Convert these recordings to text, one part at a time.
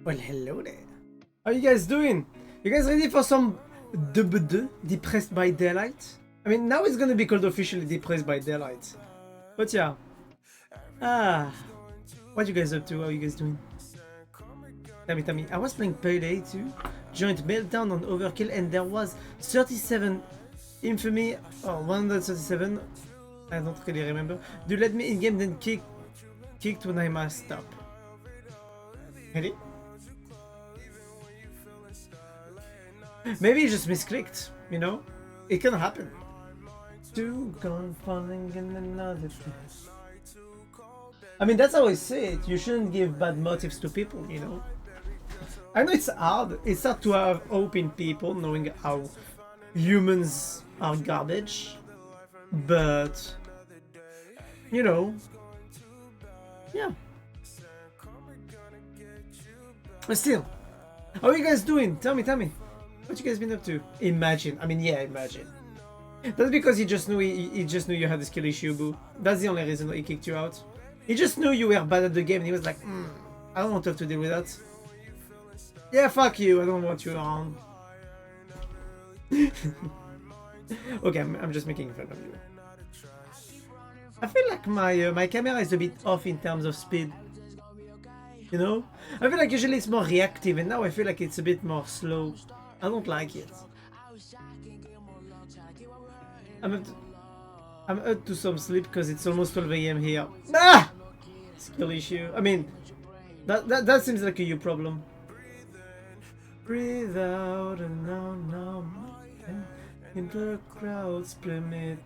Well, hello there. How you guys doing? You guys ready for some DBD, Depressed by Daylight? I mean, now it's gonna be called officially Depressed by Daylight. But yeah. What you guys up to? How you guys doing? Tell me. I was playing Payday 2, joined Meltdown on Overkill, and there was 37 Infamy, or 137, I don't really remember. You let me in game, then kicked when I must stop. Really? Maybe he just misclicked, you know? It can happen. Two gone falling in another place. I mean, that's how I say it. You shouldn't give bad motives to people, you know? I know it's hard. It's hard to have hope in people, knowing how humans are garbage. But, you know, yeah. But still, how are you guys doing? Tell me. What you guys been up to? Imagine. I mean, yeah, imagine. That's because he just knew he just knew you had a skill issue, boo. That's the only reason why he kicked you out. He just knew you were bad at the game, and he was like, I don't want to have to deal with that. Yeah, fuck you. I don't want you around. Okay, I'm just making fun of you. I feel like my camera is a bit off in terms of speed. You know? I feel like usually it's more reactive, and now I feel like it's a bit more slow. I don't like it. I'm up to some sleep because it's almost 12 AM here. Ah! Skill issue. I mean, that seems like a you problem. Breathe out and now in the crowd's plummet.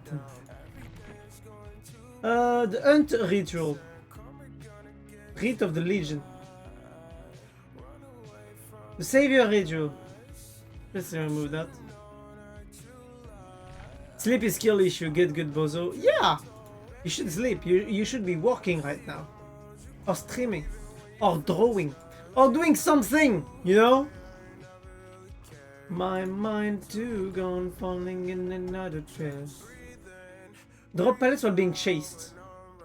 The Hunt Ritual. Rite of the Legion. The Savior Ritual. Let's remove that. Sleep is skill issue. Get good, bozo. Yeah! You should sleep. You should be walking right now. Or streaming. Or drawing. Or doing something, you know? My mind too gone falling in another trail. Drop pallets while being chased.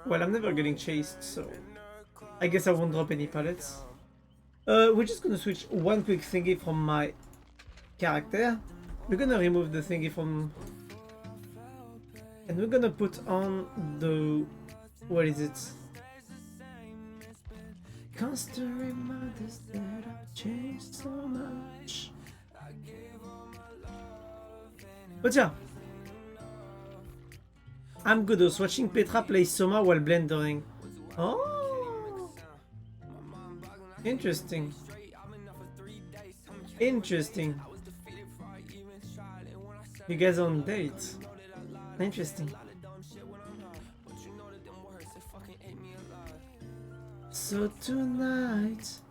Well, I'm never getting chased, so I guess I won't drop any pallets. We're just gonna switch one quick thingy from my character. We're gonna remove the thingy from, and we're gonna put on the, what is it? Constant reminders that I've changed so much. But yeah, I'm good. I was watching Petra play Soma while blendering. Oh, interesting. You guys on date? Interesting. So tonight,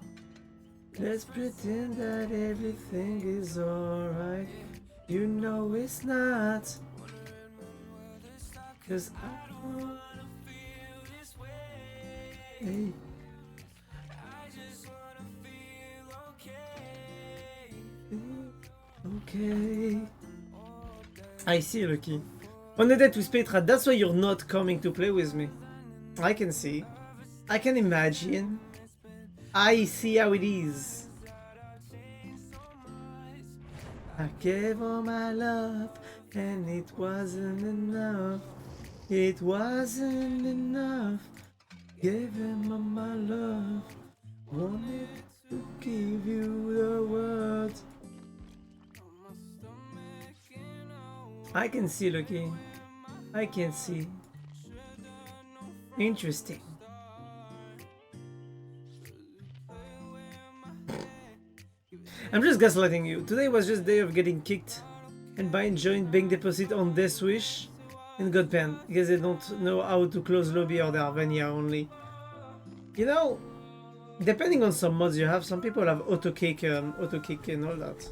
let's pretend that everything is alright. You know it's not. 'Cause I wanna feel this way. Hey. Okay. I see, Lucky. On a date with Petra, that's why you're not coming to play with me. I can see. I can imagine. I see how it is. I gave all my love, and it wasn't enough. It wasn't enough. Gave him all my love. Wanted to give you the world. I can see, Lucky. I can see. Interesting. I'm just gaslighting you. Today was just a day of getting kicked and by enjoying bank deposit on Death Wish and Godpan because they don't know how to close lobby or they are vanilla only. You know, depending on some mods you have, some people have auto kick and all that.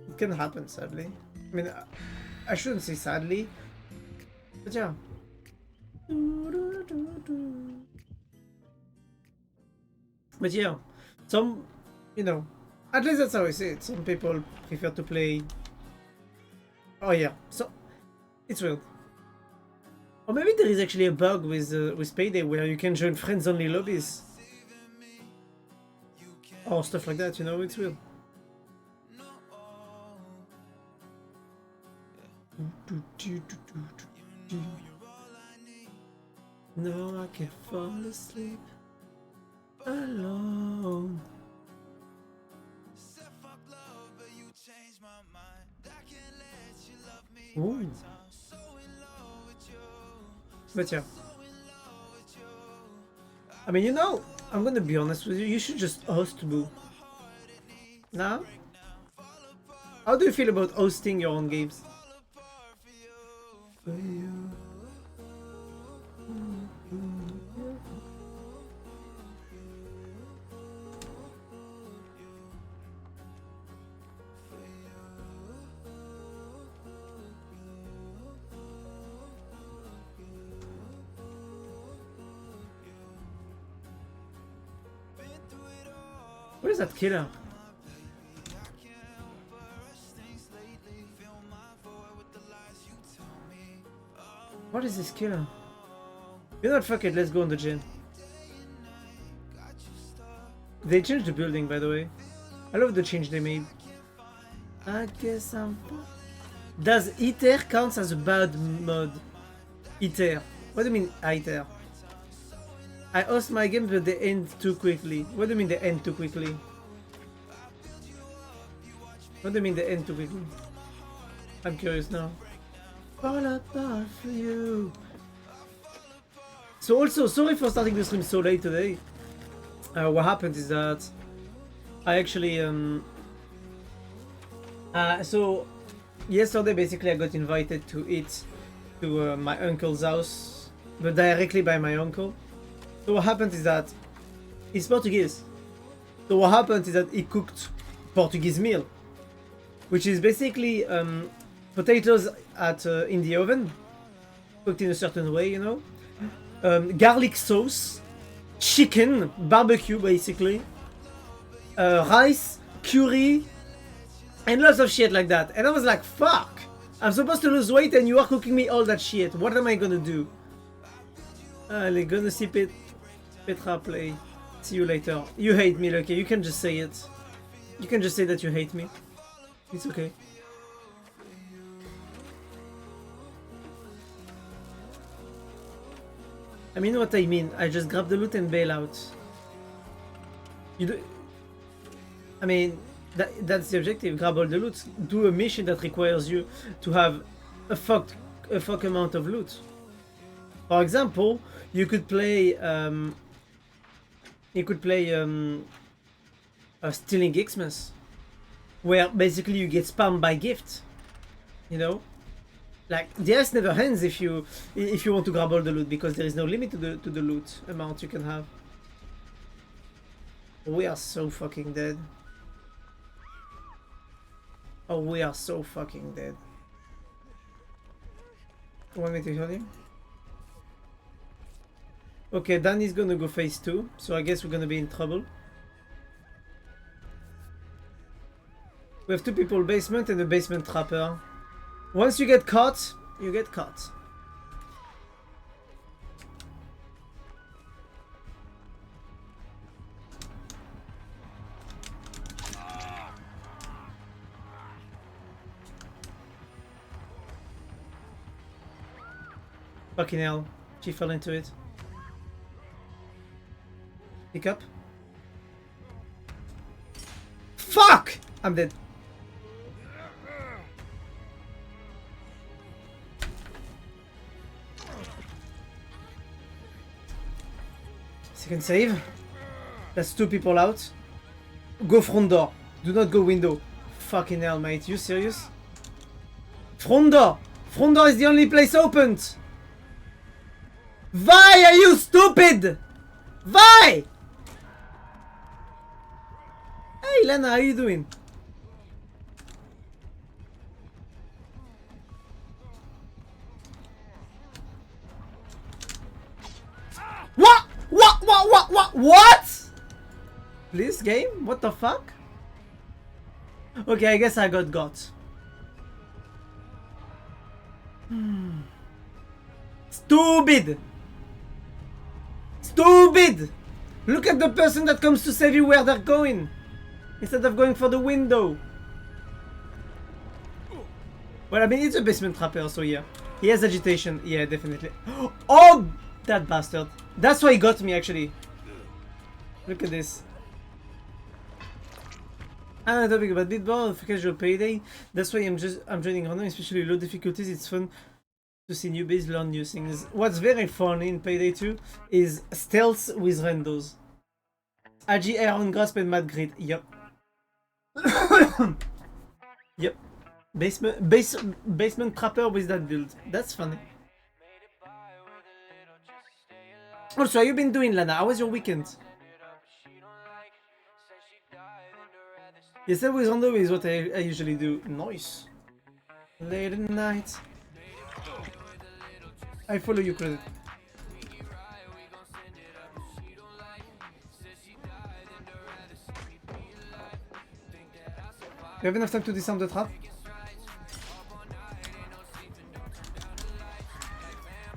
It can happen, sadly. I mean, I shouldn't say sadly, but yeah. But yeah, some, you know, at least that's how I see it. Some people prefer to play. Oh yeah, so it's weird. Or maybe there is actually a bug with Payday where you can join friends-only lobbies. or stuff like that, you know, it's weird. No, I can't fall asleep alone. Ooh. But yeah, I mean, you know, I'm gonna be honest with you, you should just host Boo. Nah? How do you feel about hosting your own games? What is that killer? What is this killer? You know what, fuck it, let's go on the gym. They changed the building, by the way. I love the change they made. I guess I'm... Does ITER counts as a bad mod? ITER. What do you mean ITER? I host my games but they end too quickly. What do you mean they end too quickly? What do you mean they end too quickly? I'm curious now. Fall apart for you. So also, sorry for starting the stream so late today. What happened is that I actually so yesterday basically I got invited to eat to my uncle's house, but directly by my uncle. So what happened is that he's Portuguese. So what happened is that he cooked Portuguese meal, which is basically potatoes at in the oven, cooked in a certain way, you know. Garlic sauce, chicken, barbecue basically, rice, curry, and lots of shit like that. And I was like, fuck! I'm supposed to lose weight and you are cooking me all that shit. What am I gonna do? They're gonna see Petra play. See you later. You hate me, Lucky. You can just say it. You can just say that you hate me. It's okay. I mean what I mean. I just grab the loot and bail out. You do. I mean, that's the objective. Grab all the loot. Do a mission that requires you to have a fuck amount of loot. For example, you could play Stealing Xmas, where basically you get spammed by gifts. You know, like the ice never ends if you want to grab all the loot, because there is no limit to the loot amount you can have. We are so fucking dead. Oh, we are so fucking dead. Want me to heal you? Okay, Danny's gonna go phase 2, so I guess we're gonna be in trouble. We have 2 people basement and a basement trapper. Once you get caught, you get caught. Fucking hell, she fell into it. Pick up. Fuck! I'm dead. Second save. That's 2 people out. Go front door. Do not go window. Fucking hell, mate. You serious? Front door! Front door is the only place opened! Why are you stupid? Why? Hey Lena, how you doing? What? Please game? What the fuck? Okay, I guess I got. Stupid! Stupid! Look at the person that comes to save you where they're going. instead of going for the window. Well, I mean, it's a basement trapper, so yeah. He has agitation, yeah, definitely. Oh, that bastard. That's why he got me, actually. Look at this. I'm not talking about Bitball of casual payday. That's why I'm joining random, especially low difficulties. It's fun to see newbies learn new things. What's very fun in Payday 2 is stealth with randos. Agi, Iron Grasp, and Mad Grid. Yep. Yep. Basement trapper with that build. That's funny. Also, how you been doing, Lana? How was your weekend? Yes, that with random is what I usually do. Nice. Late at night. I follow you, credit. You have enough time to disarm the trap?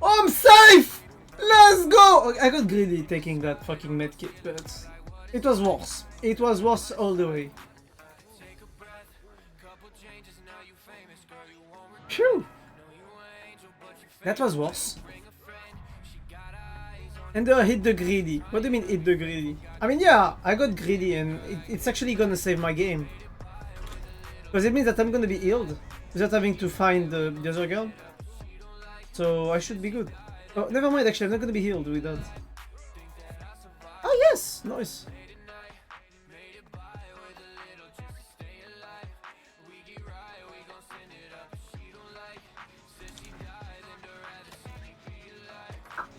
Oh, I'm safe! Let's go! I got greedy taking that fucking medkit, but it was worse. It was worse all the way. Phew! That was worse. And hit the greedy. What do you mean hit the greedy? I mean, yeah, I got greedy and it's actually gonna save my game. Because it means that I'm gonna be healed without having to find the other girl. So I should be good. Oh, never mind, actually, I'm not gonna be healed with that. Oh, yes! Nice.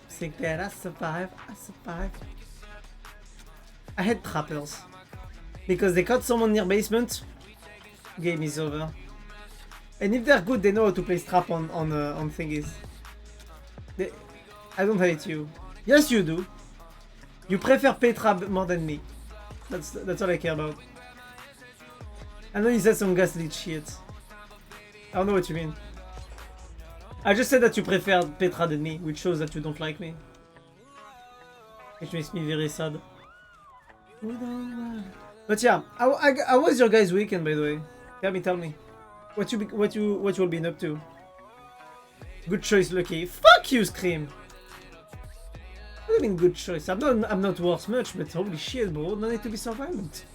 Think that I survive. I had trappers. Because they caught someone near basement, game is over. And if they're good, they know how to place trap on thingies. I don't hate you. Yes, you do. You prefer pay trap more than me. That's all I care about. I know you said some gaslit shit. I don't know what you mean. I just said that you prefer Petra than me, which shows that you don't like me. Which makes me very sad. But yeah, how was your guys' weekend, by the way? Tell me. What you'll been up to? Good choice, Lucky. Fuck you, Scream. What do you mean good choice? I'm not worth much, but holy shit, bro! No need to be so violent.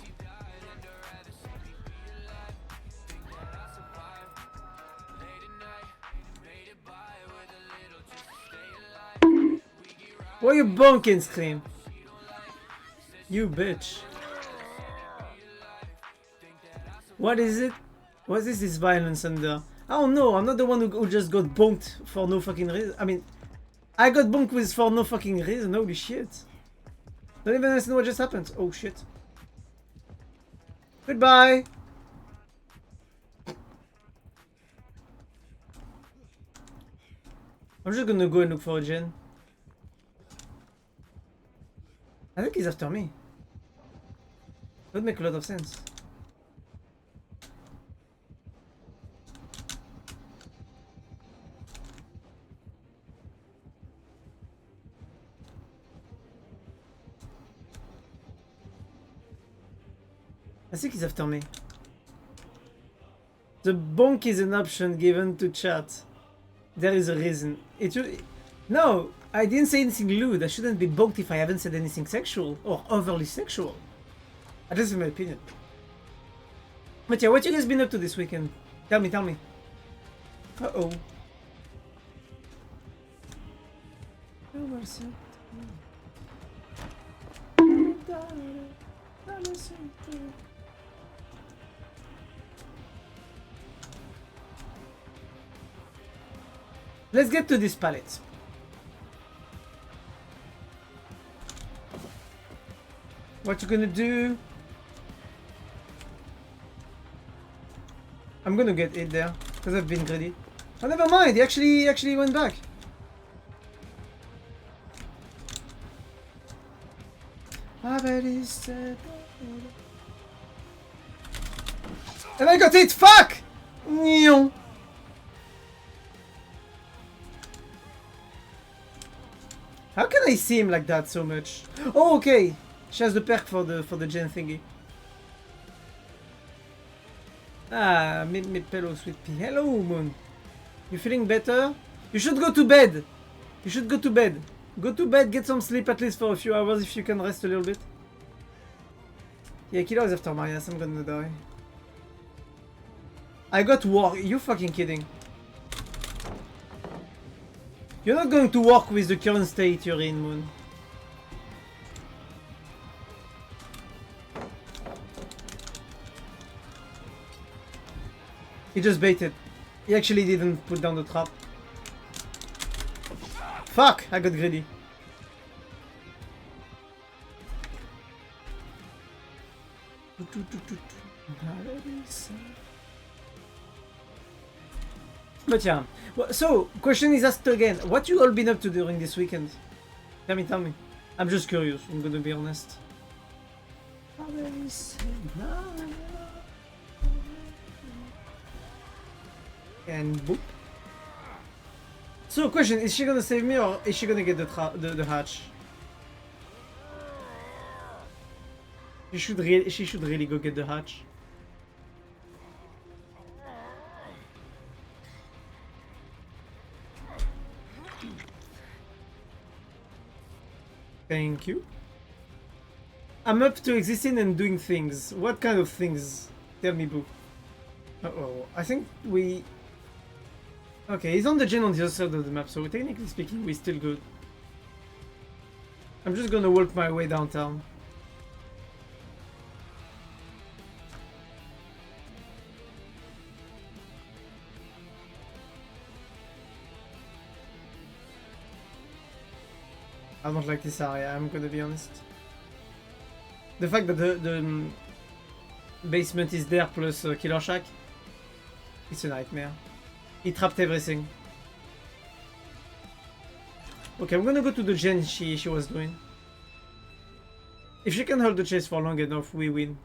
Why you bonking, Scream? You bitch. What is it? What is this violence under? I don't know, I'm not the one who just got bonked for no fucking reason. I mean, I got bonked with for no fucking reason, holy shit. Don't even understand what just happened. Oh shit. Goodbye! I'm just gonna go and look for a gen. I think he's after me. That would make a lot of sense. I think he's after me. The bonk is an option given to chat. There is a reason. It should... No, I didn't say anything lewd. I shouldn't be bonked if I haven't said anything sexual or overly sexual. At least in my opinion. But yeah, what you guys been up to this weekend? Tell me. Uh-oh. Let's get to this palette. What you gonna do? I'm gonna get it there because I've been greedy. Oh, never mind. He actually went back. And I got it. Fuck! No. How can I see him like that so much? Oh, okay. She has the perk for the gen thingy. Ah, me pillow, sweet pea. Hello, Moon. You feeling better? You should go to bed. You should go to bed. Go to bed, get some sleep at least for a few hours if you can rest a little bit. Yeah, Killer is after Marias, I'm gonna die. I got work. You fucking kidding? You're not going to work with the current state you're in, Moon. He just baited. He actually didn't put down the trap. Fuck! I got greedy. But yeah. So, question is asked again. What you all been up to during this weekend? Tell me. I'm just curious, I'm gonna be honest. And boop. So, question, is she gonna save me or is she gonna get the hatch? She should really go get the hatch. Thank you. I'm up to existing and doing things. What kind of things? Tell me, boo. Uh-oh. I think we... Okay, he's on the gen on the other side of the map, so technically speaking, we're still good. I'm just gonna walk my way downtown. I don't like this area, I'm gonna be honest. The fact that the basement is there plus Killer Shack, it's a nightmare. He trapped everything. Okay, I'm gonna go to the gen she was doing. If she can hold the chase for long enough, we win.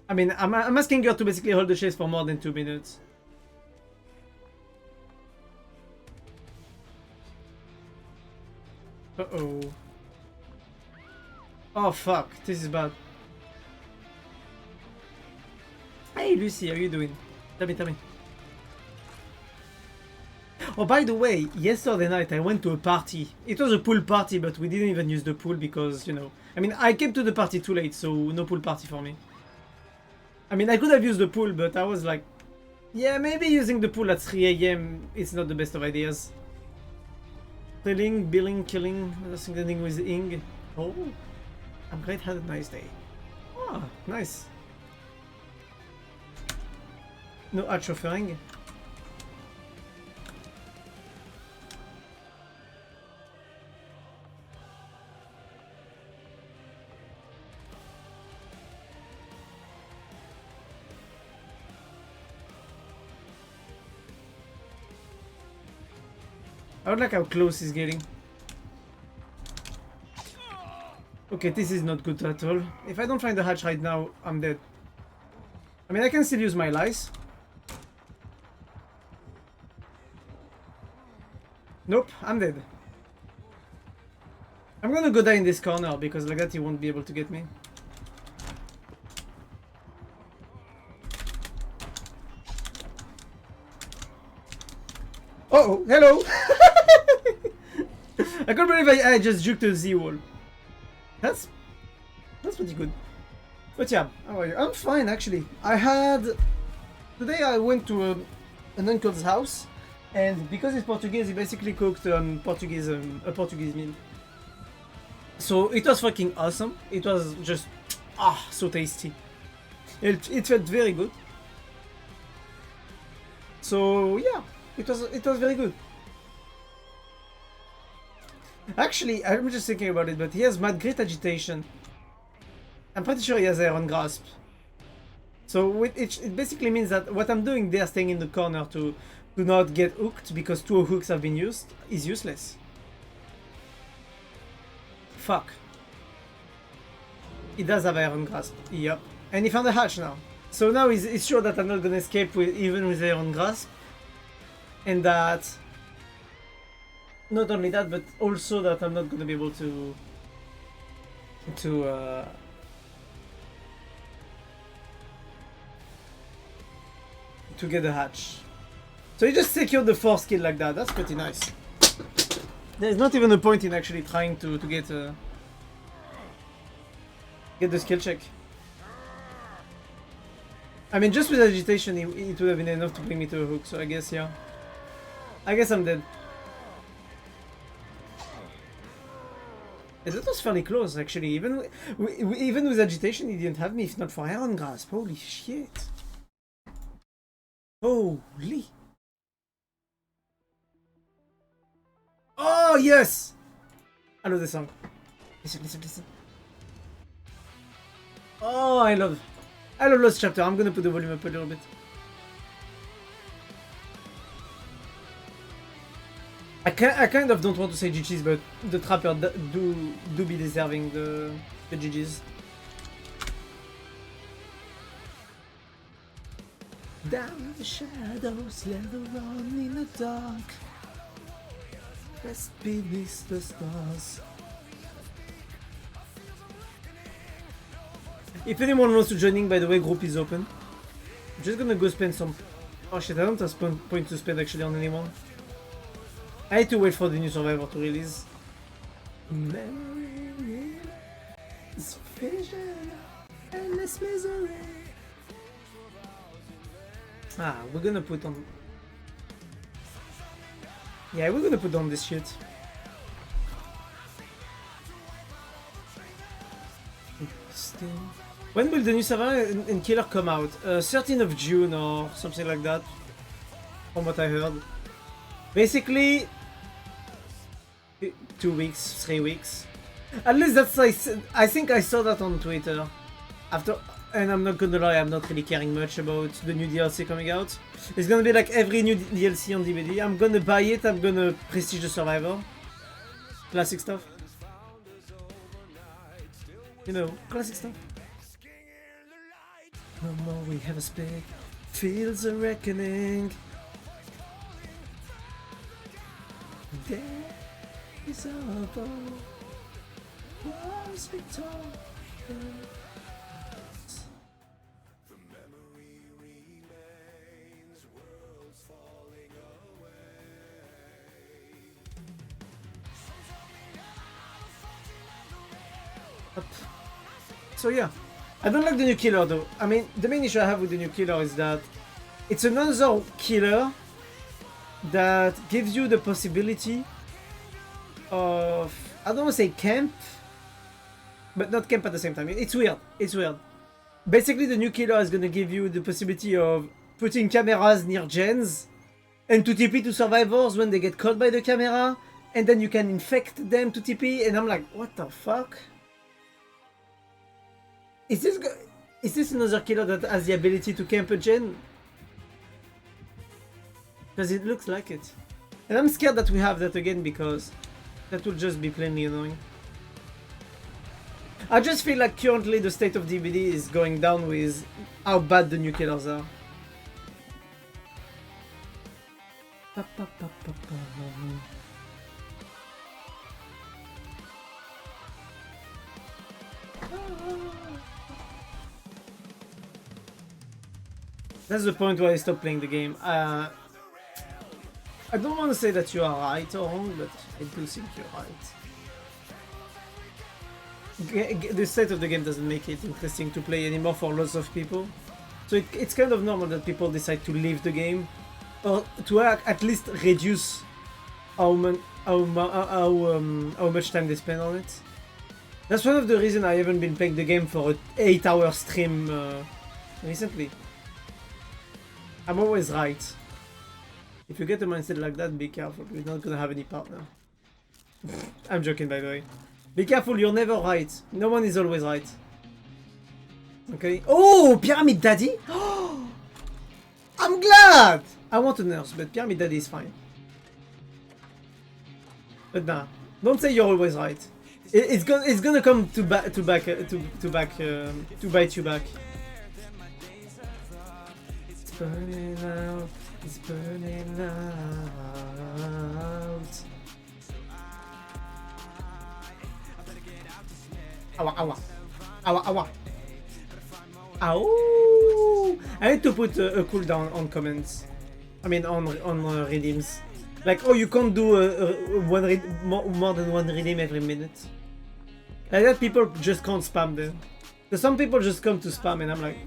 I mean, I'm asking her to basically hold the chase for more than 2 minutes. Uh-oh. Oh fuck, this is bad. Hey Lucy, how you doing? Tell me. Oh, by the way, yesterday night I went to a party. It was a pool party, but we didn't even use the pool because, you know... I mean, I came to the party too late, so no pool party for me. I mean, I could have used the pool, but I was like... Yeah, maybe using the pool at 3 AM is not the best of ideas. Killing, billing, killing, something with ing. Oh, I'm great, had a nice day. Oh, nice. No ad chauffeuring. I would like how close he's getting. Okay, this is not good at all. If I don't find the hatch right now, I'm dead. I mean, I can still use my lies. Nope, I'm dead. I'm gonna go die in this corner because like that he won't be able to get me. Uh-oh, hello! I can't believe I just juked a Z-wall. That's pretty good. But yeah, how are you? I'm fine actually. Today I went to an uncle's house, and because he's Portuguese, he basically cooked a Portuguese meal. So it was fucking awesome. It was just so tasty. It felt very good. So yeah, it was very good. Actually, I'm just thinking about it, but he has mad great agitation. I'm pretty sure he has iron grasp. So it basically means that what I'm doing there, staying in the corner to not get hooked because 2 hooks have been used, is useless. Fuck. He does have iron grasp. Yep. And he found a hatch now. So now he's sure that I'm not gonna escape even with iron grasp. And that... Not only that, but also that I'm not gonna be able to to get the hatch. So you just secure the 4th skill like that. That's pretty nice. There's not even a point in actually trying to get the skill check. I mean, just with agitation, it would have been enough to bring me to a hook. So I guess, yeah. I guess I'm dead. Yeah, that was fairly close, actually. Even with agitation, he didn't have me if not for Iron Grasp. Holy shit. Holy. Oh, yes! I love this song. Listen, listen, listen. Oh, I love Lost Chapter. I'm gonna put the volume up a little bit. I kind of don't want to say GG's, but the Trapper do be deserving the GG's. Down the shadows, level on in the dark. Rest beneath the stars. If anyone wants to join in, by the way, group is open. I'm just gonna go spend some... Oh shit, I don't have point to spend actually on anyone. I had to wait for the new Survivor to release. Memory is vision, endless misery. Ah, we're gonna put on... Yeah, we're gonna put on this shit. Interesting. When will the new Survivor and Killer come out? 13th of June or something like that, from what I heard. Basically, 2 weeks, 3 weeks. At least that's I think I saw that on Twitter. After, and I'm not gonna lie, I'm not really caring much about the new DLC coming out. It's gonna be like every new DLC on DVD. I'm gonna buy it, I'm gonna prestige the Survivor. Classic stuff. You know, classic stuff. No more we have a spec. Feels a reckoning. There is a bow. Was victorious. So yeah, I don't like the new killer though. I mean, the main issue I have with the new killer is that it's another killer that gives you the possibility of, I don't want to say camp, but not camp at the same time. It's weird. It's weird. Basically, the new killer is going to give you the possibility of putting cameras near gens and to TP to survivors when they get caught by the camera, and then you can infect them to TP, and I'm like, what the fuck? Is this another killer that has the ability to camp a gen? Because it looks like it. And I'm scared that we have that again because that will just be plainly annoying. I just feel like currently the state of DVD is going down with how bad the new killers are. That's the point where I stopped playing the game. I don't want to say that you are right or wrong, but I do think you're right. The state of the game doesn't make it interesting to play anymore for lots of people. So it's kind of normal that people decide to leave the game, or to at least reduce how much time they spend on it. That's one of the reasons I haven't been playing the game for an 8-hour stream recently. I'm always right. If you get a mindset like that, be careful. You're not gonna have any partner. I'm joking, by the way. Be careful, you're never right. No one is always right. Okay? Oh, Pyramid Daddy? I'm glad! I want a nurse, but Pyramid Daddy is fine. But nah, don't say you're always right. It's gonna come to bite you back. It's burning out. It's burning out. Awa, awa. Awa, awa. Ow! I need to put a cooldown on comments. I mean on redeems. Like, oh, you can't do more than one redeem every minute. Like that, people just can't spam them. So some people just come to spam, and I'm like,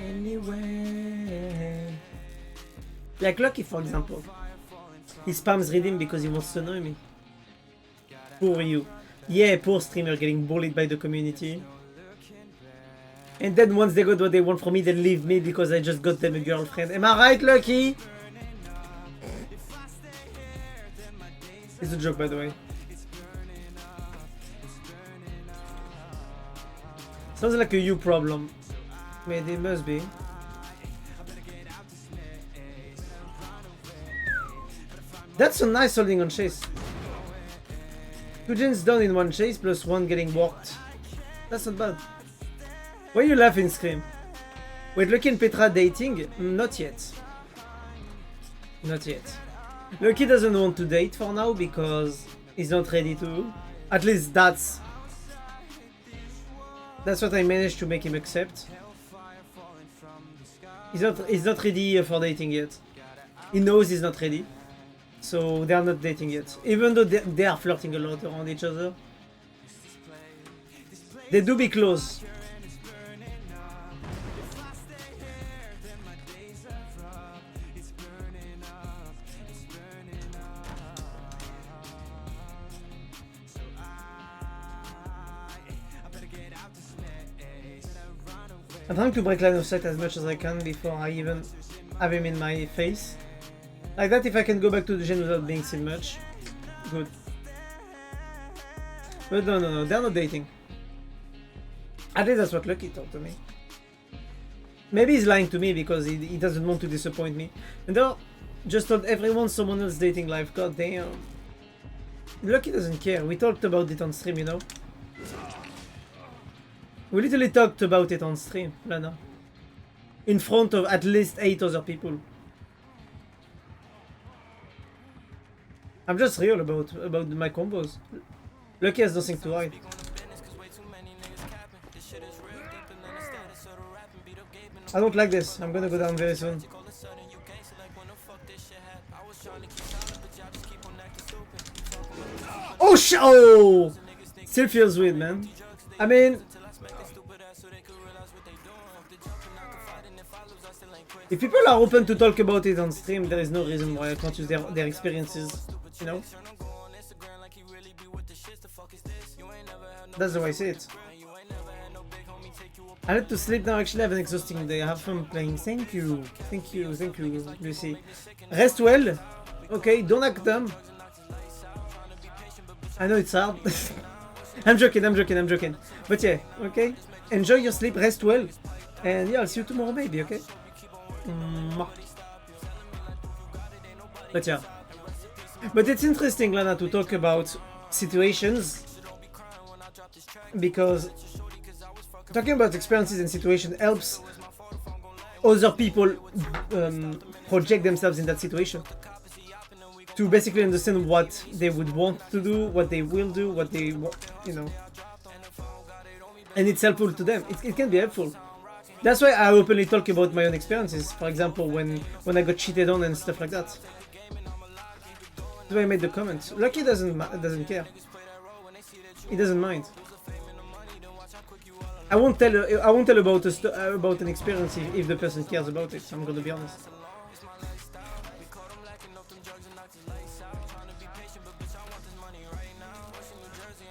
anyway. Like Lucky, for example. He spams redeem because he wants to annoy me. Poor you. Yeah, poor streamer getting bullied by the community. And then once they got what they want from me, they leave me because I just got them a girlfriend. Am I right, Lucky? It's a joke, by the way. Sounds like a you problem. Maybe it must be. That's a nice holding on chase. 2 gens done in one chase plus 1 getting walked. That's not bad. Why are you laughing, Scream? Wait, Lucky and Petra dating? Not yet. Not yet. Lucky doesn't want to date for now because he's not ready to. At least that's what I managed to make him accept. He's not ready for dating yet. He knows he's not ready. So they are not dating yet. Even though they are flirting a lot around each other. They do be close. I'm trying to break line of sight as much as I can before I even have him in my face. Like that, if I can go back to the gen without being seen much, good. But no, they're not dating. At least that's what Lucky told to me. Maybe he's lying to me because he doesn't want to disappoint me. And they just told everyone someone else dating live. God damn. Lucky doesn't care. We talked about it on stream, you know. We literally talked about it on stream, Lana. In front of at least 8 other people. I'm just real about my combos. Lucky has nothing to hide. I don't like this. I'm gonna go down very soon. Oh oh! Still feels weird, man. I mean, if people are open to talk about it on stream, there is no reason why I can't use their experiences, you know? That's the way I see it. I need to sleep now. Actually, I have an exhausting day. I have fun playing. Thank you, Lucy. Rest well. Okay, don't act dumb. I know it's hard. I'm joking. But yeah, okay? Enjoy your sleep, rest well. And yeah, I'll see you tomorrow maybe, okay? But yeah. But it's interesting, Lana, to talk about situations. Because talking about experiences and situations helps other people project themselves in that situation. To basically understand what they would want to do, what they will do, what they want, you know. And it's helpful to them. It can be helpful. That's why I openly talk about my own experiences. For example, when I got cheated on and stuff like that. That's why I made the comment. Lucky doesn't care. He doesn't mind. I won't tell about an experience if the person cares about it. I'm gonna be honest.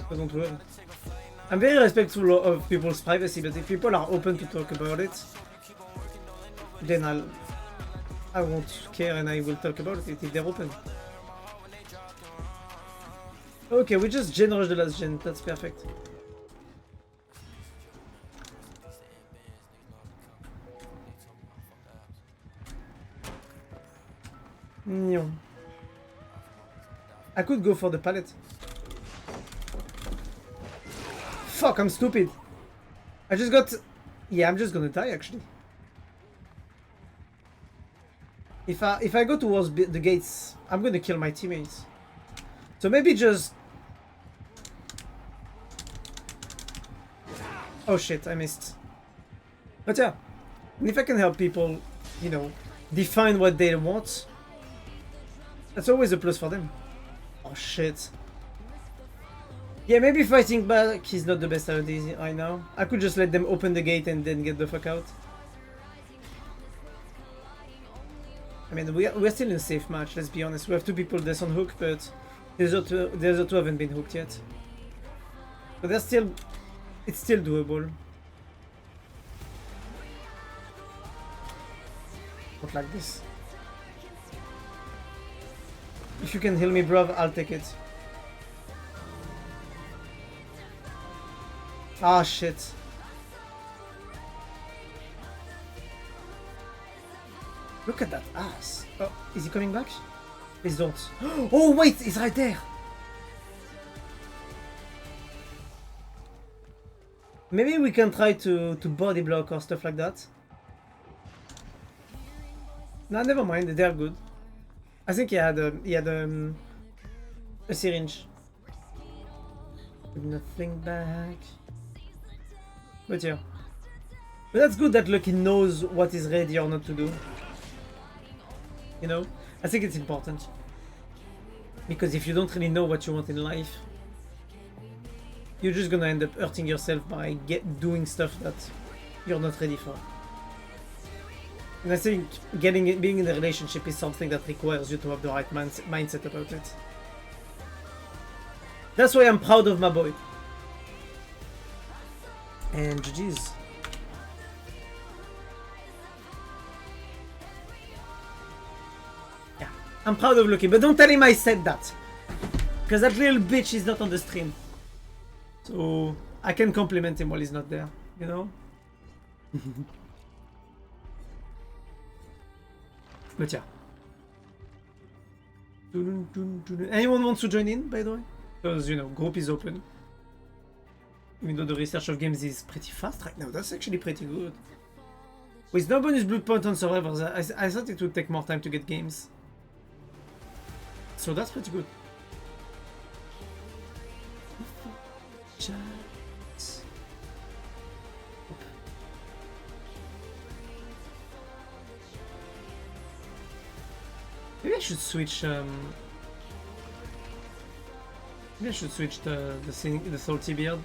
Don't worry. I'm very respectful of people's privacy, but if people are open to talk about it, then I won't care and I will talk about it if they're open. Okay, we just gen rush the last gen. That's perfect. No. I could go for the pallet. Fuck, I'm stupid. I just got... Yeah, I'm just gonna die, actually. If I go towards the gates, I'm gonna kill my teammates. So maybe just... Oh shit, I missed. But yeah, and if I can help people, you know, define what they want, that's always a plus for them. Oh shit. Yeah, maybe fighting back is not the best idea right now. I could just let them open the gate and then get the fuck out. I mean, we're still in a safe match, let's be honest. We have 2 people that's on hook, but the other two haven't been hooked yet. But it's still doable. Not like this. If you can heal me, bruv, I'll take it. Ah, shit. Look at that ass. Oh, is he coming back? Please don't. Oh, wait, he's right there. Maybe we can try to body block or stuff like that. No, never mind. They're good. I think he had a syringe. Nothing back. But yeah. But that's good that Lucky knows what is ready or not to do. You know? I think it's important. Because if you don't really know what you want in life, you're just gonna end up hurting yourself by doing stuff that you're not ready for. And I think being in a relationship is something that requires you to have the right mindset about it. That's why I'm proud of my boy. And GG's. Yeah, I'm proud of Lucky, but don't tell him I said that. Because that little bitch is not on the stream. So I can compliment him while he's not there, you know? But yeah. Anyone wants to join in, by the way? Because, you know, group is open. Even though the research of games is pretty fast right now, that's actually pretty good. With no bonus blood point on survivors, I thought it would take more time to get games. So that's pretty good. Maybe I should switch. Maybe I should switch the salty beard.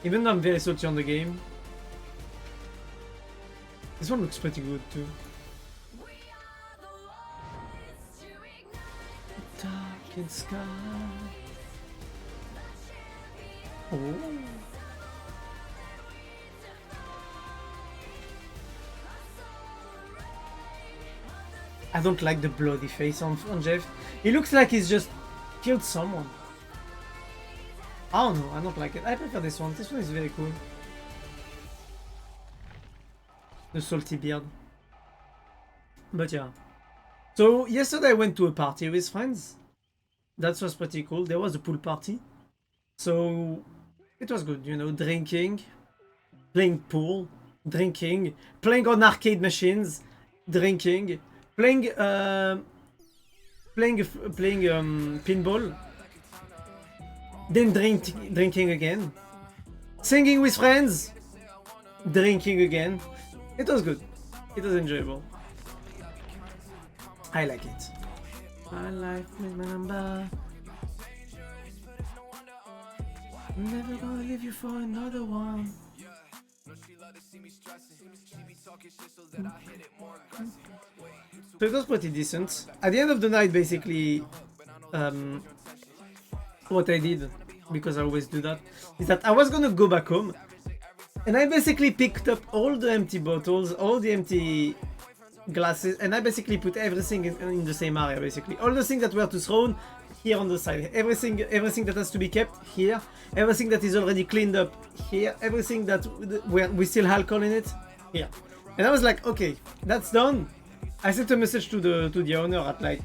Even though I'm very salty on the game, this one looks pretty good too. Dark sky. Oh. I don't like the bloody face on Jeff. He looks like he's just killed someone. I don't know, I don't like it. I prefer this one. This one is very cool. The salty beard. But yeah. So yesterday I went to a party with friends. That was pretty cool. There was a pool party. So it was good, you know, drinking, playing pool, drinking, playing on arcade machines, drinking, playing pinball, then drinking again, singing with friends, drinking again. It was good. It was enjoyable. I like it. My life, remember. Never gonna leave you for another one. So it was pretty decent. At the end of the night, basically, what I did, because I always do that, is that I was gonna go back home, and I basically picked up all the empty bottles, all the empty glasses, and I basically put everything in the same area, basically. All the things that were to throw here on the side, everything that has to be kept here, everything that is already cleaned up here, everything that we still have alcohol in it here. And I was like, okay, that's done. I sent a message to the owner at like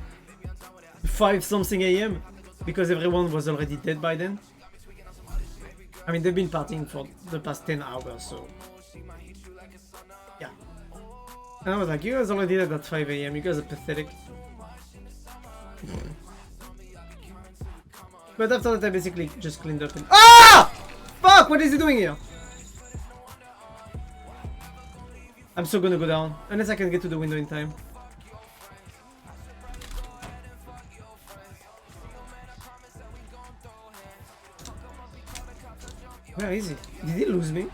5 something AM because everyone was already dead by then. I mean, they've been partying for the past 10 hours, so yeah. And I was like, you guys already dead at 5 AM, you guys are pathetic. But after that I basically just cleaned up and— Ah! Fuck! What is he doing here? I'm still gonna go down, unless I can get to the window in time. Where is he? Did he lose me?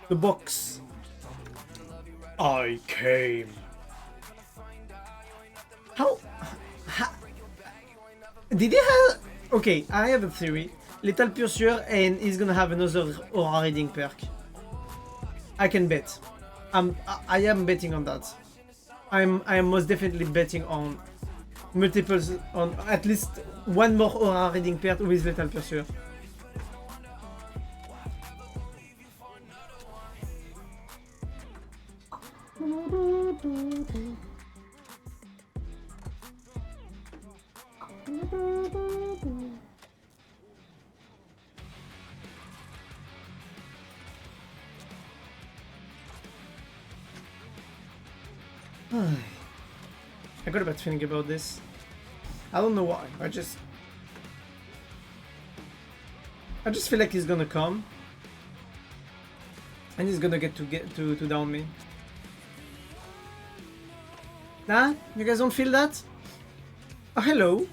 The box. I came. How? Did he have... Okay, I have a theory. Lethal Pursuer and he's gonna have another aura reading perk. I can bet. I am betting on that. I am most definitely betting on multiples, on at least one more aura reading perk with Lethal Pursuer. I got a bad feeling about this. I don't know why. I just feel like he's gonna come and he's gonna get to down me. Nah, you guys don't feel that? Oh, hello.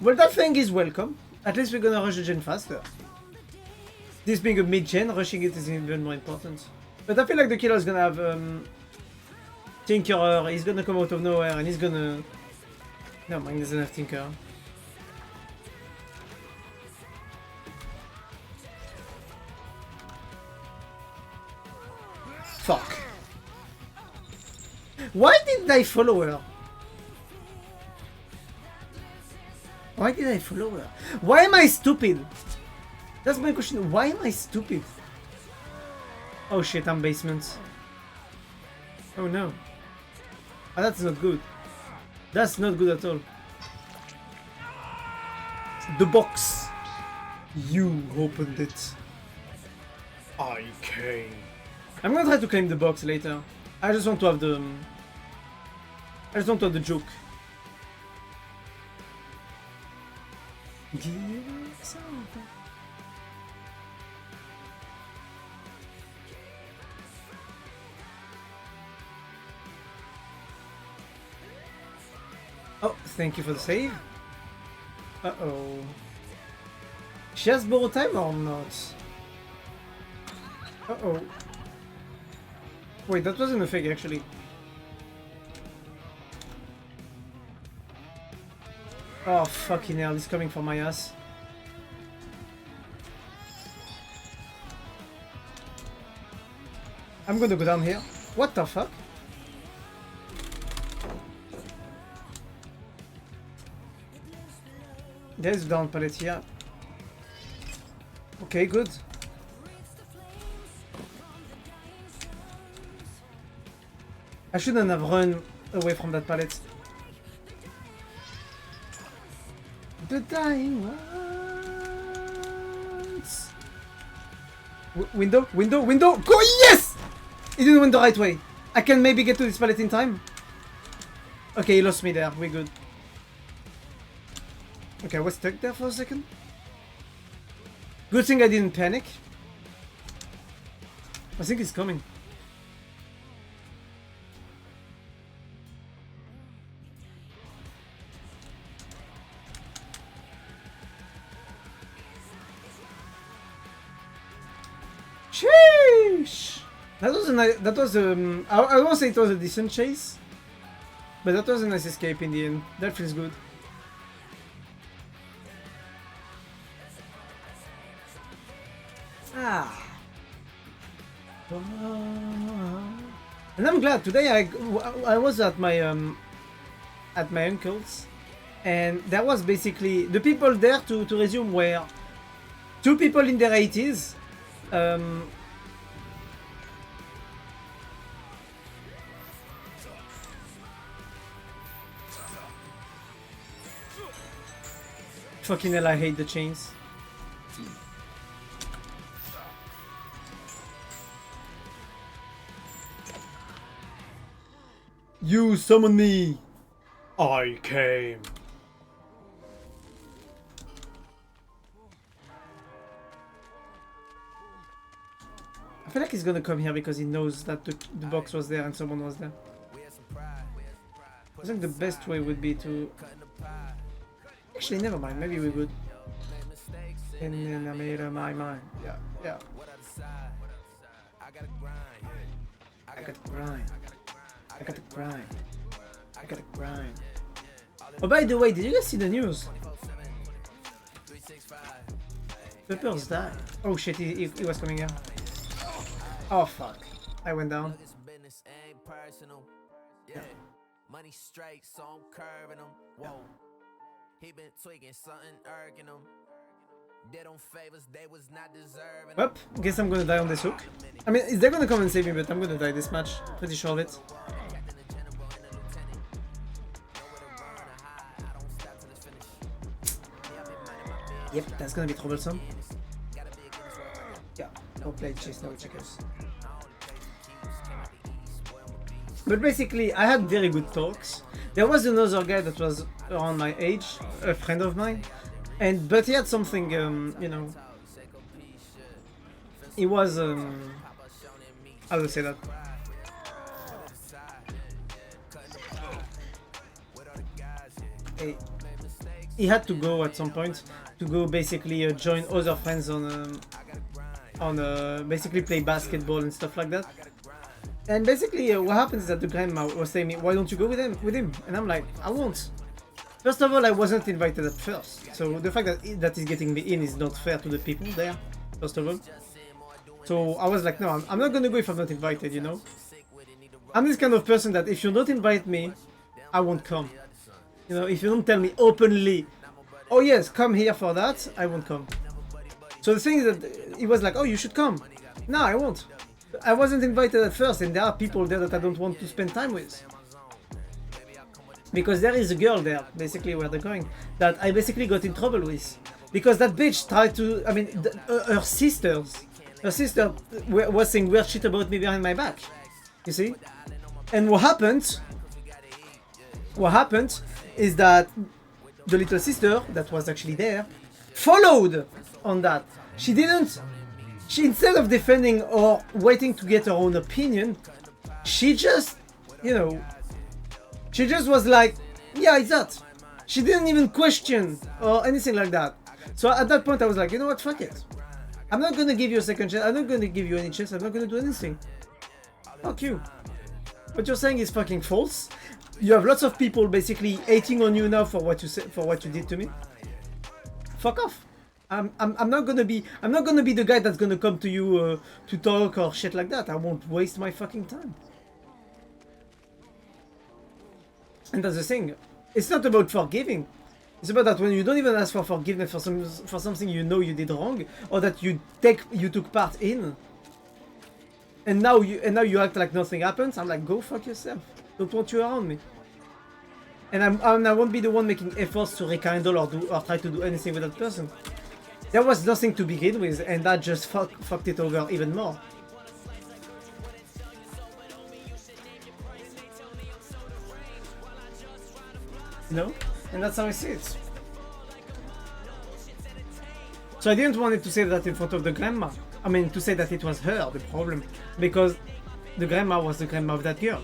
Well, that thing is welcome. At least we're gonna rush the gen faster. This being a mid-gen, rushing it is even more important. But I feel like the killer is gonna have Tinkerer, he's gonna come out of nowhere and he's gonna... No, mine doesn't have Tinkerer. Fuck. Why did I follow her? Why did I follow her? Why am I stupid? That's my question. Why am I stupid? Oh shit, I'm basement. Oh no. Oh, that's not good. That's not good at all. The box. You opened it. I came. I'm gonna try to claim the box later. I just want to have the... I just want to have the joke. Oh, thank you for the save. Uh-oh. She has borrowed time or not? Uh-oh. Wait, that wasn't a fake actually. Oh, fucking hell, he's coming for my ass. I'm gonna go down here. What the fuck? There's down pallet here. Okay, good. I shouldn't have run away from that pallet. The dying ones. Window, window, window! Go! Yes! He didn't win the right way. I can maybe get to this pallet in time. Okay, he lost me there. We're good. Okay, I was stuck there for a second. Good thing I didn't panic. I think he's coming. Sheesh! That was a nice, I won't say it was a decent chase, but that was a nice escape in the end. That feels good. Ah. And I'm glad today I was at my uncle's, and that was basically the people there to resume were two people in their 80s. Fucking hell, I hate the chains. You summon me. I came. feel like he's gonna come here because he knows that the box was there and someone was there. I think the best way would be to... Actually, never mind. Maybe we would. And then I made up my mind. Yeah, yeah. I gotta grind. I gotta grind. I gotta grind. Oh, by the way, did you guys see the news? Peppers died. Oh shit, he was coming here. Oh fuck. I went down. Yeah. Money straight, so I'm curving him. Whoa. He been tweaking something, irking him. They don't favors, they was not deserving. Well, guess I'm gonna die on this hook. I mean, they're gonna come and save me, but I'm gonna die this match. Pretty sure of it. Yep, that's gonna be troublesome. Yeah, no play chase, no checkers. But basically, I had very good talks. There was another guy that was around my age, a friend of mine, but he had something, you know. He was, how do I say that? He had to go at some point to go basically join other friends on basically play basketball and stuff like that. And basically, what happens is that the grandma was saying me, "Why don't you go with him?" And I'm like, "I won't." First of all, I wasn't invited at first, so the fact that he's getting me in is not fair to the people there. First of all, so I was like, "No, I'm not gonna go if I'm not invited." You know, I'm this kind of person that if you don't invite me, I won't come. You know, if you don't tell me openly, "Oh yes, come here for that," I won't come. So the thing is that he was like, "Oh, you should come." No, I won't. I wasn't invited at first, and there are people there that I don't want to spend time with. Because there is a girl there, basically where they're going, that I basically got in trouble with. Because that bitch tried to, I mean, her sister was saying weird shit about me behind my back. You see? And what happened is that the little sister that was actually there followed on that. She instead of defending or waiting to get her own opinion, she just, you know, she just was like, yeah, it's that. She didn't even question or anything like that. So at that point I was like, you know what, fuck it. I'm not gonna give you a second chance, I'm not gonna give you any chance, I'm not gonna do anything. Fuck you. What you're saying is fucking false. You have lots of people basically hating on you now for what you did to me. Fuck off. I'm not gonna be the guy that's gonna come to you to talk or shit like that. I won't waste my fucking time. And that's the thing. It's not about forgiving. It's about that when you don't even ask for forgiveness for something you know you did wrong or that you took part in, and now you act like nothing happens. I'm like, go fuck yourself. Don't want you around me. And I won't be the one making efforts to rekindle or try to do anything with that person. There was nothing to begin with, and that just fucked it over even more. You know? And that's how I see it. So I didn't want to say that in front of the grandma. I mean, to say that it was her, the problem. Because the grandma was the grandma of that girl.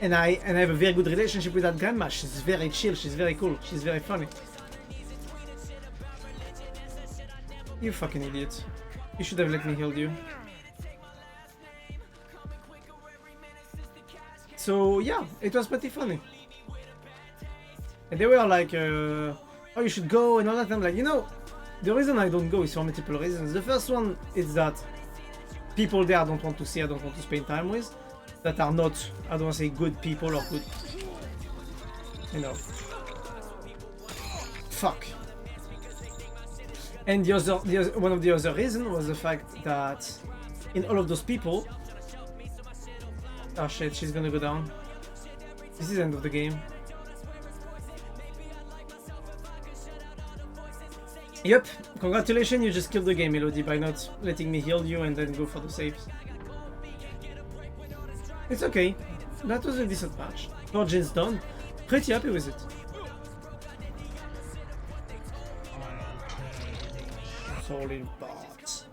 And I have a very good relationship with that grandma. She's very chill, she's very cool, she's very funny. You fucking idiot. You should have let me heal you. So yeah, it was pretty funny. And they were like, oh, you should go and all that. I'm like, you know, the reason I don't go is for multiple reasons. The first one is that people there I don't want to see, I don't want to spend time with. That are not, I don't want to say good people or good, you know. Fuck. And one of the other reasons was the fact that in all of those people, oh shit, she's gonna go down. This is the end of the game. Yep, congratulations, you just killed the game, Elodie, by not letting me heal you and then go for the saves. It's okay, that was a decent match. Origins done, pretty happy with it. Solid bots.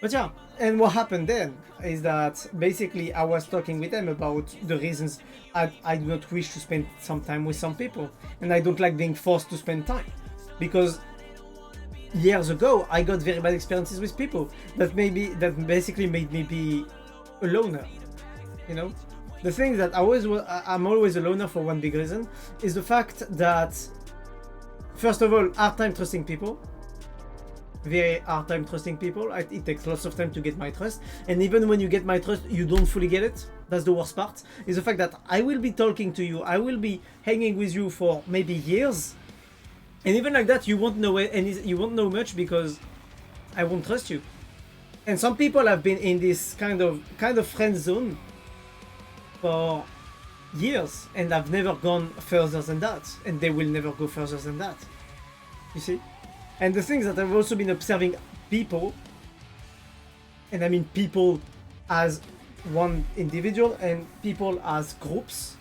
But yeah, and what happened then is that basically I was talking with them about the reasons I do not wish to spend some time with some people, and I don't like being forced to spend time, because years ago I got very bad experiences with people that basically made me be a loner. You know, the thing that I'm always a loner for one big reason is the fact that, first of all, hard time trusting people. Very hard time trusting people. It takes lots of time to get my trust, and even when you get my trust, you don't fully get it. That's the worst part, is the fact that I will be talking to you, I will be hanging with you for maybe years, and even like that you won't know it, and you won't know much because I won't trust you. And some people have been in this kind of friend zone for years, and I've never gone further than that, and they will never go further than that. You see? And the thing is that I've also been observing people, and I mean people as one individual and people as groups,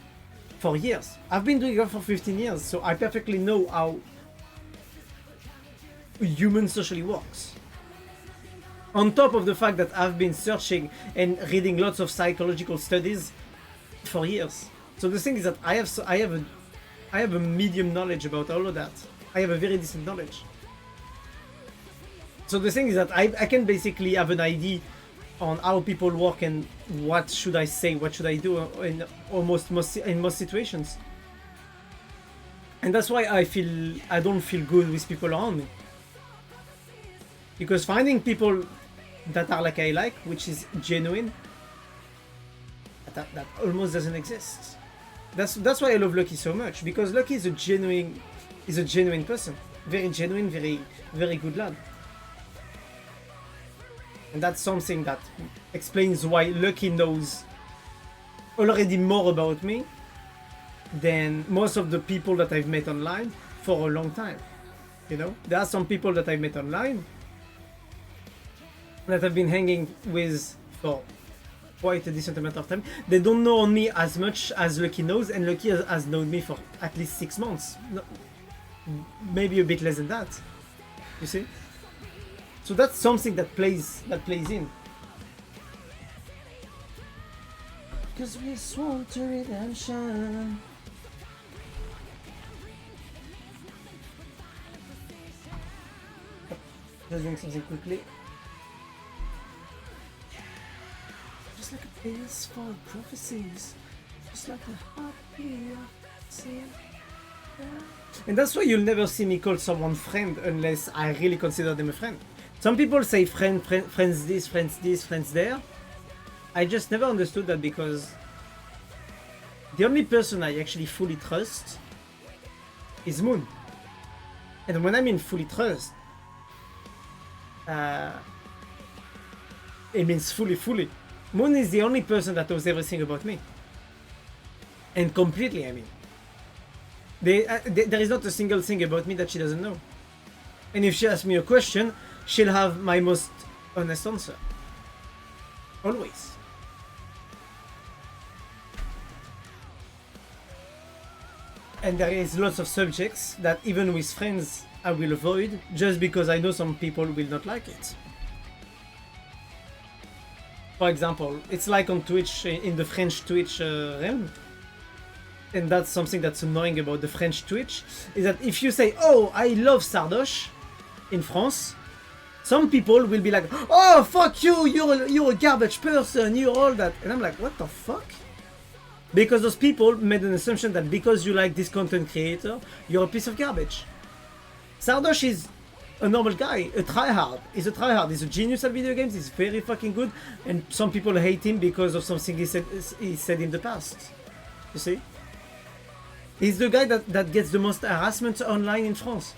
for years. I've been doing that for 15 years, so I perfectly know how human socially works. On top of the fact that I've been searching and reading lots of psychological studies for years. So the thing is that I have a medium knowledge about all of that. I have a very decent knowledge. So the thing is that I can basically have an idea on how people work and what should I say, what should I do in most situations. And that's why I don't feel good with people around me. Because finding people that are like I like, which is genuine, that almost doesn't exist. That's why I love Lucky so much, because Lucky is a genuine person. Very genuine, very, very good lad. And that's something that explains why Lucky knows already more about me than most of the people that I've met online for a long time. You know, there are some people that I've met online that I've been hanging with for quite a decent amount of time. They don't know me as much as Lucky knows, and Lucky has known me for at least 6 months. No, maybe a bit less than that. You see? So that's something that plays in. Cause we swore to redemption. Just doing something quickly. Just like a peaceful prophecies. Just like a happy scene. And that's why you'll never see me call someone friend unless I really consider them a friend. Some people say friends this, friends there. I just never understood that, because the only person I actually fully trust is Moon. And when I mean fully trust, it means fully. Moon is the only person that knows everything about me. And completely, I mean. There is not a single thing about me that she doesn't know. And if she asks me a question, she'll have my most honest answer. Always. And there is lots of subjects that even with friends I will avoid, just because I know some people will not like it. For example, it's like on Twitch, in the French Twitch realm. And that's something that's annoying about the French Twitch, is that if you say, oh, I love Sardoche in France, some people will be like, oh, fuck you, you're a garbage person, you're all that. And I'm like, what the fuck? Because those people made an assumption that because you like this content creator, you're a piece of garbage. Sardoche is a normal guy, a tryhard. He's a tryhard, he's a genius at video games, he's very fucking good, and some people hate him because of something he said in the past. You see? He's the guy that gets the most harassment online in France.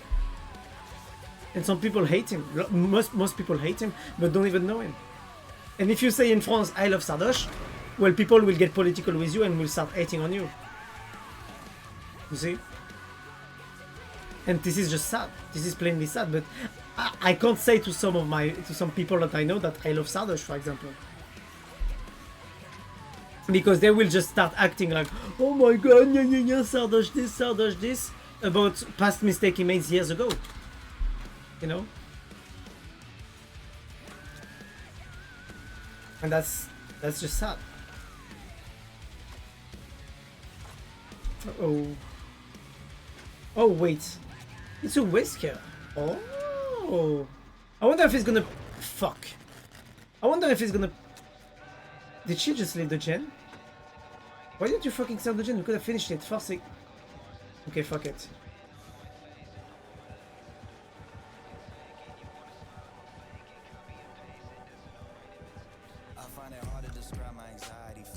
And some people hate him. Most people hate him, but don't even know him. And if you say in France, I love Sardoche, well, people will get political with you and will start hating on you. You see? And this is just sad. This is plainly sad, but I can't say to some people that I know that I love Sardoche, for example. Because they will just start acting like, oh my god, Sardoche this, about past mistake he made years ago. You know? And that's just sad. Oh. Oh wait. It's a whisker. Oh. I wonder if he's gonna... Fuck. I wonder if he's gonna... Did she just leave the gen? Why didn't you fucking sell the gen? We could have finished it. Fuck's sake. Okay, fuck it.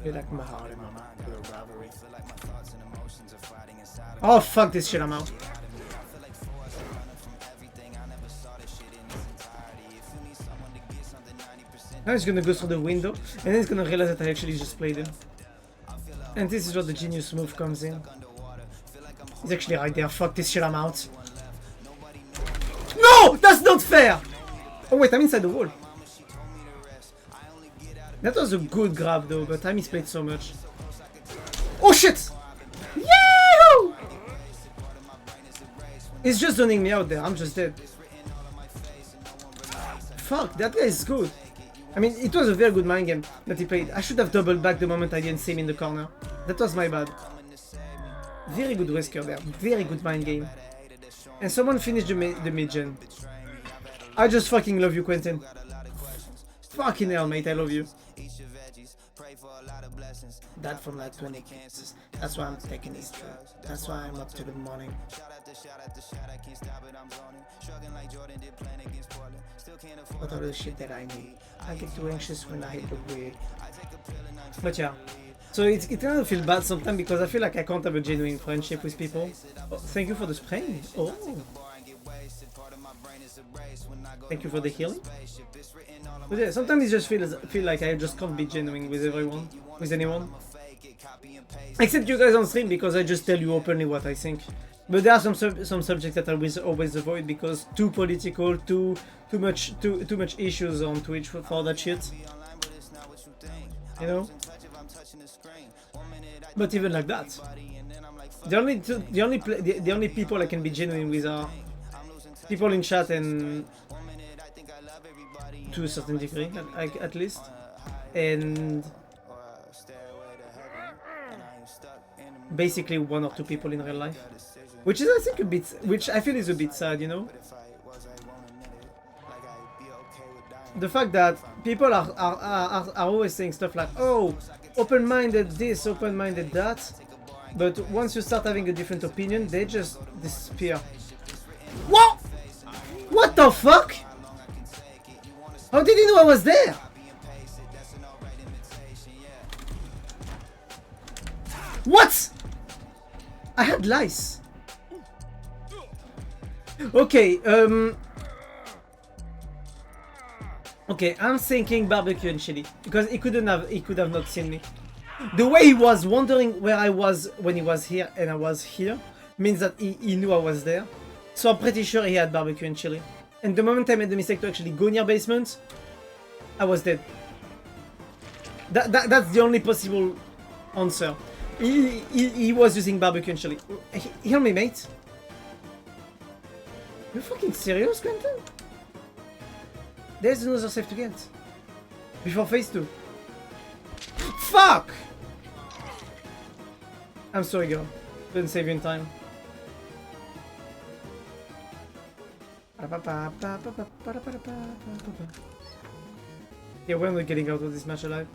Feel like my heart in my mind. Oh fuck this shit, I'm out. Now he's gonna go through the window and then he's gonna realize that I actually just played him. And this is where the genius move comes in. He's actually right there. Fuck this shit, I'm out. No! That's not fair! Oh wait, I'm inside the wall. That was a good grab though, but I misplayed so much. Oh shit! Yahoo! He's just zoning me out there, I'm just dead. Fuck, that guy is good. I mean, it was a very good mind game that he played. I should have doubled back the moment I didn't see him in the corner. That was my bad. Very good whisker there, very good mind game. And someone finished the mid-gen. I just fucking love you, Quentin. Fucking hell, mate, I love you. That from like 20 cases. That's why I'm taking this trip. That's why I'm up to the morning. What all the shit that I need. I get too anxious when I hit the weird. But yeah. So it kind of feels bad sometimes because I feel like I can't have a genuine friendship with people. Oh, thank you for the spray. Oh. Thank you for the healing. But yeah, sometimes it just feel like I just can't be genuine with everyone, with anyone. Except you guys on stream because I just tell you openly what I think. But there are some subjects that I will always avoid because too political, too much issues on Twitch for that shit. You know. But even like that, the only people I can be genuine with are people in chat and to a certain degree, at least, and basically one or two people in real life, which is I think a bit, which I feel is a bit sad, you know. The fact that people are always saying stuff like, oh, open-minded this, open-minded that, but once you start having a different opinion, they just disappear. What? What the fuck? How did he know I was there? What? I had lice. Okay, okay, I'm thinking barbecue and chili because he could have not seen me. The way he was wondering where I was when he was here and I was here means that he knew I was there. So I'm pretty sure he had barbecue and chili. And the moment I made the mistake to actually go near basement, I was dead. That's the only possible answer. He was using barbecue and chili. Heal me, mate. You fucking serious, Quentin? There's another save to get. Before phase 2. Fuck! I'm sorry, girl. Didn't save you in time. Yeah, we're not getting out of this match alive.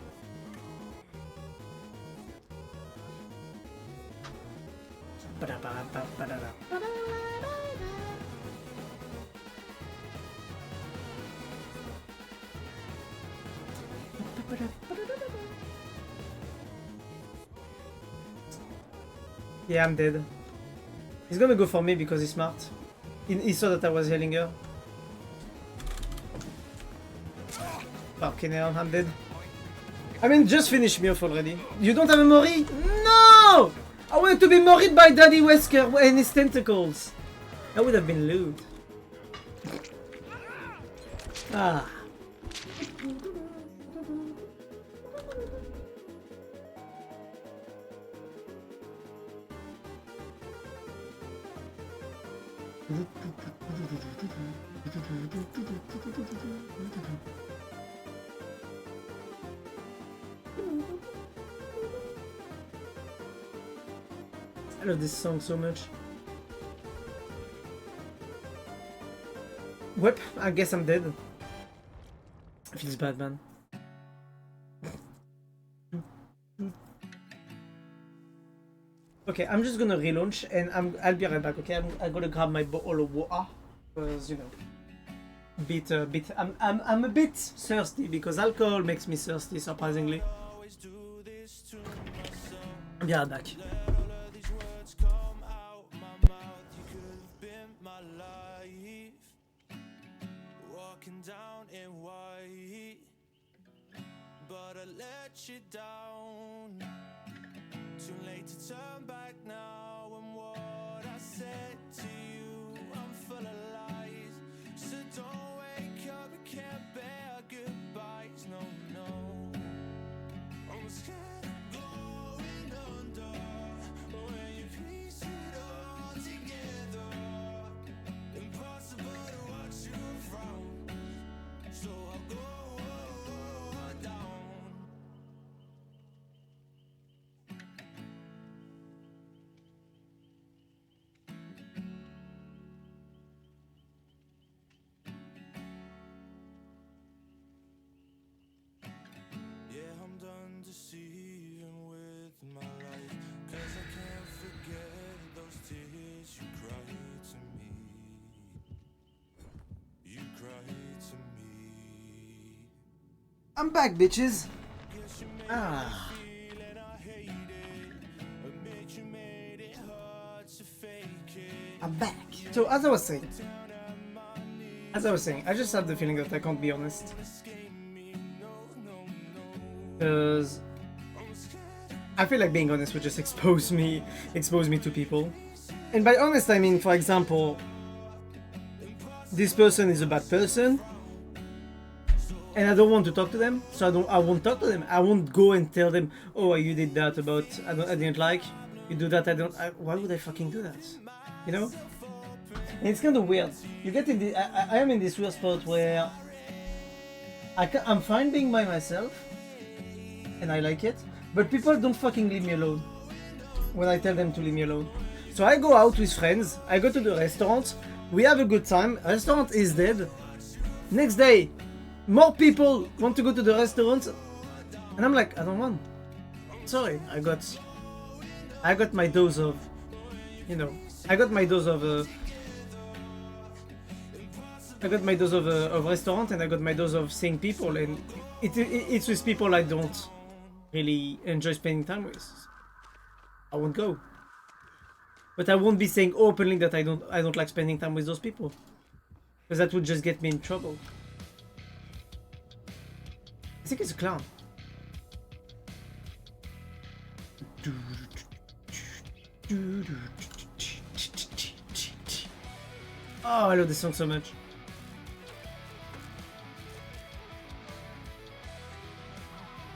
Yeah, I'm dead. He's gonna go for me because he's smart. He saw that I was healing her. Fucking hell, I'm dead. I mean, just finish me off already. You don't have a Mori? No! I wanted to be Mori'd by Daddy Wesker and his tentacles. That would have been lewd. Ah. I love this song so much. Whip, I guess I'm dead. Feels bad, man. Okay, I'm just gonna relaunch and I'll be right back. Okay, I'm gonna grab my bottle of water because you know, I'm a bit thirsty because alcohol makes me thirsty surprisingly. I'll be right back. Down in white, but I let you down. Too late to turn back now, and what I said to you, I'm full of lies. So don't wake up, I can't bear goodbyes. No, no, I'm scared of going under when you piece it all together. Impossible to watch you frown. So I'll go down. Yeah, I'm done deceiving with my life, 'cause I can't forget those tears you cried to me. You cried to me. I'm back, bitches. Ah. I'm back. So as I was saying, I just have the feeling that I can't be honest. Because I feel like being honest would just expose me to people. And by honest, I mean, for example, this person is a bad person, and I don't want to talk to them, so I won't talk to them. I won't go and tell them, oh, you did that about I didn't like. You do that. Why would I fucking do that? You know? And it's kind of weird. You get in the. I am in this weird spot where I'm fine being by myself, and I like it. But people don't fucking leave me alone when I tell them to leave me alone. So I go out with friends. I go to the restaurant. We have a good time. Restaurant is dead. Next day, more people want to go to the restaurant, and I'm like, I don't want. Sorry, I got my dose of, you know, I got my dose of restaurant, and I got my dose of seeing people, and it's with people I don't really enjoy spending time with. I won't go. But I won't be saying openly that I don't like spending time with those people, because that would just get me in trouble. I think it's a clown. Oh, I love this song so much.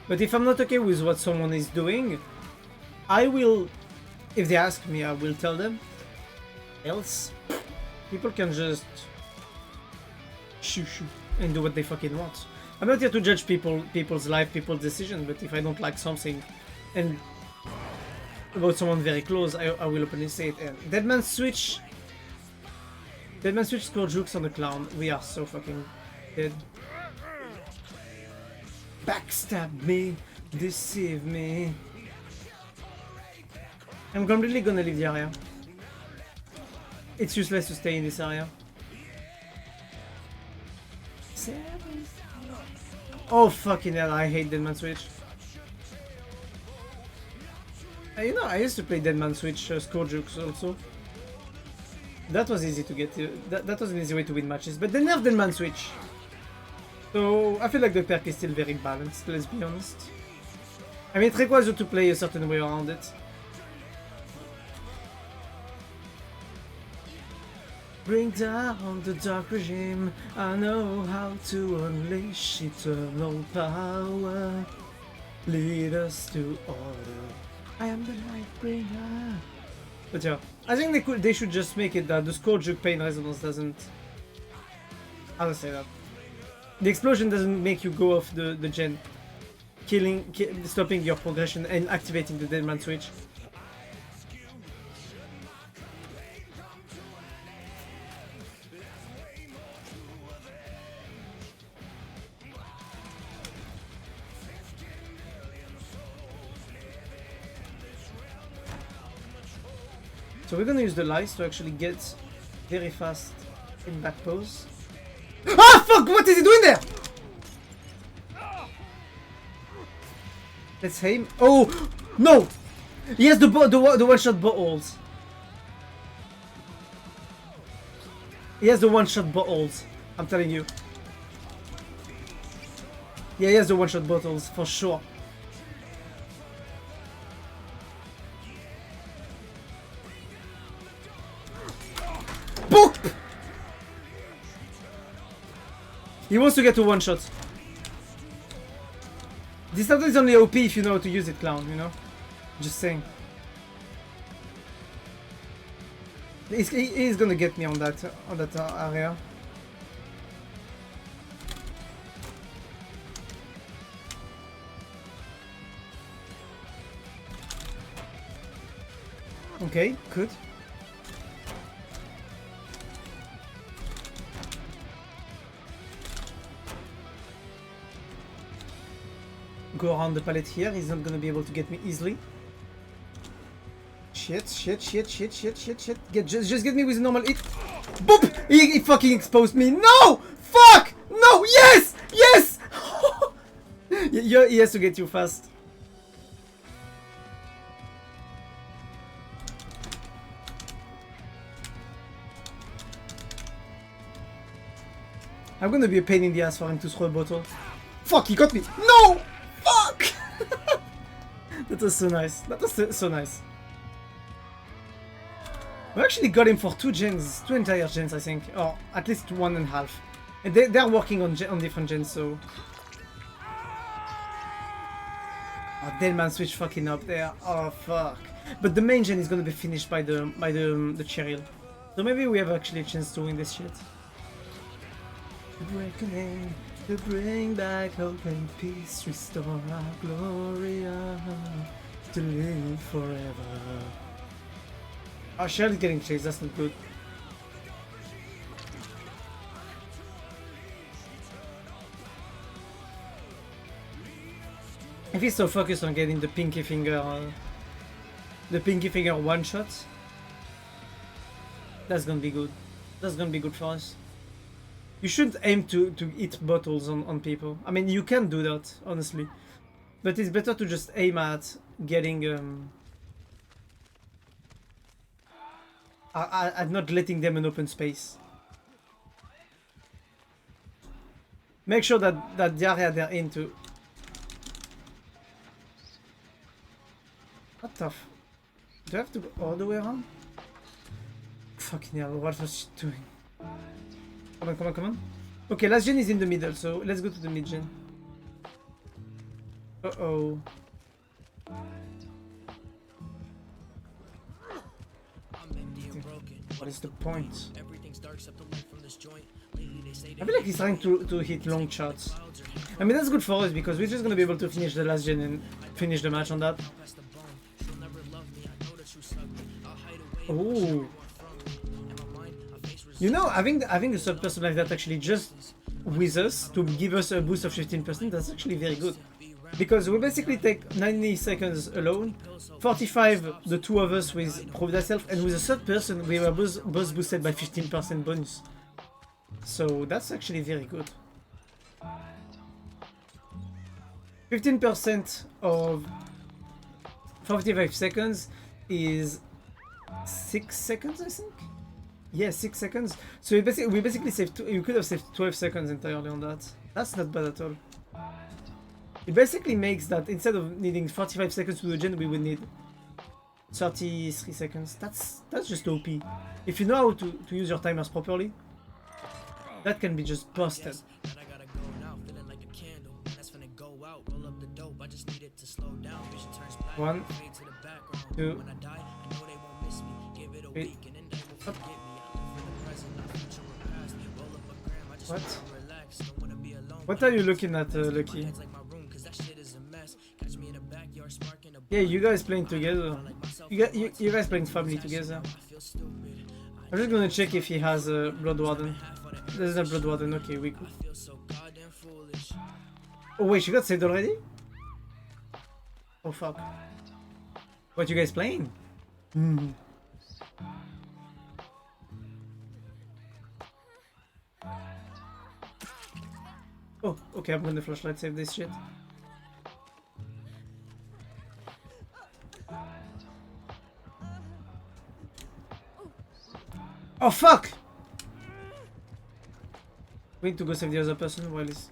But if I'm not okay with what someone is doing, I will, if they ask me, I will tell them. Else, people can just shoo and do what they fucking want. I'm not here to judge people's life, people's decision, but if I don't like something, and about someone very close, I will openly say it. And Deadman Switch scored jukes on the clown. We are so fucking dead. Backstab me, deceive me. I'm completely gonna leave the area. It's useless to stay in this area. Oh fucking hell, I hate Deadman Switch. You know, I used to play Deadman Switch score jukes also. That was easy to get to. That was an easy way to win matches, but they nerfed Deadman Switch. So I feel like the perk is still very balanced, let's be honest. I mean, it requires you to play a certain way around it. Bring down the dark regime. I know how to unleash eternal power. Lead us to order. I am the Nightbringer. But yeah, I think they should just make it that the score juke pain resonance doesn't. How to say that? The explosion doesn't make you go off the gen, stopping your progression and activating the Deadman Switch. So we're gonna use the lights to actually get very fast in back pose. Ah fuck! What is he doing there? Let's aim. Oh no! He has the one-shot bottles. He has the one-shot bottles. I'm telling you. Yeah, he has the one-shot bottles for sure. Boop! He wants to get to one-shot. This sometimes is only OP if you know how to use it, clown, you know? Just saying. He's gonna get me on that area. Okay, good. Go around the pallet here. He's not gonna be able to get me easily. Shit. Just get me with a normal hit. Boop! He fucking exposed me. No! Fuck! No! Yes! Yes! He has to get you fast. I'm gonna be a pain in the ass for him to throw a bottle. Fuck, he got me. No! Fuck! That was so nice. That was so nice. We actually got him for two entire gens, I think, or at least 1.5. And they're working on different gens, so. Oh, Delman switch fucking up there. Oh fuck! But the main gen is gonna be finished by the Cheryl. So maybe we have actually a chance to win this shit. Reckoning to bring back hope and peace, restore our glory, to live forever. Oh, Cheryl is getting chased, that's not good. If he's so focused on getting the pinky finger one shot, that's gonna be good. That's gonna be good for us. You shouldn't aim to hit bottles on people. I mean, you can do that, honestly. But it's better to just aim at getting at not letting them an open space. Make sure that the area they're into. What the f... Do I have to go all the way around? Fucking hell, what was she doing? Come on. Okay, last gen is in the middle, so let's go to the mid gen. Uh-oh. What is the point? I feel like he's trying to hit long shots. I mean, that's good for us because we're just gonna be able to finish the last gen and finish the match on that. Oh. You know, having a sub person like that actually just with us to give us a boost of 15%, that's actually very good. Because we basically take 90 seconds alone, 45 the two of us with Prove Thyself, and with a third person we were both boosted by 15% bonus. So that's actually very good. 15% of 45 seconds is 6 seconds, I think? Yeah, 6 seconds. So we basically saved, we could have saved 12 seconds entirely on that. That's not bad at all. It basically makes that instead of needing 45 seconds to do a gen, we would need 33 seconds. That's just OP. If you know how to use your timers properly, that can be just busted. One, two, three. Up. What are you looking at, Lucky? Yeah, you guys playing together. You guys playing family together. I'm just gonna check if he has a Blood Warden. There's a Blood Warden, okay, we could. Oh wait, she got saved already? Oh fuck. What you guys playing? Oh, okay, I'm gonna flashlight save this shit. Oh fuck! We need to go save the other person while he's...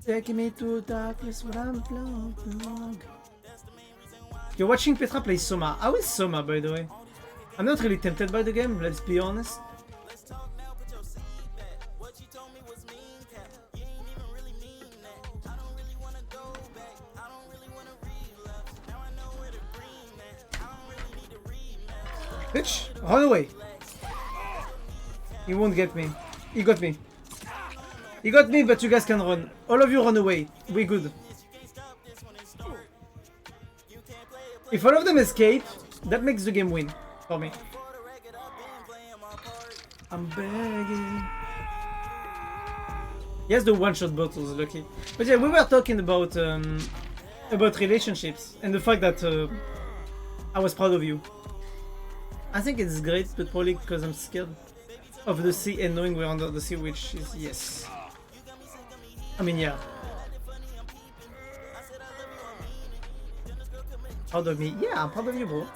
Take me to darkness when I'm alone. You're watching Petra play Soma. How is Soma, by the way? I'm not really tempted by the game, let's be honest. Bitch, run away. He won't get me. He got me. He got me, but you guys can run. All of you run away. We good. If all of them escape, that makes the game win for me. I'm begging. He has the one-shot bottles, lucky. But yeah, we were talking about relationships and the fact that I was proud of you. I think it's great, but probably because I'm scared of the sea and knowing we're under the sea, which is yes. I mean, yeah. Proud of me? Yeah, I'm proud of you, bro.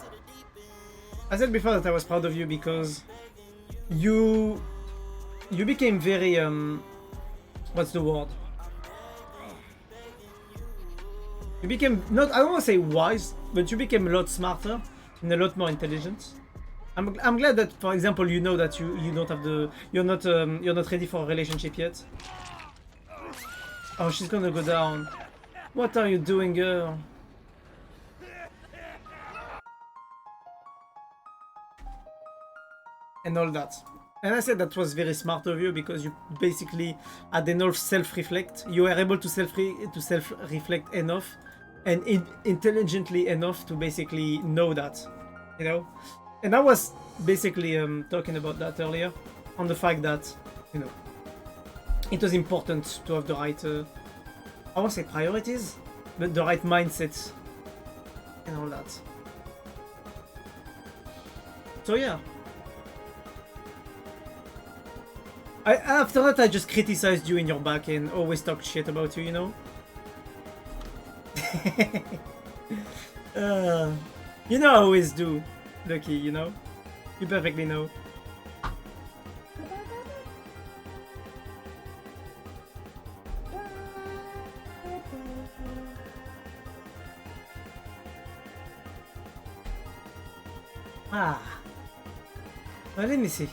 I said before that I was proud of you because you became very what's the word? You became not, I don't want to say wise, but you became a lot smarter and a lot more intelligent. I'm glad that, for example, you know that you don't have the you're not ready for a relationship yet. Oh, she's gonna go down. What are you doing, girl? And all that. And I said that was very smart of you because you basically had enough self-reflect. You were able to self-reflect enough and intelligently enough to basically know that, you know. And I was basically talking about that earlier, on the fact that, you know, it was important to have the right, I won't say priorities, but the right mindset and all that. So yeah. After that, I just criticized you in your back and always talked shit about you, you know? You know I always do, Lucky, you know? You perfectly know. Ah. Well, let me see.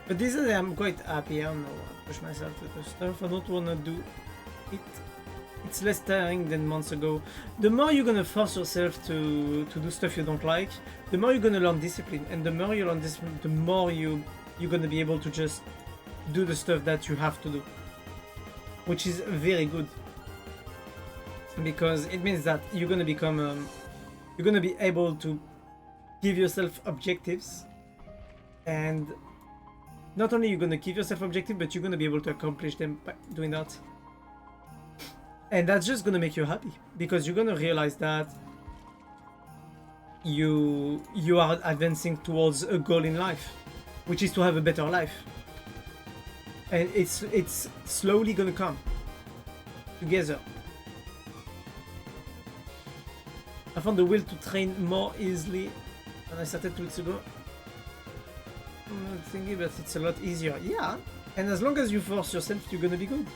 But this is, I'm quite happy. I don't know. I push myself to do stuff. I don't wanna do it. It's less tiring than months ago. The more you're gonna force yourself to do stuff you don't like, the more you're gonna learn discipline. And the more you learn discipline, the more you're gonna be able to just do the stuff that you have to do. Which is very good. Because it means that you're gonna become, you're gonna be able to give yourself objectives, and not only you're gonna give yourself objectives, but you're gonna be able to accomplish them by doing that. And that's just gonna make you happy because you're gonna realize that you are advancing towards a goal in life, which is to have a better life. And it's slowly gonna come together. I found the will to train more easily than I started 2 weeks ago. I'm not thinking, but it's a lot easier. Yeah, and as long as you force yourself, you're gonna be good.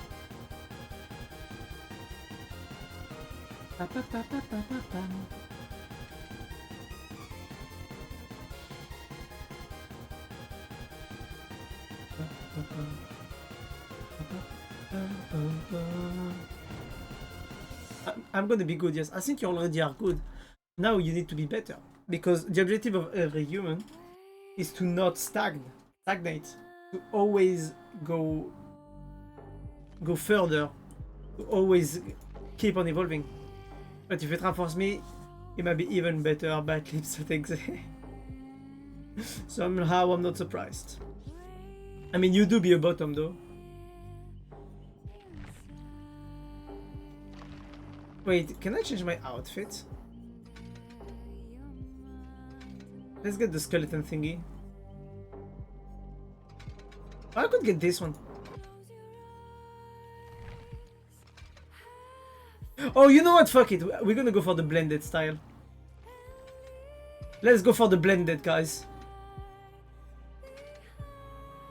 I'm gonna be good, yes. I think you already are good. Now you need to be better. Because the objective of every human is to not stagnate. To always go further. To always keep on evolving. But if you transform me, It might be even better, bad clips, thanks. Somehow I'm not surprised. I mean, you do be a bottom though. Wait, can I change my outfit? Let's get the skeleton thingy. I could get this one. Oh, you know what? Fuck it. We're gonna go for the blended style. Let's go for the blended, guys.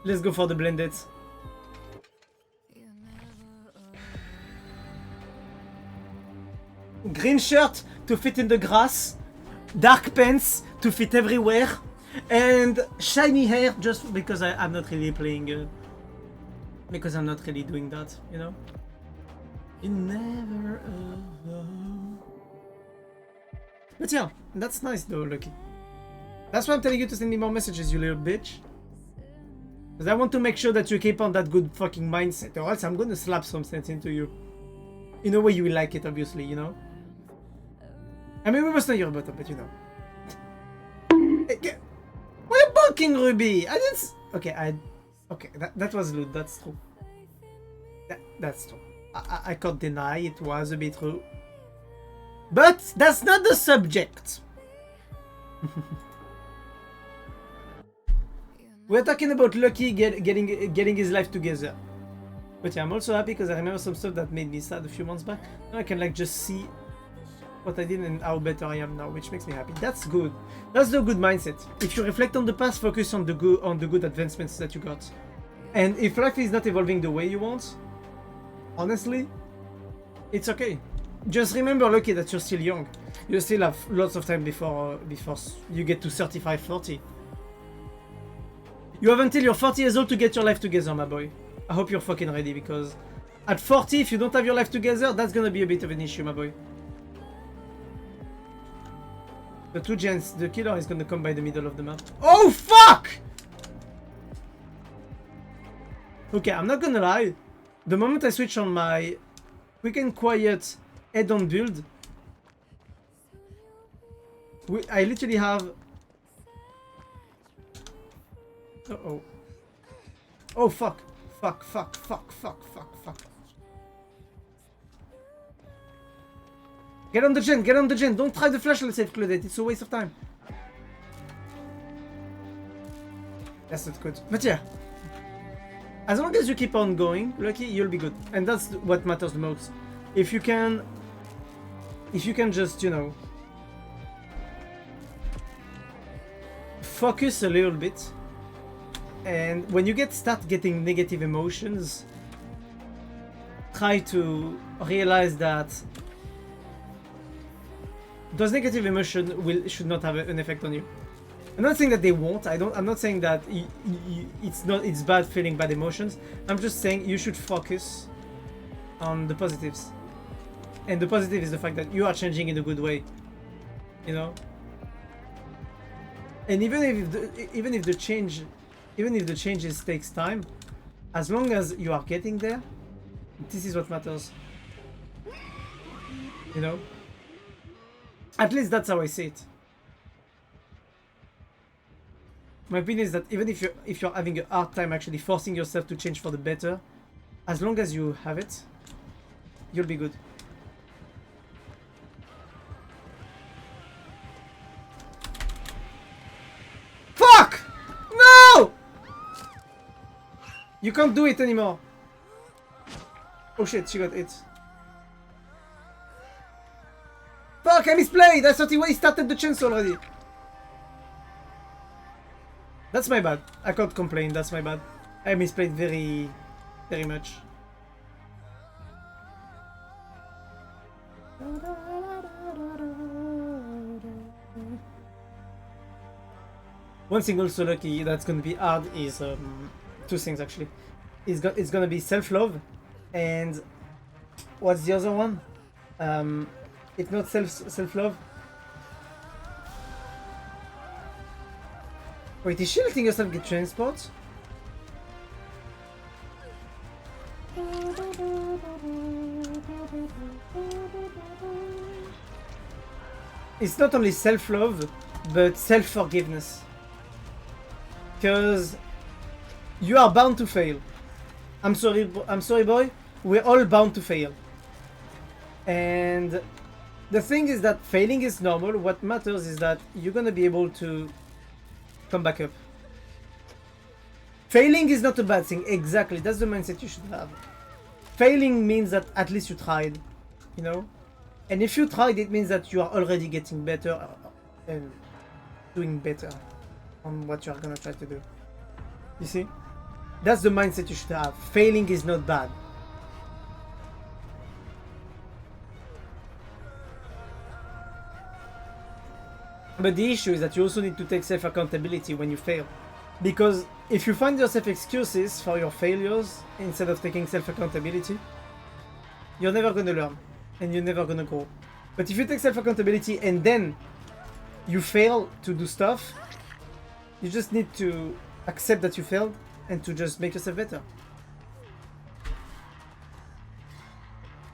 Let's go for the blended. Green shirt to fit in the grass. Dark pants to fit everywhere. And shiny hair just because I'm not really playing... because I'm not really doing that, you know? You never alone. But yeah, that's nice though, Lucky. That's why I'm telling you to send me more messages, you little bitch. Because I want to make sure that you keep on that good fucking mindset, or else I'm gonna slap some sense into you. In a way you will like it, obviously, you know? I mean, we must know you're a bottom, but you know. Why are you barking, Ruby? I didn't... Okay, okay, that was lewd, that's true. That's true. I can't deny it was a bit true. But that's not the subject. We're talking about Lucky getting his life together. But yeah, I'm also happy because I remember some stuff that made me sad a few months back. Now I can like just see what I did and how better I am now, which makes me happy. That's good. That's the good mindset. If you reflect on the past, focus on the good advancements that you got. And if life is not evolving the way you want, honestly, it's okay. Just remember, Lucky, that you're still young. You still have lots of time before you get to 35, 40. You have until you're 40 years old to get your life together, my boy. I hope you're fucking ready, because at 40, if you don't have your life together, that's gonna be a bit of an issue, my boy. The two gens, the killer is gonna come by the middle of the map. Oh, fuck! Okay, I'm not gonna lie. The moment I switch on my quick and quiet head-on build, I literally have... Uh-oh. Oh, fuck. Fuck. Get on the gen, Don't try the flashlight safe, Claudette. It's a waste of time. That's not good. But yeah. As long as you keep on going, Lucky, you'll be good. And that's what matters the most. If you can just, you know, focus a little bit. And when you start getting negative emotions, try to realize that those negative emotions should not have an effect on you. I'm not saying that they won't. I'm not saying that it's bad feeling bad emotions. I'm just saying you should focus on the positives. And the positive is the fact that you are changing in a good way. You know? And even if the changes takes time, as long as you are getting there, this is what matters. You know? At least that's how I see it. My opinion is that even if you're having a hard time actually forcing yourself to change for the better, as long as you have it, you'll be good. Fuck! No! You can't do it anymore. Oh shit, she got it. Fuck, I misplayed! I thought he started the chance already. That's my bad. I can't complain, that's my bad. I misplayed very much. One thing also, Lucky, that's gonna be hard is two things actually. It's gonna be self-love, and what's the other one? If not self-love. Wait, is she letting herself get transport? it's not only self-love, but self-forgiveness. Because you are bound to fail. I'm sorry, boy. We're all bound to fail. And the thing is that failing is normal. What matters is that you're gonna be able to come back up. Failing is not a bad thing. Exactly, that's the mindset you should have. Failing means that at least you tried, you know? And if you tried, it means that you are already getting better and doing better on what you're gonna try to do. You see? That's the mindset you should have. Failing is not bad. But the issue is that you also need to take self-accountability when you fail. Because if you find yourself excuses for your failures instead of taking self-accountability, you're never gonna learn and you're never gonna grow. But if you take self-accountability and then you fail to do stuff, you just need to accept that you failed and to just make yourself better.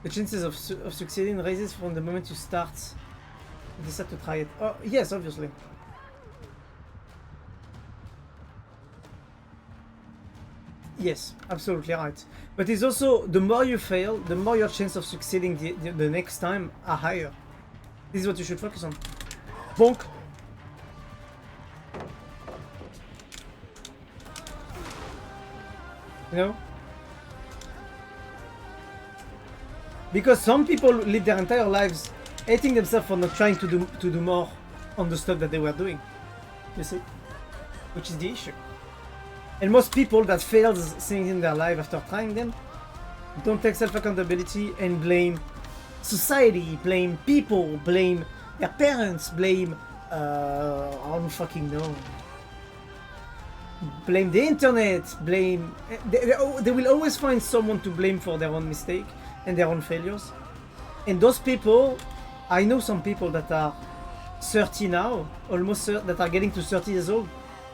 The chances of succeeding raises from the moment you start. You decide to try it. Oh, yes, obviously. Yes, absolutely right. But it's also, the more you fail, the more your chance of succeeding the next time are higher. This is what you should focus on. Bonk! You know? Because some people live their entire lives hating themselves for not trying to do more on the stuff that they were doing. You see? Which is the issue. And most people that fails things in their life after trying them don't take self-accountability and blame society, blame people, blame their parents, blame I don't fucking know. Blame the internet, blame... They will always find someone to blame for their own mistake and their own failures. And those people, I know some people that are 30 now, almost that are getting to 30 years old,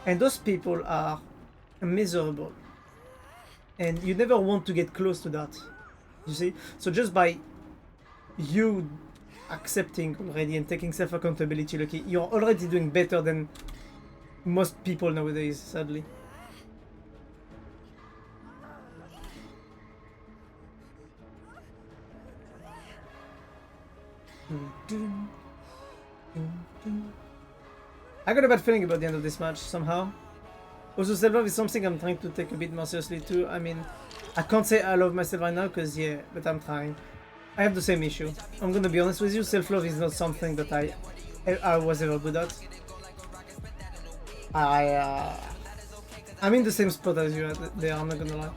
and those people are miserable. And you never want to get close to that, you see? So just by you accepting already and taking self-accountability, Lucky, you're already doing better than most people nowadays, sadly. I got a bad feeling about the end of this match, somehow. Also, self-love is something I'm trying to take a bit more seriously too. I mean, I can't say I love myself right now, because yeah, but I'm trying. I have the same issue. I'm gonna be honest with you, self-love is not something that I was ever good at. I'm in the same spot as you there, I'm not gonna lie.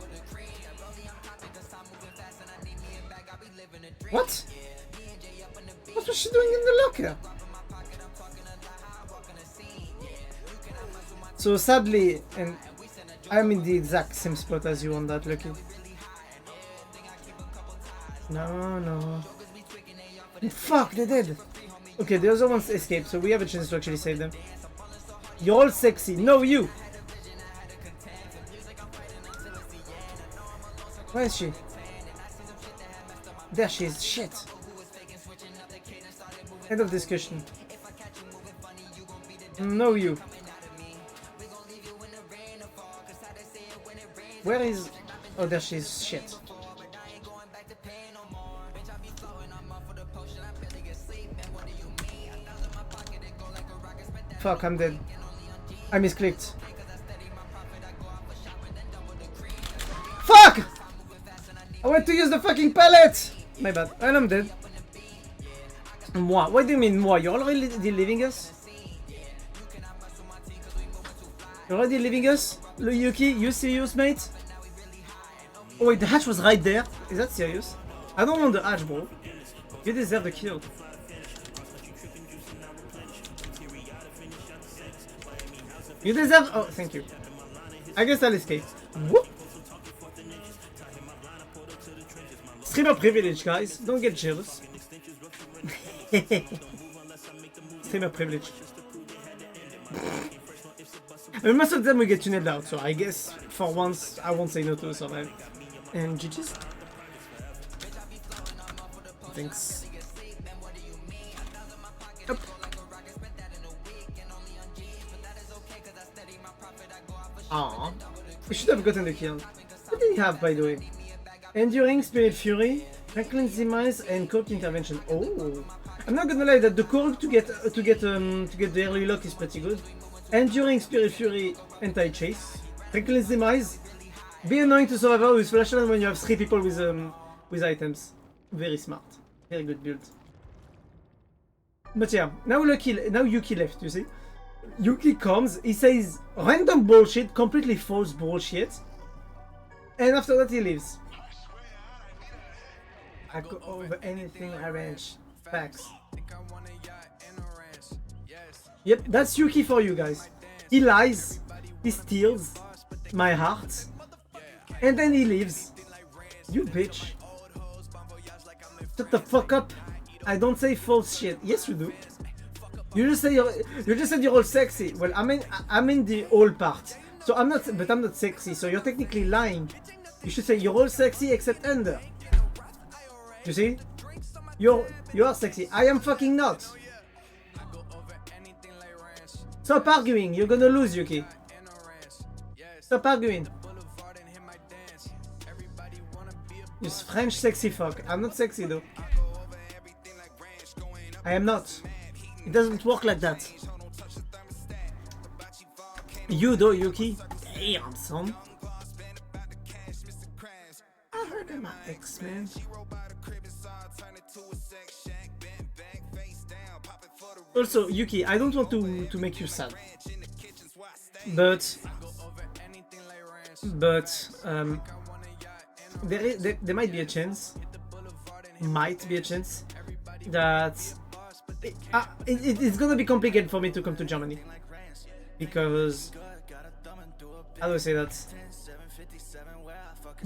What? What was she doing in the locker? So sadly, and I'm in the exact same spot as you on that, Lucky. No. Fuck, they're dead. Okay, the other ones escaped, so we have a chance to actually save them. You're all sexy. No, you! Where is she? There she is. Shit. End of discussion. No, you. Where is... Oh, there she is. Shit. Fuck, I'm dead. I misclicked. Fuck! I went to use the fucking pallet! My bad. And I'm dead. Moi? What do you mean moi? You're already leaving us? You're already leaving us? Yuki, you serious, mate? Oh wait, the hatch was right there? Is that serious? I don't want the hatch, bro. You deserve the kill. You deserve... Oh, thank you. I guess I'll escape. Whoop. Streamer privilege, guys. Don't get jealous. Streamer privilege. I mean, most of them will get tunneled out, so I guess for once I won't say no to survive. And GG's. Thanks. Up. Aww. He should have gotten the kill. What did he have, by the way? Enduring, Spirit Fury, Franklin's Demise, and Cork Intervention. Oh, I'm not gonna lie that the Cork to get the early lock is pretty good. Enduring, Spirit Fury, Anti-Chase, Franklin's Demise. Be annoying to survivor with flashlight when you have 3 people with items. Very smart. Very good build. But yeah, now Yuki left, you see? Yuki comes, he says random bullshit, completely false bullshit. And after that he leaves. I go over anything arranged. Facts. Yep, that's Yuki for you guys. He lies, he steals my heart, and then he leaves. You bitch. Shut the fuck up. I don't say false shit. Yes, you do. You just said you're all sexy. Well, I'm in the all part. So I'm not sexy. So you're technically lying. You should say you're all sexy except under. You see? You are sexy. I am fucking not. Stop arguing. You're gonna lose, Yuki. Stop arguing. You French sexy fuck. I'm not sexy though. I am not. It doesn't work like that. You though, Yuki. Damn, son. I heard of my ex, man. Also, Yuki, I don't want to make you sad. But there might be a chance. That it's gonna be complicated for me to come to Germany, because how do I say that?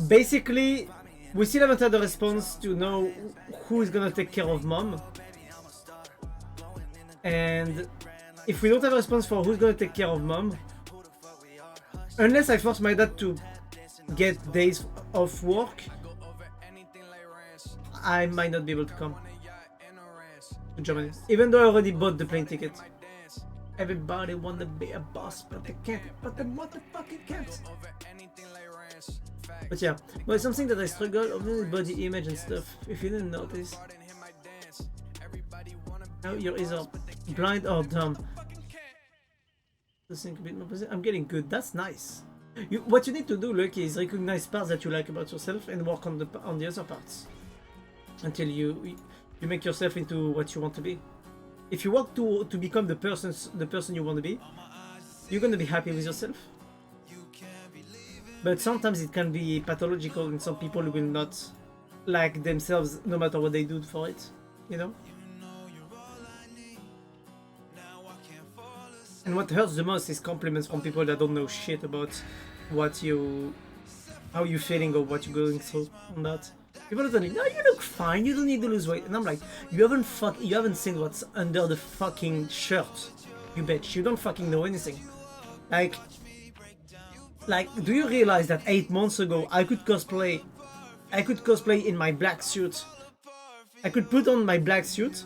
Basically, we still haven't had a response to know who is gonna take care of mom, and if we don't have a response for who's gonna take care of mom, unless I force my dad to get days off work, I might not be able to come to Germany, even though I already bought the plane ticket. Everybody wanna be a boss, but they can't. But the motherfucking can't. But yeah, but it's something that I struggle with body image and stuff. If you didn't notice, now you're either blind or dumb. Just think a bit more positive. I'm getting good. That's nice. What you need to do, Lucky, is recognize parts that you like about yourself and work on the other parts until you make yourself into what you want to be. If you want to become the person you want to be, you're gonna be happy with yourself. But sometimes it can be pathological, and some people will not like themselves no matter what they do for it, you know? And what hurts the most is compliments from people that don't know shit about how you're feeling or what you're going through on that. People are telling me, no, you look fine, you don't need to lose weight. And I'm like, you haven't seen what's under the fucking shirt, you bitch. You don't fucking know anything. Like, do you realize that 8 months ago I could cosplay in my black suit? I could put on my black suit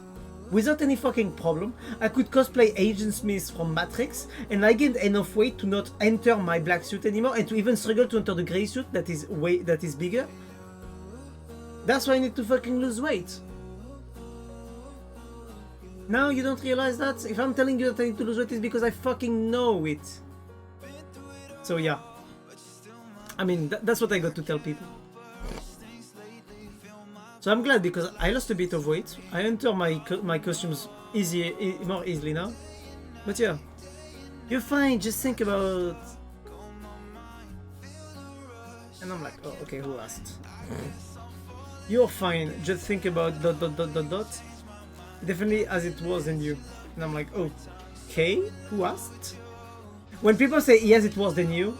without any fucking problem. I could cosplay Agent Smith from Matrix, and I gained enough weight to not enter my black suit anymore, and to even struggle to enter the grey suit that is bigger. That's why I need to fucking lose weight. Now you don't realize that? If I'm telling you that I need to lose weight, it's because I fucking know it. So yeah. I mean, that's what I got to tell people. So I'm glad, because I lost a bit of weight. I enter my costumes more easily now. But yeah. You're fine, just think about... And I'm like, oh, okay, who asked? You're fine, just think about ... Definitely as it was in you. And I'm like, okay, who asked? When people say yes, it was in you,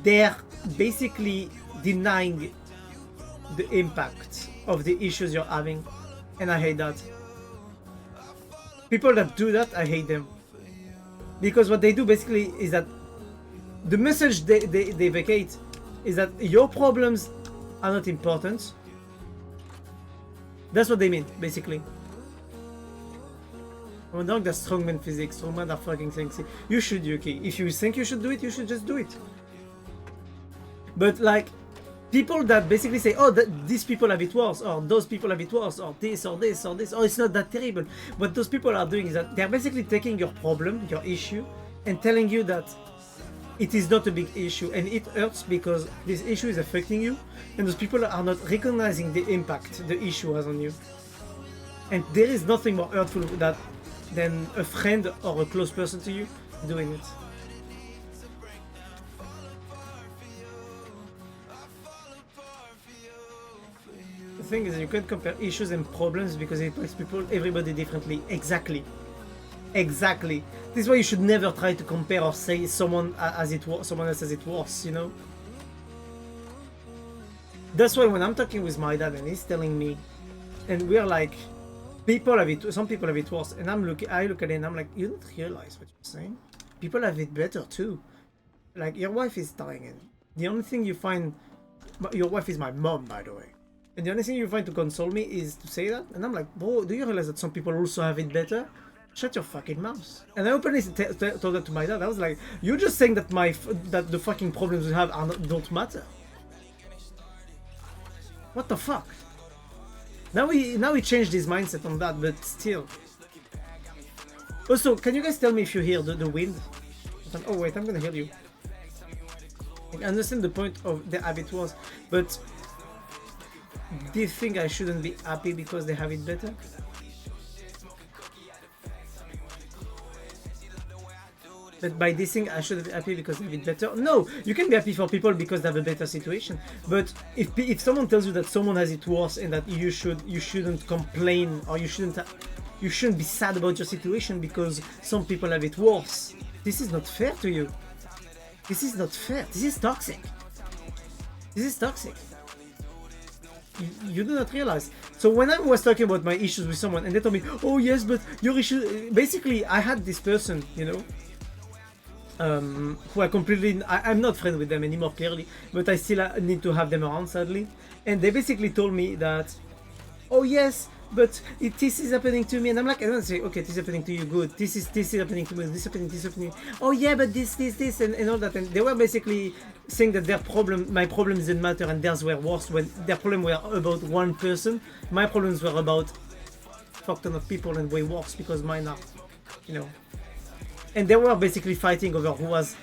they're basically denying the impact of the issues you're having. And I hate that. People that do that, I hate them. Because what they do basically is that the message they vacate is that your problems are not important. That's what they mean, basically. I'm a dog that's strongman physics. Strongman are fucking sexy. You should, Yuki. If you think you should do it, you should just do it. But like, people that basically say, oh, these people have it worse, or those people have it worse, or this, or this, or this, oh, it's not that terrible. What those people are doing is that they're basically taking your problem, your issue, and telling you that it is not a big issue, and it hurts because this issue is affecting you, and those people are not recognizing the impact the issue has on you. And there is nothing more hurtful than a friend or a close person to you doing it. The thing is, you can't compare issues and problems because it affects everybody differently. Exactly. Exactly. This is why you should never try to compare or say someone else has it worse, you know? That's why when I'm talking with my dad and he's telling me, and we're like, some people have it worse, and I look at it and I'm like, you don't realize what you're saying? People have it better too. Like, your wife is dying, and the only thing you find, your wife is my mom, by the way, and the only thing you find to console me is to say that, and I'm like, bro, do you realize that some people also have it better? Shut your fucking mouth. And I openly told that to my dad. I was like, you're just saying that that the fucking problems we have don't matter. What the fuck? Now he changed his mindset on that, but still. Also, can you guys tell me if you hear the wind? Oh wait, I'm gonna hear you. I understand the point of the habit was, but do you think I shouldn't be happy because they have it better? But by this thing, I should be happy because they have it better. No, you can be happy for people because they have a better situation. But if someone tells you that someone has it worse and that you shouldn't complain, or you shouldn't be sad about your situation because some people have it worse, this is not fair to you. This is not fair. This is toxic. This is toxic. You do not realize. So when I was talking about my issues with someone and they told me, oh yes, but your issue, basically I had this person, you know, who I'm not friends with them anymore, clearly, but I still need to have them around, sadly. And they basically told me that, oh yes, but this is happening to me, and I'm like, I don't say, okay, this is happening to you, good. This is happening to me, this is happening. Oh yeah, but this, and all that. And they were basically saying that my problems didn't matter, and theirs were worse. When their problems were about one person, my problems were about fuck ton of people and way worse because mine are, you know. And they were basically fighting over who has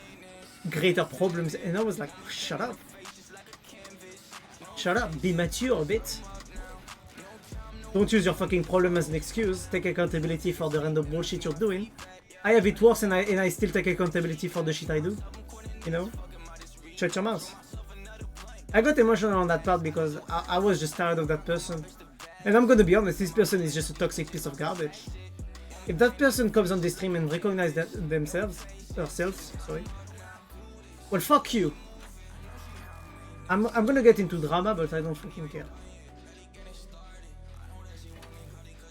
greater problems, and I was like, shut up. Shut up, be mature a bit. Don't use your fucking problem as an excuse. Take accountability for the random bullshit you're doing. I have it worse and I still take accountability for the shit I do. You know? Shut your mouth. I got emotional on that part because I was just tired of that person. And I'm gonna be honest, this person is just a toxic piece of garbage. If that person comes on this stream and recognizes herself, sorry. Well, fuck you. I'm gonna get into drama, but I don't fucking care.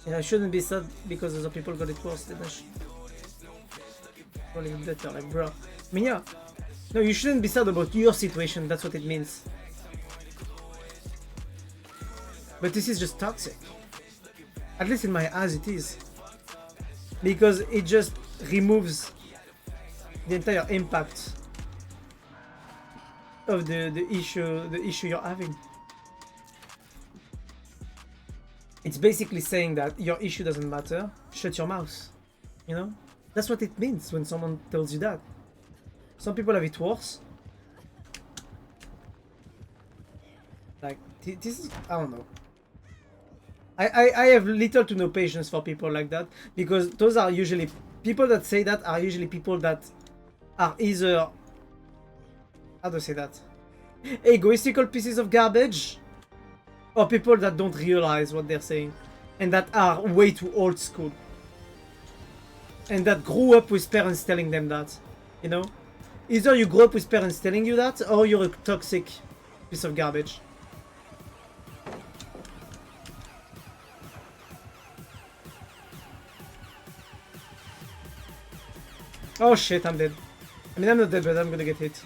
And I shouldn't be sad because other people got it worse. Well, even better, like, bro. I mean, yeah. No, you shouldn't be sad about your situation. That's what it means. But this is just toxic. At least in my eyes, it is. Because it just removes the entire impact of the issue you're having. It's basically saying that your issue doesn't matter, shut your mouth. You know? That's what it means when someone tells you that. Some people have it worse. Like, this is, I don't know. I have little to no patience for people like that, because those are usually, people that say that are usually people that are either, how do I say that? Egoistical pieces of garbage, or people that don't realize what they're saying, and that are way too old school. And that grew up with parents telling them that, you know? Either you grew up with parents telling you that, or you're a toxic piece of garbage. Oh shit, I'm dead. I mean, I'm not dead, but I'm gonna get hit.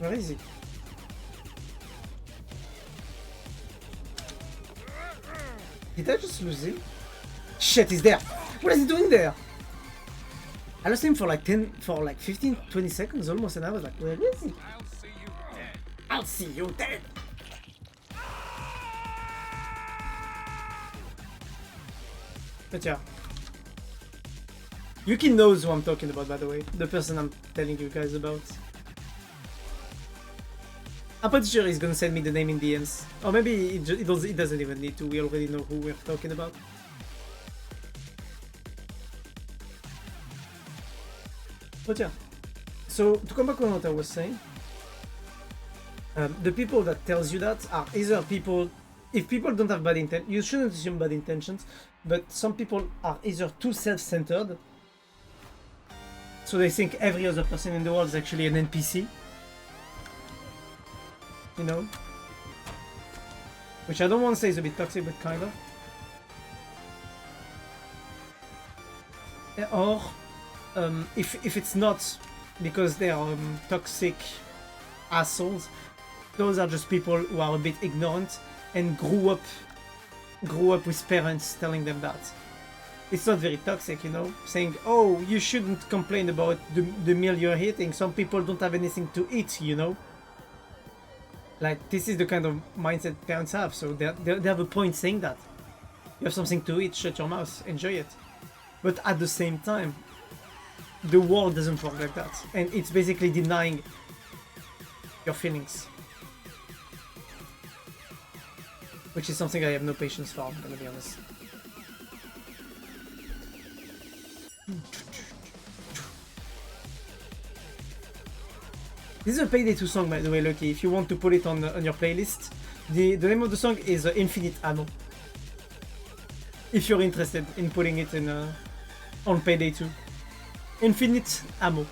Where is he? Did I just lose him? Shit, he's there! What is he doing there? I lost him for like 15, 20 seconds almost, and I was like, where is he? I'll see you dead! But yeah. Yuki knows who I'm talking about, by the way. The person I'm telling you guys about. I'm pretty sure he's gonna send me the name in DMs. Or maybe it doesn't even need to. We already know who we're talking about. But yeah. So, to come back on what I was saying. The people that tells you that are either people... If people don't have bad intent, you shouldn't assume bad intentions. But some people are either too self-centered. So they think every other person in the world is actually an NPC. You know? Which I don't want to say is a bit toxic, but kind of. Or, if it's not because they are toxic assholes, those are just people who are a bit ignorant and grew up with parents telling them that. It's not very toxic, you know? Saying, oh, you shouldn't complain about the meal you're eating. Some people don't have anything to eat, you know? Like, this is the kind of mindset parents have, so they have a point saying that. You have something to eat, shut your mouth, enjoy it. But at the same time, the world doesn't work like that. And it's basically denying your feelings. Which is something I have no patience for, I'm gonna be honest. This is a Payday 2 song, by the way, Lucky. If you want to put it on your playlist, the name of the song is Infinite Ammo. If you're interested in putting it in on Payday 2. Infinite Ammo.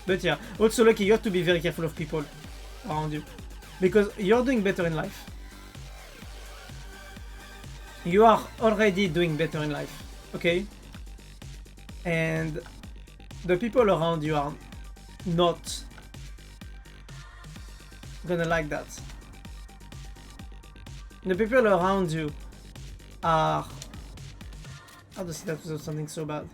But yeah, also Lucky, you have to be very careful of people around you. Because you're doing better in life. You are already doing better in life, okay? And the people around you are not gonna like that. The people around you are... How to say that without something so bad?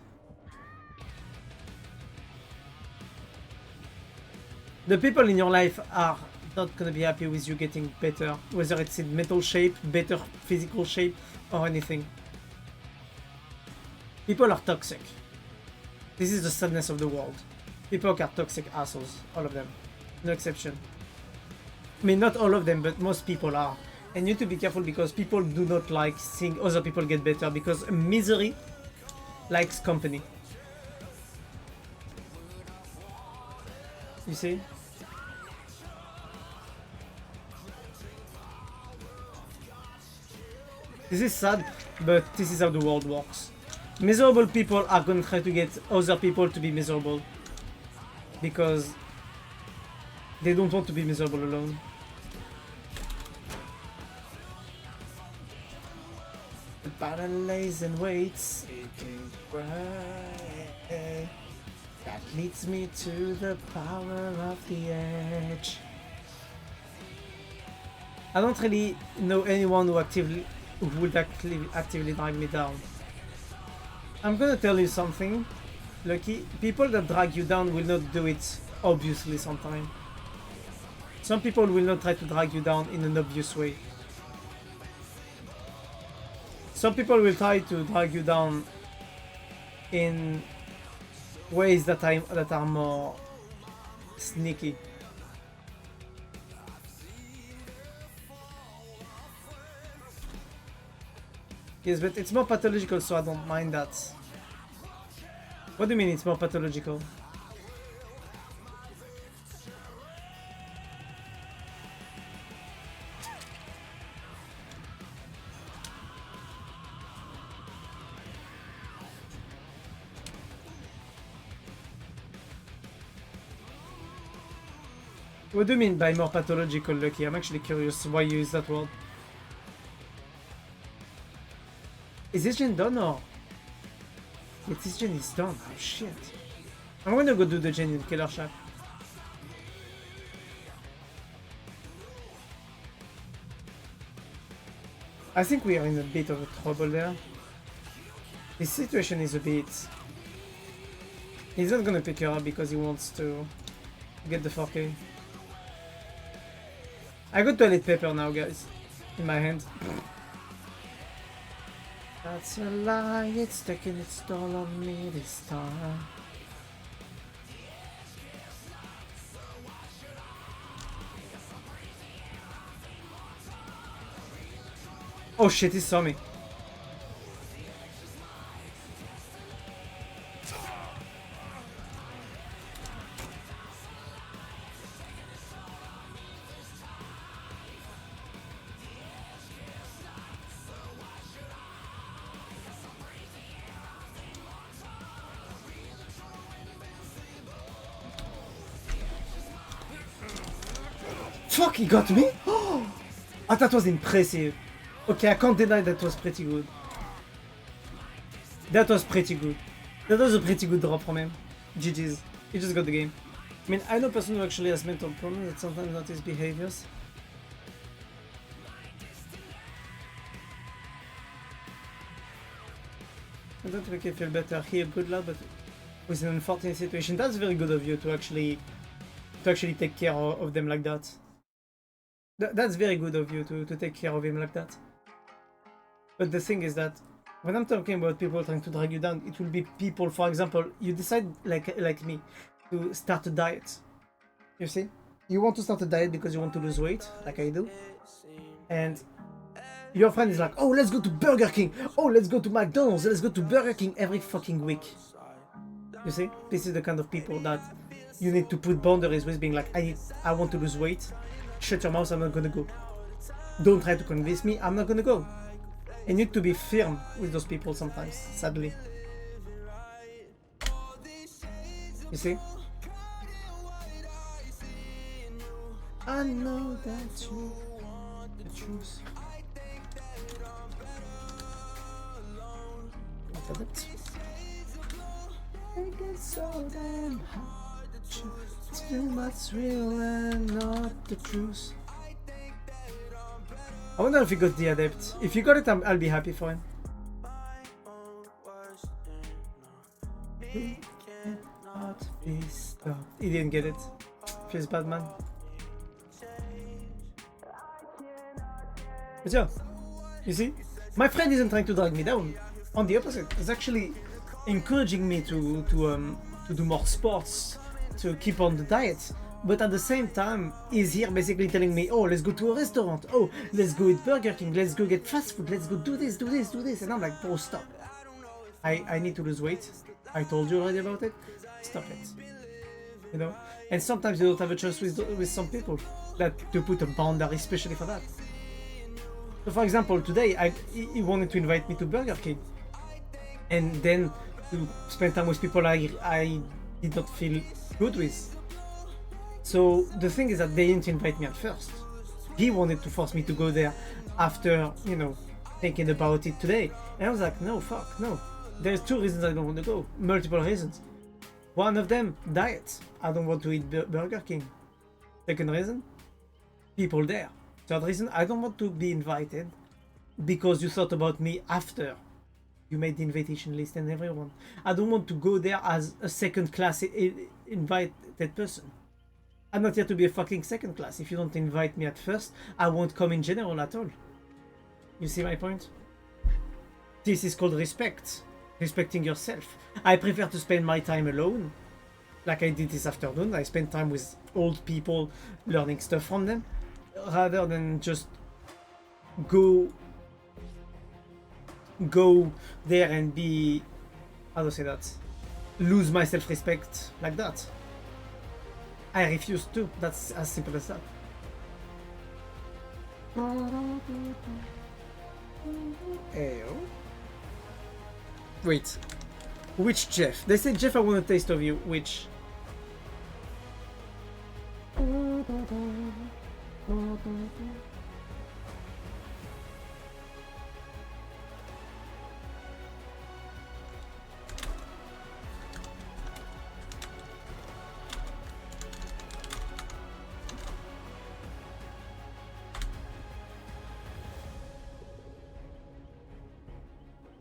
The people in your life are not gonna be happy with you getting better, whether it's in mental shape, better physical shape, or anything. People are toxic. This is the sadness of the world. People are toxic assholes, all of them. No exception. I mean, not all of them, but most people are. And you need to be careful because people do not like seeing other people get better because misery likes company. You see? This is sad, but this is how the world works. Miserable people are gonna try to get other people to be miserable. Because they don't want to be miserable alone. The battle lays and waits. That leads me to the power of the edge. I don't really know anyone who would actively drag me down. I'm gonna tell you something, Lucky. People that drag you down will not do it obviously sometimes. Some people will not try to drag you down in an obvious way. Some people will try to drag you down in ways that are more sneaky. Yes, but it's more pathological, so I don't mind that. What do you mean it's more pathological? What do you mean by more pathological, Lucky? I'm actually curious why you use that word. Is this gen done or? Yes, this gen is done. Oh shit. I'm gonna go do the genuine killer shot. I think we are in a bit of a trouble there. This situation is a bit... He's not gonna pick her up because he wants to get the 4K. I got toilet paper now, guys. In my hand. That's a lie, it's taking its toll on me this time. Oh shit, he saw me. Fuck, he got me? Oh, that was impressive. Okay, I can't deny that was pretty good. That was pretty good. That was a pretty good drop from him. GG's. He just got the game. I mean, I know a person who actually has mental problems that sometimes not his behaviors. I don't make it feel better here, good lad, but with an unfortunate situation, that's very good of you to actually take care of them like that. That's very good of you to take care of him like that. But the thing is that when I'm talking about people trying to drag you down, it will be people, for example, you decide like me to start a diet. You see? You want to start a diet because you want to lose weight, like I do. And your friend is like, oh, let's go to Burger King. Oh, let's go to McDonald's. Let's go to Burger King every fucking week. You see? This is the kind of people that you need to put boundaries with, being like, I want to lose weight. Shut your mouth, I'm not gonna go. Don't try to convince me, I'm not gonna go. You need to be firm with those people sometimes, sadly. You see? I know that you want the truth. Look at it. It's so damn hard to choose. It's too much real and not the truth. I wonder if he got the adept. If he got it, I'll be happy for him. He cannot be stopped. He didn't get it. Feels bad, man. But yeah, you see, my friend isn't trying to drag me down. On the opposite, he's actually encouraging me to do more sports, to keep on the diet. But at the same time, he's here basically telling me, oh, let's go to a restaurant. Oh, let's go eat Burger King. Let's go get fast food. Let's go do this, do this, do this. And I'm like, bro, stop. I need to lose weight. I told you already about it. Stop it. You know? And sometimes you don't have a choice with some people that to put a boundary, especially for that. So for example, today he wanted to invite me to Burger King. And then to spend time with people I did not feel good with. So the thing is that they didn't invite me at first. He wanted to force me to go there after, you know, thinking about it today. And I was like, no, fuck, no. There's two reasons I don't want to go. Multiple reasons. One of them, diet. I don't want to eat Burger King. Second reason, people there. Third reason, I don't want to be invited because you thought about me after you made the invitation list and everyone. I don't want to go there as a second class invited person. I'm not here to be a fucking second class. If you don't invite me at first, I won't come in general at all. You see my point? This is called respect. Respecting yourself. I prefer to spend my time alone, like I did this afternoon. I spent time with old people, learning stuff from them, rather than just go there and be, how do I say that? Lose my self-respect like that. I refuse to. That's as simple as that. Ayo. Wait. Which Jeff? They said, Jeff, I want a taste of you. Which?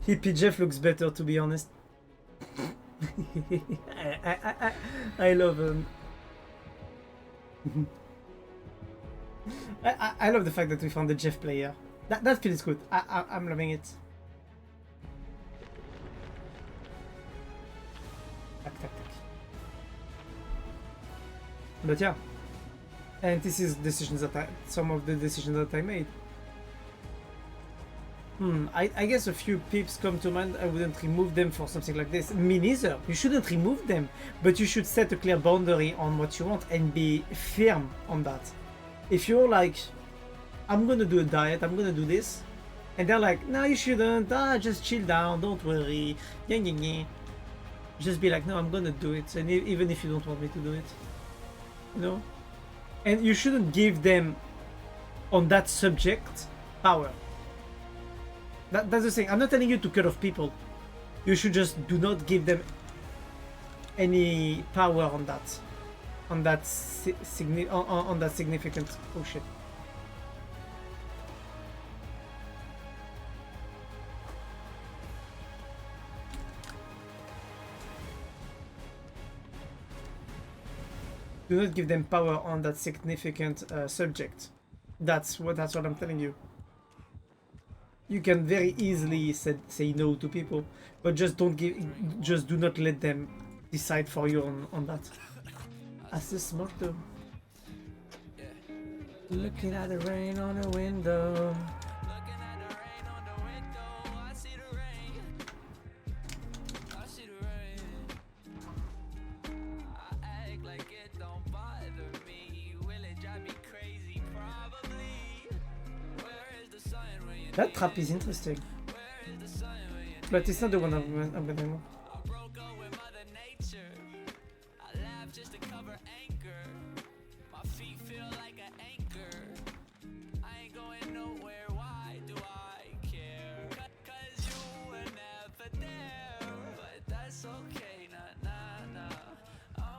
Hippie Jeff looks better, to be honest. I love I love the fact that we found the Jeff player. That feels good. I'm loving it. Tac. But yeah, and this is decisions that some of the decisions that I made. I guess a few peeps come to mind. I wouldn't remove them for something like this. Me neither. You shouldn't remove them, but you should set a clear boundary on what you want and be firm on that. If you're like, I'm gonna do a diet, I'm gonna do this, and they're like, no, you shouldn't. Just chill down. Don't worry. Yeah. Just be like, no, I'm gonna do it, and even if you don't want me to do it, you know. And you shouldn't give them on that subject power. That's the thing. I'm not telling you to cut off people. You should just do not give them any power on that. On that significant. Oh shit. Do not give them power on that significant subject. That's what I'm telling you. You can very easily say no to people, but just do not let them decide for you on that. As a smart though. Looking at the rain on the window. That trap is interesting, but it's not the one I'm gonna know.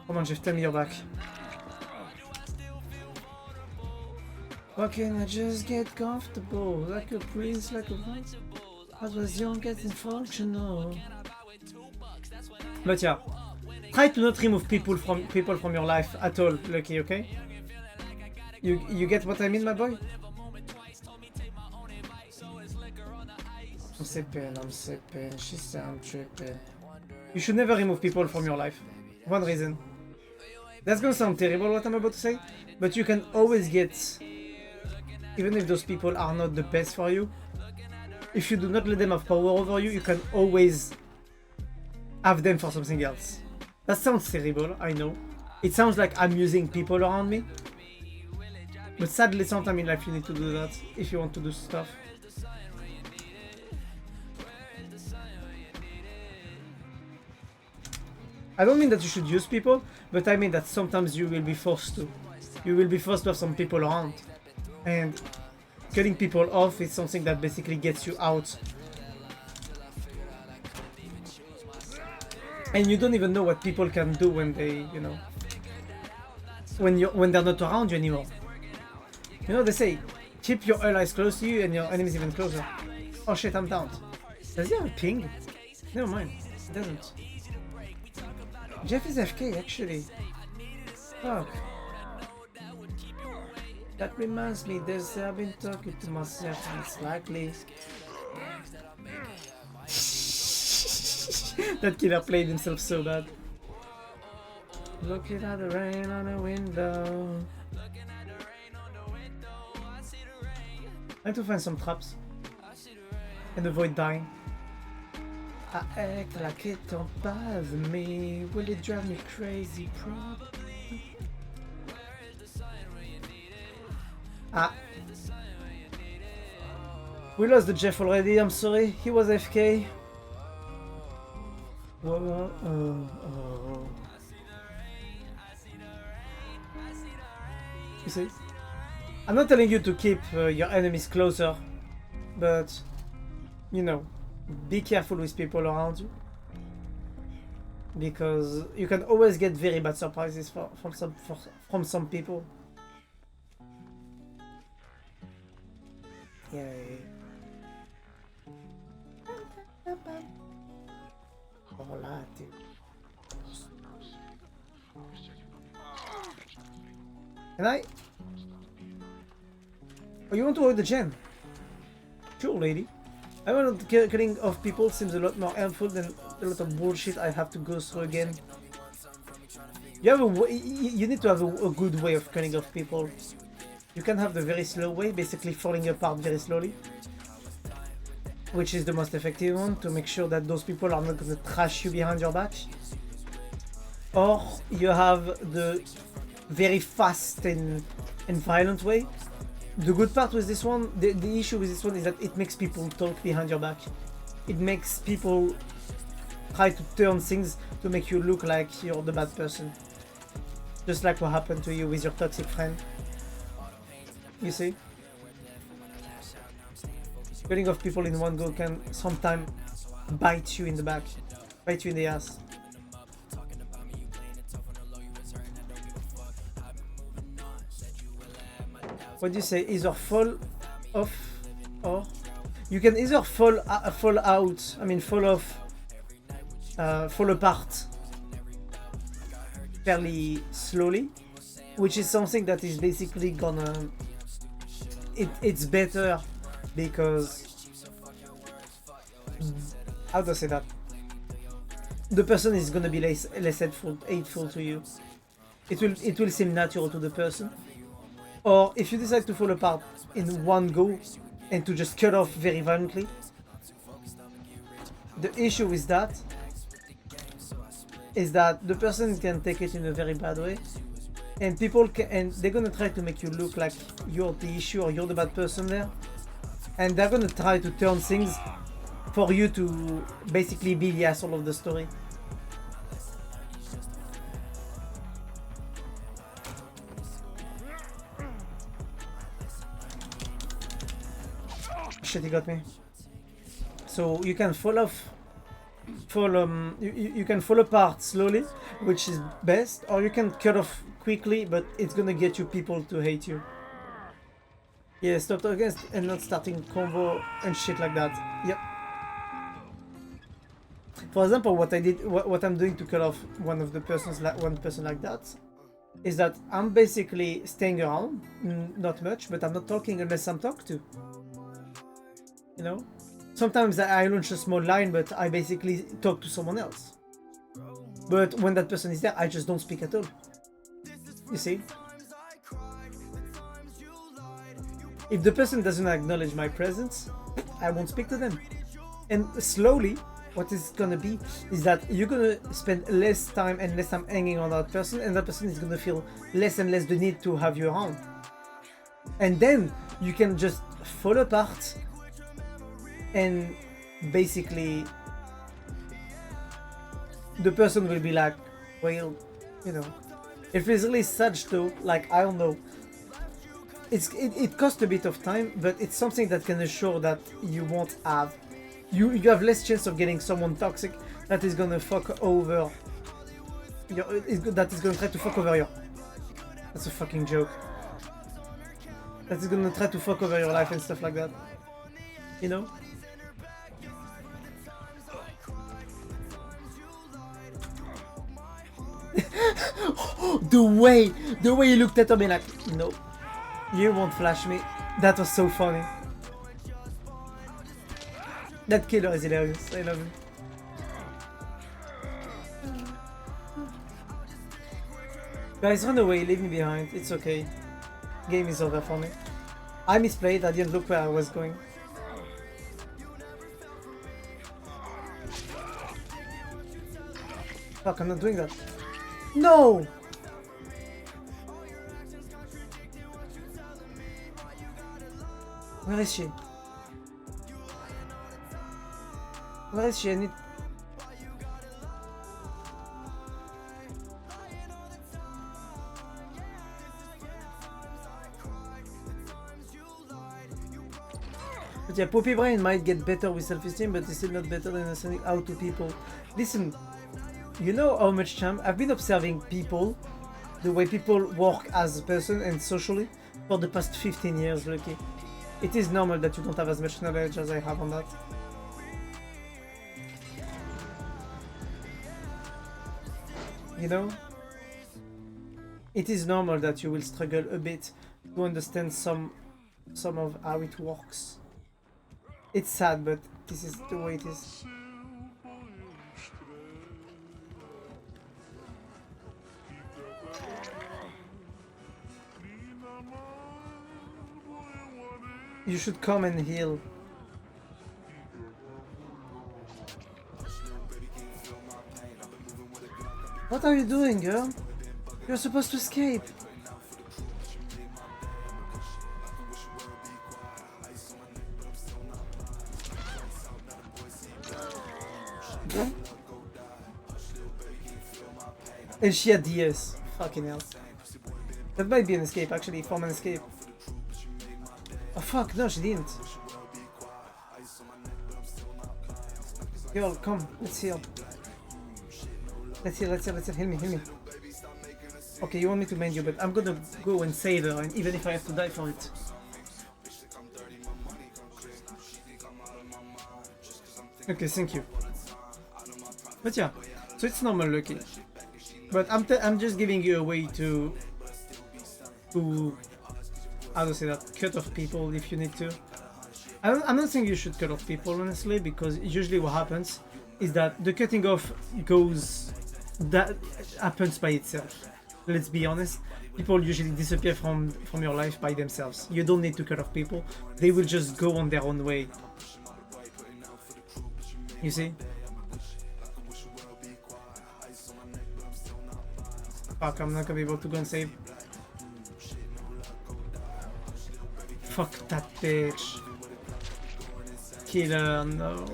Come on, Jeff, tell me you're back. Why can't I just get comfortable? Like a prince, like a I was young, getting functional. But yeah, try to not remove people from your life at all, Lucky, okay? You get what I mean, my boy? I'm sipping, she said I'm tripping. You should never remove people from your life. One reason. That's gonna sound terrible what I'm about to say, but you can always get, even if those people are not the best for you, if you do not let them have power over you, you can always have them for something else. That sounds terrible, I know. It sounds like I'm using people around me. But sadly, sometimes in life you need to do that if you want to do stuff. I don't mean that you should use people, but I mean that sometimes you will be forced to. You will be forced to have some people around. And cutting people off is something that basically gets you out. And you don't even know what people can do when they, you know, when they're not around you anymore. You know, they say, keep your allies close to you and your enemies even closer. Oh shit, I'm down. Does he have a ping? Never mind, it doesn't. Jeff is FK actually. Fuck. That reminds me, I've been talking to myself and it's likely. That killer played himself so bad. Looking at the rain on the window. I need to find some traps and avoid dying. I act like it don't bother me. Will it drive me crazy? Probably. We lost the Jeff already, I'm sorry. He was AFK. You see? I'm not telling you to keep your enemies closer, but, you know, be careful with people around you. Because you can always get very bad surprises from some people. Yeah. Hola, dude. Can I? Oh, you want to avoid the gem? Sure, lady. I want to killing of people seems a lot more helpful than a lot of bullshit I have to go through again. You have you need to have a good way of killing off people. You can have the very slow way, basically falling apart very slowly, which is the most effective one to make sure that those people are not gonna trash you behind your back. Or you have the very fast and violent way. The good part with this one, the issue with this one is that it makes people talk behind your back. It makes people try to turn things to make you look like you're the bad person. Just like what happened to you with your toxic friend. You see? Cutting off people in one go can sometimes bite you in the back, bite you in the ass. What do you say? Either fall off or you can either fall out. I mean, fall off, fall apart fairly slowly, which is something that is basically gonna. It's better because how do I say that? The person is gonna be less hateful to you. It will seem natural to the person. Or if you decide to fall apart in one go and to just cut off very violently, the issue with that is that the person can take it in a very bad way, and they're gonna try to make you look like you're the issue or you're the bad person there, and they're gonna try to turn things for you to basically be the asshole of the story. Shit, he got me. So you can you can fall apart slowly, which is best, or you can cut off quickly, but it's gonna get you people to hate you. Yeah, stop talking and not starting convo and shit like that. Yep. For example, what I'm doing to cut off one person like that, is that I'm basically staying around, not much, but I'm not talking unless I'm talked to. You know? Sometimes I launch a small line, but I basically talk to someone else. But when that person is there, I just don't speak at all. You see? If the person doesn't acknowledge my presence, I won't speak to them. And slowly, what is gonna be is that you're gonna spend less time and less time hanging on that person, and that person is gonna feel less and less the need to have you around. And then you can just fall apart and basically the person will be like, well, you know, if it's really such though, like, I don't know, it costs a bit of time, but it's something that can assure that you won't have you have less chance of getting someone toxic that is gonna fuck over that is gonna try to fuck over your, that's a fucking joke, that is gonna try to fuck over your life and stuff like that, you know. The way he looked at me like, no, you won't flash me. That was so funny. That killer is hilarious. I love him. Guys, run away, leave me behind. It's okay. Game is over for me. I misplayed, I didn't look where I was going. Fuck, I'm not doing that. No! Where is she? Where is she? I need... But yeah, Poppy Brain might get better with self-esteem, but it's still not better than sending out to people. Listen, you know how much time I've been observing people, the way people work as a person and socially for the past 15 years, Lucky. It is normal that you don't have as much knowledge as I have on that. you know? It is normal that you will struggle a bit to understand some of how it works. It's sad, but this is the way it is. You should come and heal. What are you doing, girl? You're supposed to escape. And she had DS. Fucking hell. That might be an escape, actually. Form an escape. Oh fuck, no, she didn't. Girl, come, let's heal. Let's heal. Heal me. Okay, you want me to mend you, but I'm gonna go and save her, and even if I have to die for it. Okay, thank you. But yeah, so it's normal, Lucky. But I'm just giving you a way to how to say that, cut off people if you need to. I'm not saying you should cut off people, honestly, because usually what happens is that the cutting off happens by itself. Let's be honest. People usually disappear from your life by themselves. You don't need to cut off people. They will just go on their own way. You see? Fuck, I'm not gonna be able to go and save. Fuck that bitch. Kill her, no.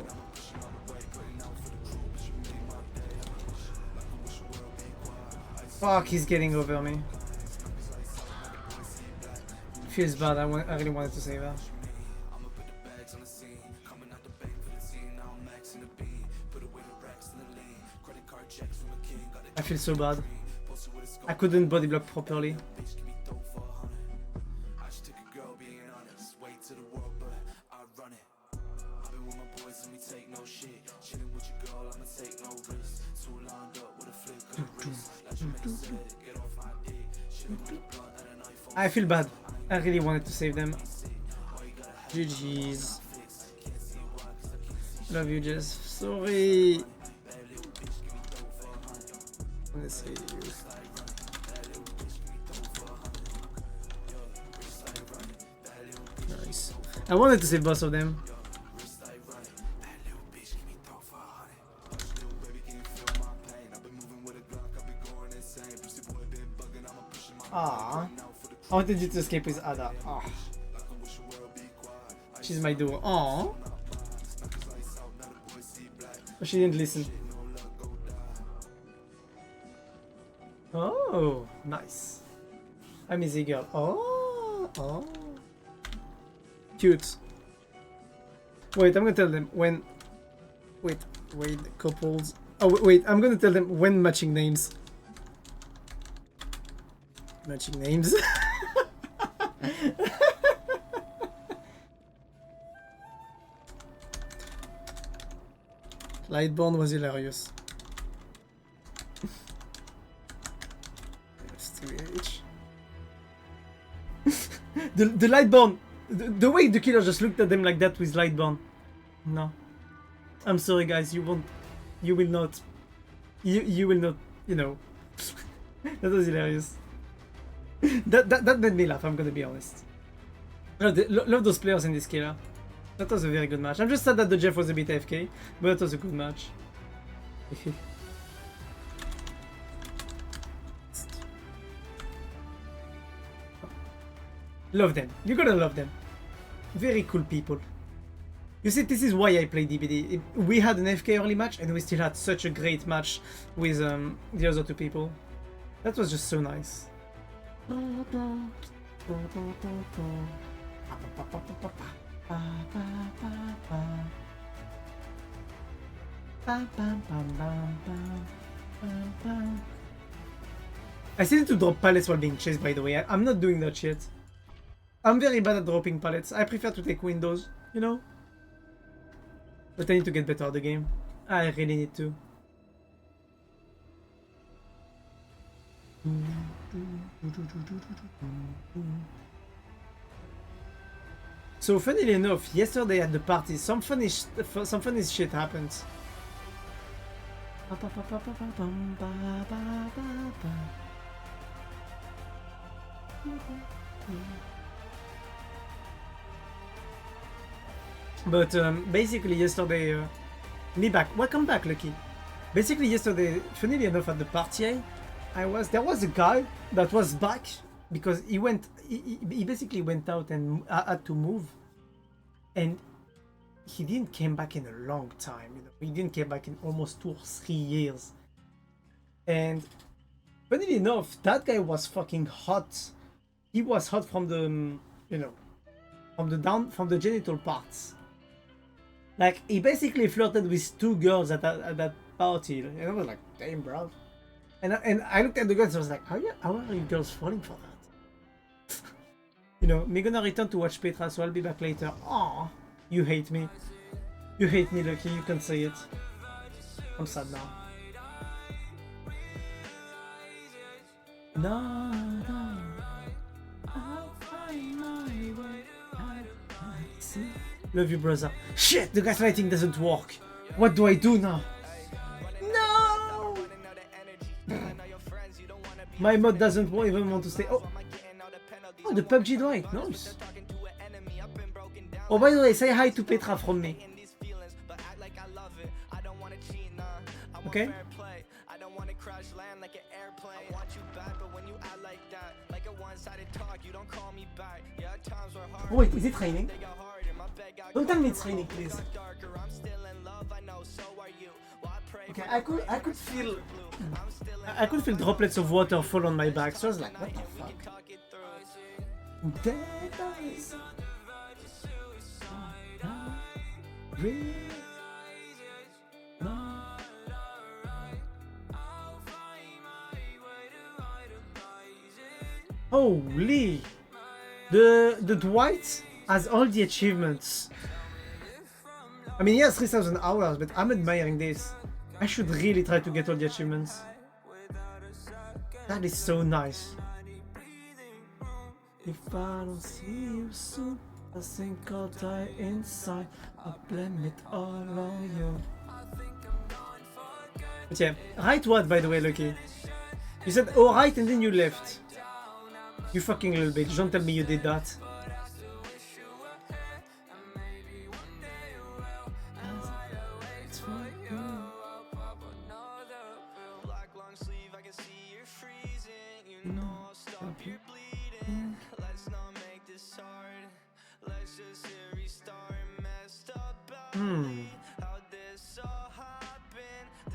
Fuck, he's getting over me. Feels bad, I really wanted to save her. I feel so bad. I couldn't body block properly. I feel bad. I really wanted to save them. GG's. Love you, Jess. Sorry. Let's see. Nice. I wanted to save both of them. Ah, I wanted you to escape with Ada. Ah, she's my duo. Oh, she didn't listen. Oh, nice. I'm easy girl. Oh, cute. Wait, I'm gonna tell them when. Wait, couples. Oh, wait, I'm gonna tell them when matching names. Matching names. Lightborn was hilarious. the Lightborn, the way the killer just looked at them like that with Lightborn. No, I'm sorry guys, you will not, you know. That was hilarious. that made me laugh, I'm gonna be honest. Love those players in this killer. That was a very good match. I'm just sad that the Jeff was a bit AFK, but that was a good match. Love them. You gotta love them. Very cool people. You see, this is why I play DBD. We had an FK early match and we still had such a great match with the other two people. That was just so nice. I still need to drop pallets while being chased, by the way. I'm not doing that shit. I'm very bad at dropping pallets. I prefer to take windows, you know? But I need to get better at the game. I really need to. So funnily enough, yesterday at the party, some funny shit happened. But basically yesterday, me back. Welcome back, Lucky. Basically yesterday, funnily enough, at the party, there was a guy that was back because he basically went out and had to move, and he didn't came back in a long time. You know, he didn't came back in almost 2 or 3 years. And funnily enough, that guy was fucking hot. He was hot from the, you know, from the genital parts. Like he basically flirted with 2 girls at that party, and I was like, damn, bro. And I looked at the girls and I was like, how are you girls falling for that? You know, me gonna return to watch Petra, so I'll be back later. Aww, you hate me. You hate me, Lucky, you can say it. I'm sad now. No, I'll find my way. Love you, brother. Shit, the gaslighting doesn't work. What do I do now? No! My mod doesn't even want to stay. Oh, the PUBG Dwight, nice. Oh, by the way, say hi to Petra from me. Okay? Oh, wait, is it raining? Don't tell me it's raining, please. Okay, I could feel droplets of water fall on my back, so I was like, what the fuck? Holy! The Dwight has all the achievements. I mean, he has 3,000 hours, but I'm admiring this. I should really try to get all the achievements. That is so nice. If I don't see you soon, I think I'll die inside. I'll blame it all on you. But yeah, right what, by the way, Lucky? You said, oh, right, and then you left. You fucking little bitch, don't tell me you did that.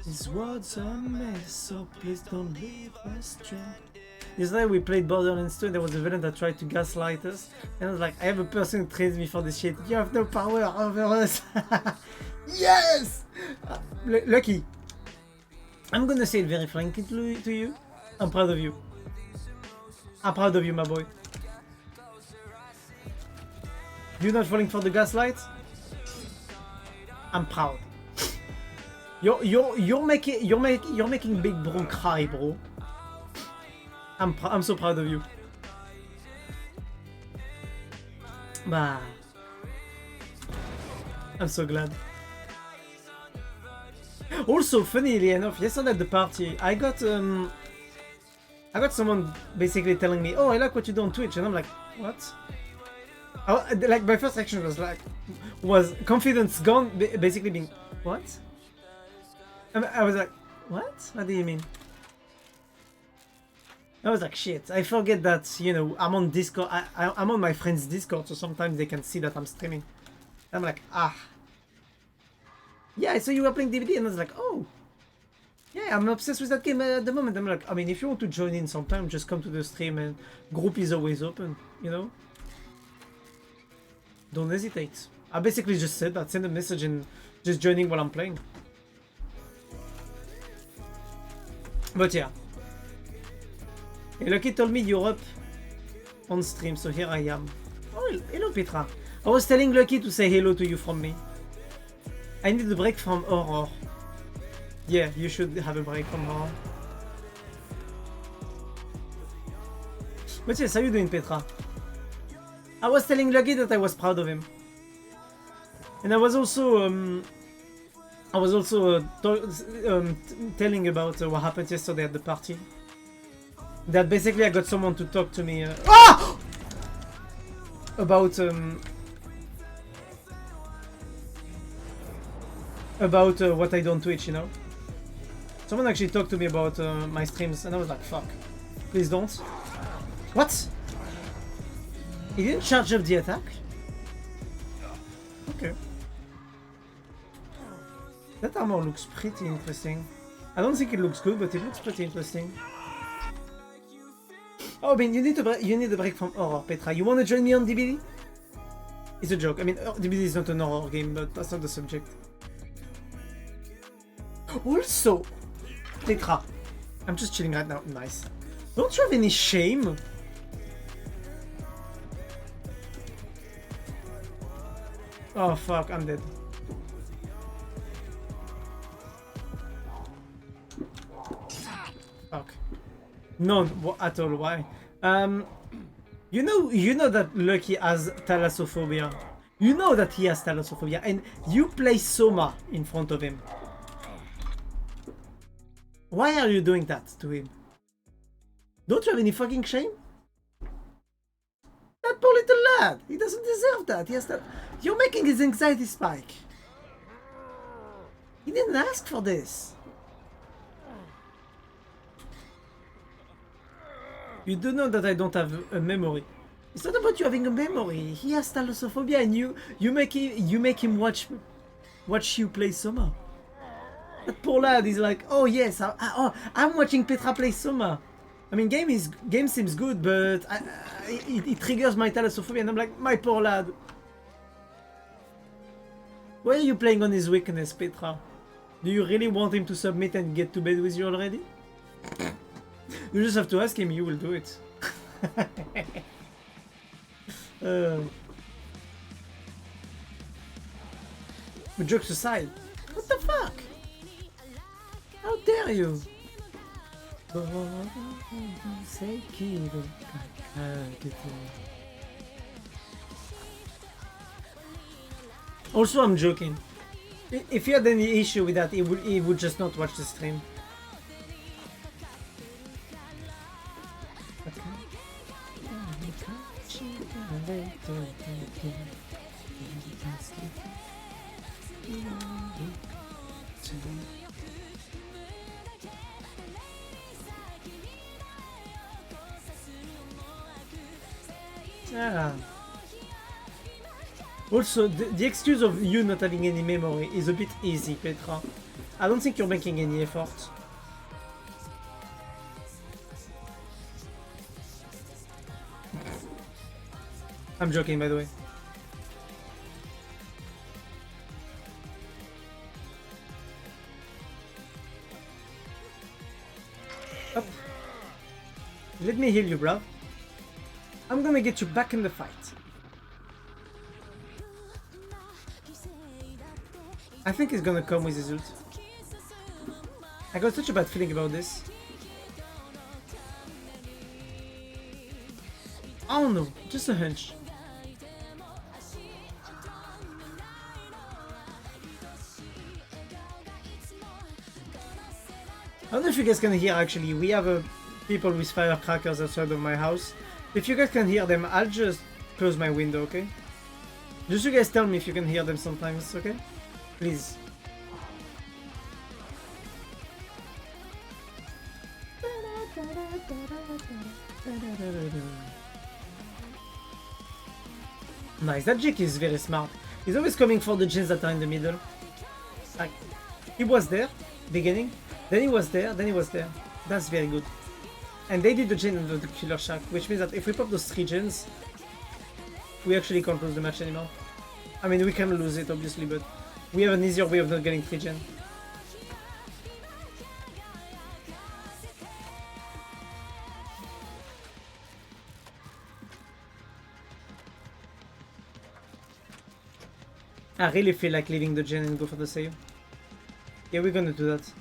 These words are made, so please don't leave us astray. Yesterday we played Borderlands 2 and there was a villain that tried to gaslight us, and I was like, I have a person who trains me for this shit. You have no power over us. Yes! Lucky. I'm gonna say it very frankly to you. I'm proud of you. I'm proud of you, my boy. You're not falling for the gaslight? I'm proud. You're making Big Bro cry, bro. I'm so proud of you. Bah. I'm so glad. Also, funnily enough, yesterday at the party, I got someone basically telling me, "Oh, I like what you do on Twitch," and I'm like, "What?" Like my first reaction was confidence gone, basically being, "What?" I was like, "What? What do you mean?" I was like, shit, I forget that, you know, I'm on Discord, I'm on my friend's Discord, so sometimes they can see that I'm streaming. I'm like, ah. Yeah, I saw you were playing DVD, and I was like, oh. Yeah, I'm obsessed with that game at the moment. I'm like, I mean, if you want to join in sometime, just come to the stream, and group is always open, you know? Don't hesitate. I basically just said that, send a message and just joining while I'm playing. But yeah. Lucky told me you're up on stream, so here I am. Oh, hello Petra. I was telling Lucky to say hello to you from me. I need a break from horror. Yeah, you should have a break from horror. But yes, how you doing, Petra? I was telling Lucky that I was proud of him. And I was also telling about what happened yesterday at the party. That basically I got someone to talk to me about what I do on Twitch, you know. Someone actually talked to me about my streams, and I was like, "Fuck, please don't." What? He didn't charge up the attack? Okay. That armor looks pretty interesting. I don't think it looks good, but it looks pretty interesting. Oh, I mean, you need a break from horror, Petra. You want to join me on DBD? It's a joke. I mean, DBD is not an horror game, but that's not the subject. Also, Petra, I'm just chilling right now. Nice. Don't you have any shame? Oh fuck, I'm dead. Fuck. None at all. Why? You know that Lucky has thalassophobia. You know that he has thalassophobia, and you play Soma in front of him. Why are you doing that to him? Don't you have any fucking shame? That poor little lad! He doesn't deserve that. He has that. You're making his anxiety spike. He didn't ask for this. You do know that I don't have a memory. It's not about you having a memory. He has thalassophobia, and you make him watch you play Soma. That poor lad is like, oh yes, I'm watching Petra play Soma. I mean, game seems good, but it triggers my thalassophobia, and I'm like, my poor lad. Why are you playing on his weakness, Petra? Do you really want him to submit and get to bed with you already? You just have to ask him, you will do it. But jokes aside, what the fuck? How dare you? Also, I'm joking. If you had any issue with that, he would just not watch the stream. Yeah. Also, the excuse of you not having any memory is a bit easy, Petra. I don't think you're making any effort. I'm joking, by the way. Up. Let me heal you, bro. I'm gonna get you back in the fight. I think he's gonna come with his ult. I got such a bad feeling about this. I don't know, just a hunch. I don't know if you guys can hear actually, we have people with firecrackers outside of my house. If you guys can hear them, I'll just close my window, okay? Just you guys tell me if you can hear them sometimes, okay? Please. Nice, that Jake is very smart. He's always coming for the gens that are in the middle. Like, he was there, beginning, then he was there, then he was there. That's very good. And they did the gen under the killer shack, which means that if we pop those 3 gens, we actually can't lose the match anymore. I mean, we can lose it obviously, but we have an easier way of not getting 3 gen. I really feel like leaving the gen and go for the save. Yeah, we're gonna do that.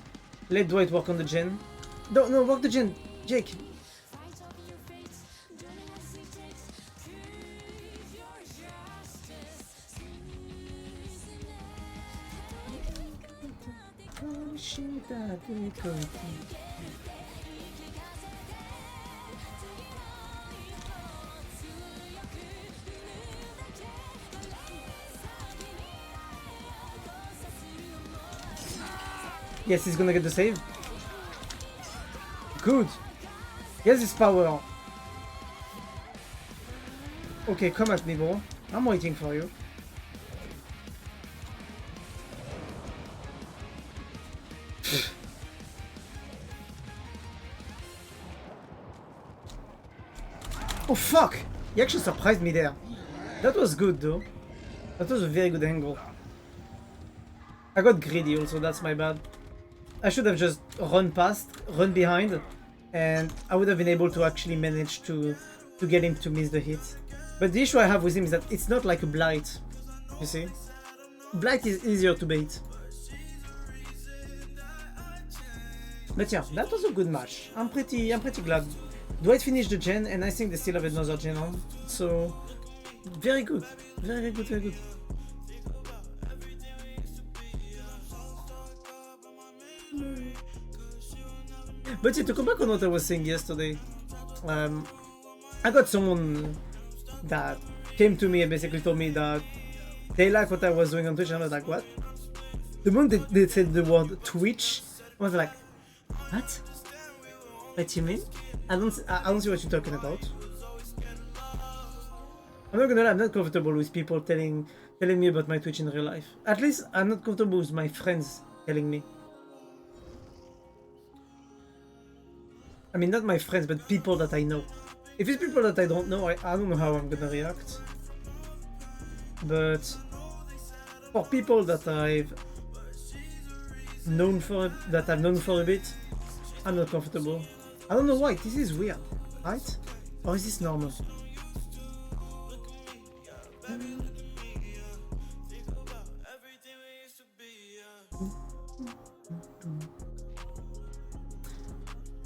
Let Dwight work on the gen. No, work the gen. Jake. Yes, he's gonna get the save. Good. He has his power. Okay, come at me, bro. I'm waiting for you. Oh fuck! He actually surprised me there. That was good though. That was a very good angle. I got greedy also, that's my bad. I should have just run past, run behind, and I would have been able to actually manage to get him to miss the hit. But the issue I have with him is that it's not like a blight, you see? Blight is easier to bait. But yeah, that was a good match. I'm pretty glad. Dwight finished the gen, and I think they still have another gen on. So, very good. Very good, very good. But yeah, to come back on what I was saying yesterday, I got someone that came to me and basically told me that they like what I was doing on Twitch, and I was like, what? The moment they said the word Twitch, I was like, what? What you mean? I don't see what you're talking about. I'm not gonna lie, I'm not comfortable with people telling me about my Twitch in real life. At least I'm not comfortable with my friends telling me. I mean, not my friends, but people that I know. If it's people that I don't know, I don't know how I'm gonna react. But for people that I've known for a bit, I'm not comfortable. I don't know why. This is weird, right? Or is this normal?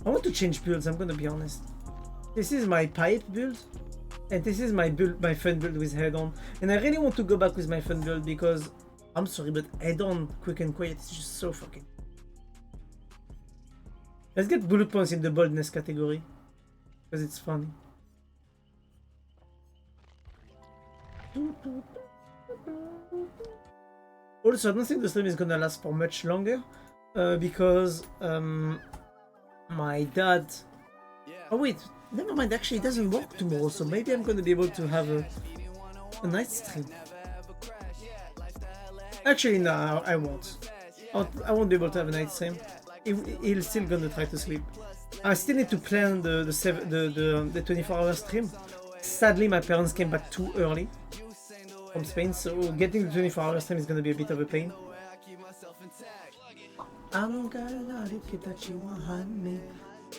I want to change builds, I'm gonna be honest. This is my pipe build, and this is my fun build with head on. And I really want to go back with my fun build because, I'm sorry, but head on quick and quiet is just so fucking... Let's get bullet points in the boldness category, because it's funny. Also, I don't think the stream is gonna last for much longer, because my dad... Oh wait, never mind, actually it doesn't work tomorrow, so maybe I'm gonna be able to have a night stream. Actually, no, I won't. I won't be able to have a night stream. He's still gonna try to sleep. I still need to plan the 24-hour stream. Sadly, my parents came back too early from Spain, so getting the 24-hour stream is gonna be a bit of a pain.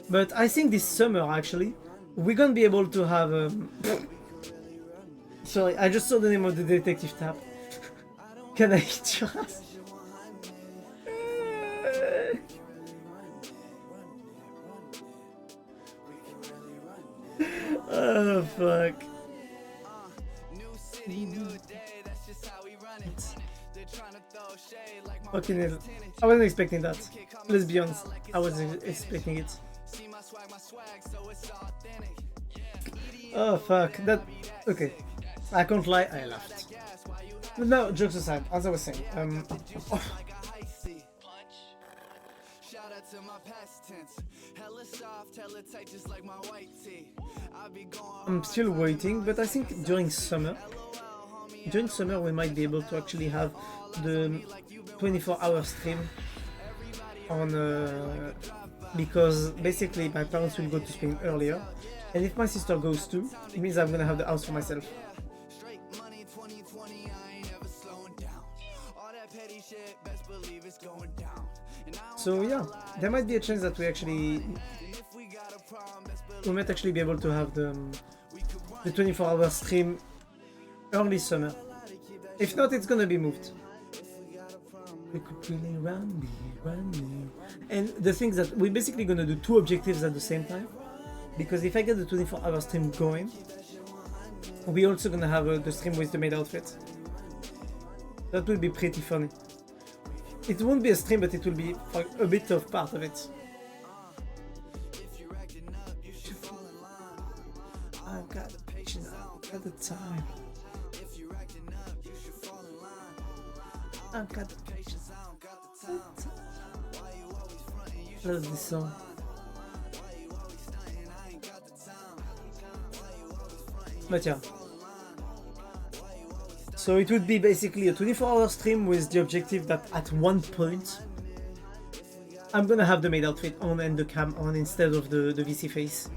But I think this summer, actually, we're gonna be able to have... Sorry, I just saw the name of the detective tab. Can I hit your ass? Oh, fuck. Fucking hell. I wasn't expecting that. Let's be honest. I wasn't expecting it. Oh, fuck. That... Okay. I can't lie, I laughed. But no, jokes aside, as I was saying, I'm still waiting, but I think during summer we might be able to actually have the 24-hour stream on because basically my parents will go to Spain earlier, and if my sister goes too, it means I'm gonna have the house for myself. So yeah, there might be a chance that we might actually be able to have the 24-hour stream early summer. If not, it's gonna be moved. We could really run me. And the thing is that we're basically gonna do two objectives at the same time, because if I get the 24-hour stream going, we're also gonna have the stream with the maid outfit. That would be pretty funny. It won't be a stream, but it will be like a bit of part of it. I've got the patience, I've got the time. I've got the patience, love this song. But yeah. So it would be basically a 24-hour stream with the objective that at one point I'm gonna have the maid outfit on and the cam on instead of the VC face.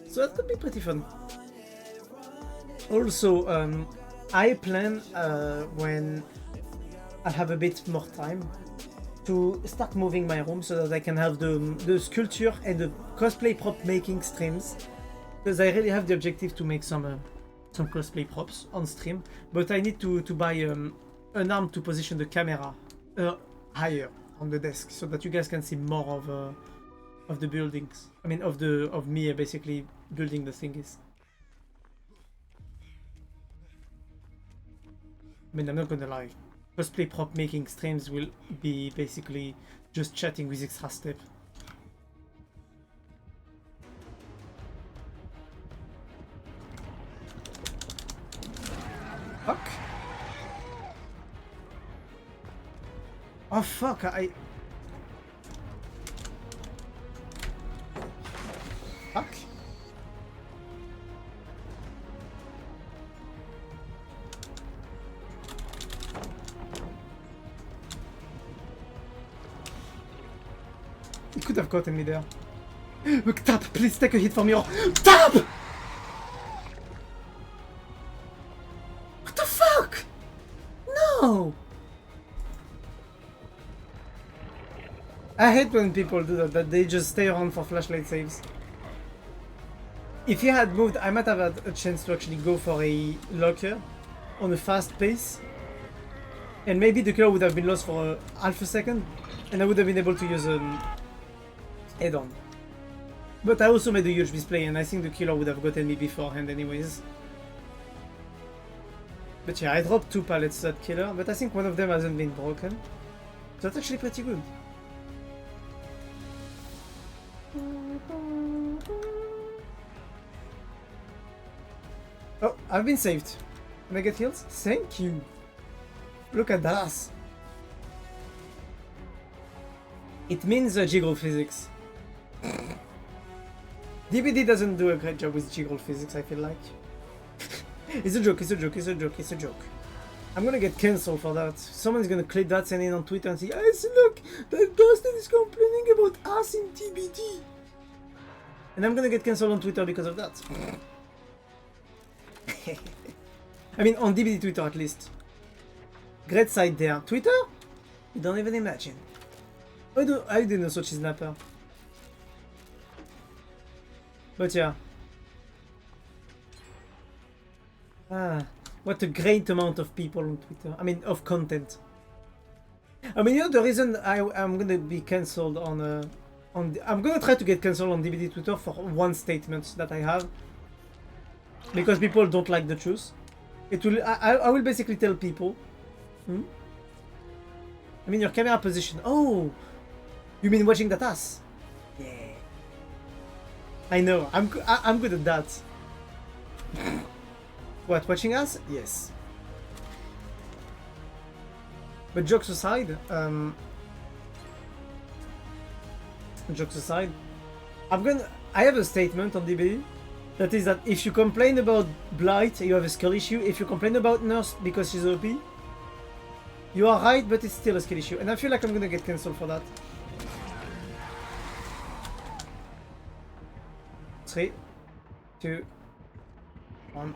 So that could be pretty fun. Also, I plan when I have a bit more time to start moving my room so that I can have the sculpture and the cosplay prop making streams, because I really have the objective to make some cosplay props on stream, but I need to buy an arm to position the camera higher on the desk so that you guys can see more of the buildings. I mean, of me basically building the thingies. I mean, I'm not gonna lie. Cosplay prop making streams will be basically just chatting with extra step. Fuck. Oh fuck, Fuck. He could have gotten me there. Look, tap! Please take a hit for me. Oh, tap! What the fuck? No! I hate when people do that they just stay around for flashlight saves. If he had moved, I might have had a chance to actually go for a locker on a fast pace. And maybe the killer would have been lost for half a second, and I would have been able to use add-on. But I also made a huge misplay, and I think the killer would have gotten me beforehand anyways. But yeah, I dropped 2 pallets at killer, but I think one of them hasn't been broken. So that's actually pretty good. Oh, I've been saved. Can I get heals? Thank you. Look at that. It means jiggle physics. DBD doesn't do a great job with jiggle physics, I feel like. It's a joke, it's a joke, it's a joke, it's a joke. I'm gonna get cancelled for that. Someone's gonna click that, send it on Twitter and say, "Hey, look, that bastard is complaining about us in TBD." And I'm gonna get cancelled on Twitter because of that. I mean, on DBD Twitter at least. Great side there. Twitter? You don't even imagine. I didn't know such a snapper. But yeah. Ah, what a great amount of people on Twitter. I mean, of content. I mean, you know the reason I'm gonna be cancelled on I'm gonna try to get cancelled on DBD Twitter for one statement that I have. Because people don't like the truth. It will. I will basically tell people. I mean, your camera position. Oh, you mean watching that ass? Yeah. I know. I'm good at that. What, watching us? Yes. But jokes aside, I have a statement on DBD that is that if you complain about Blight, you have a skill issue. If you complain about Nurse because she's OP, you are right, but it's still a skill issue. And I feel like I'm gonna get cancelled for that. 3, 2, 1.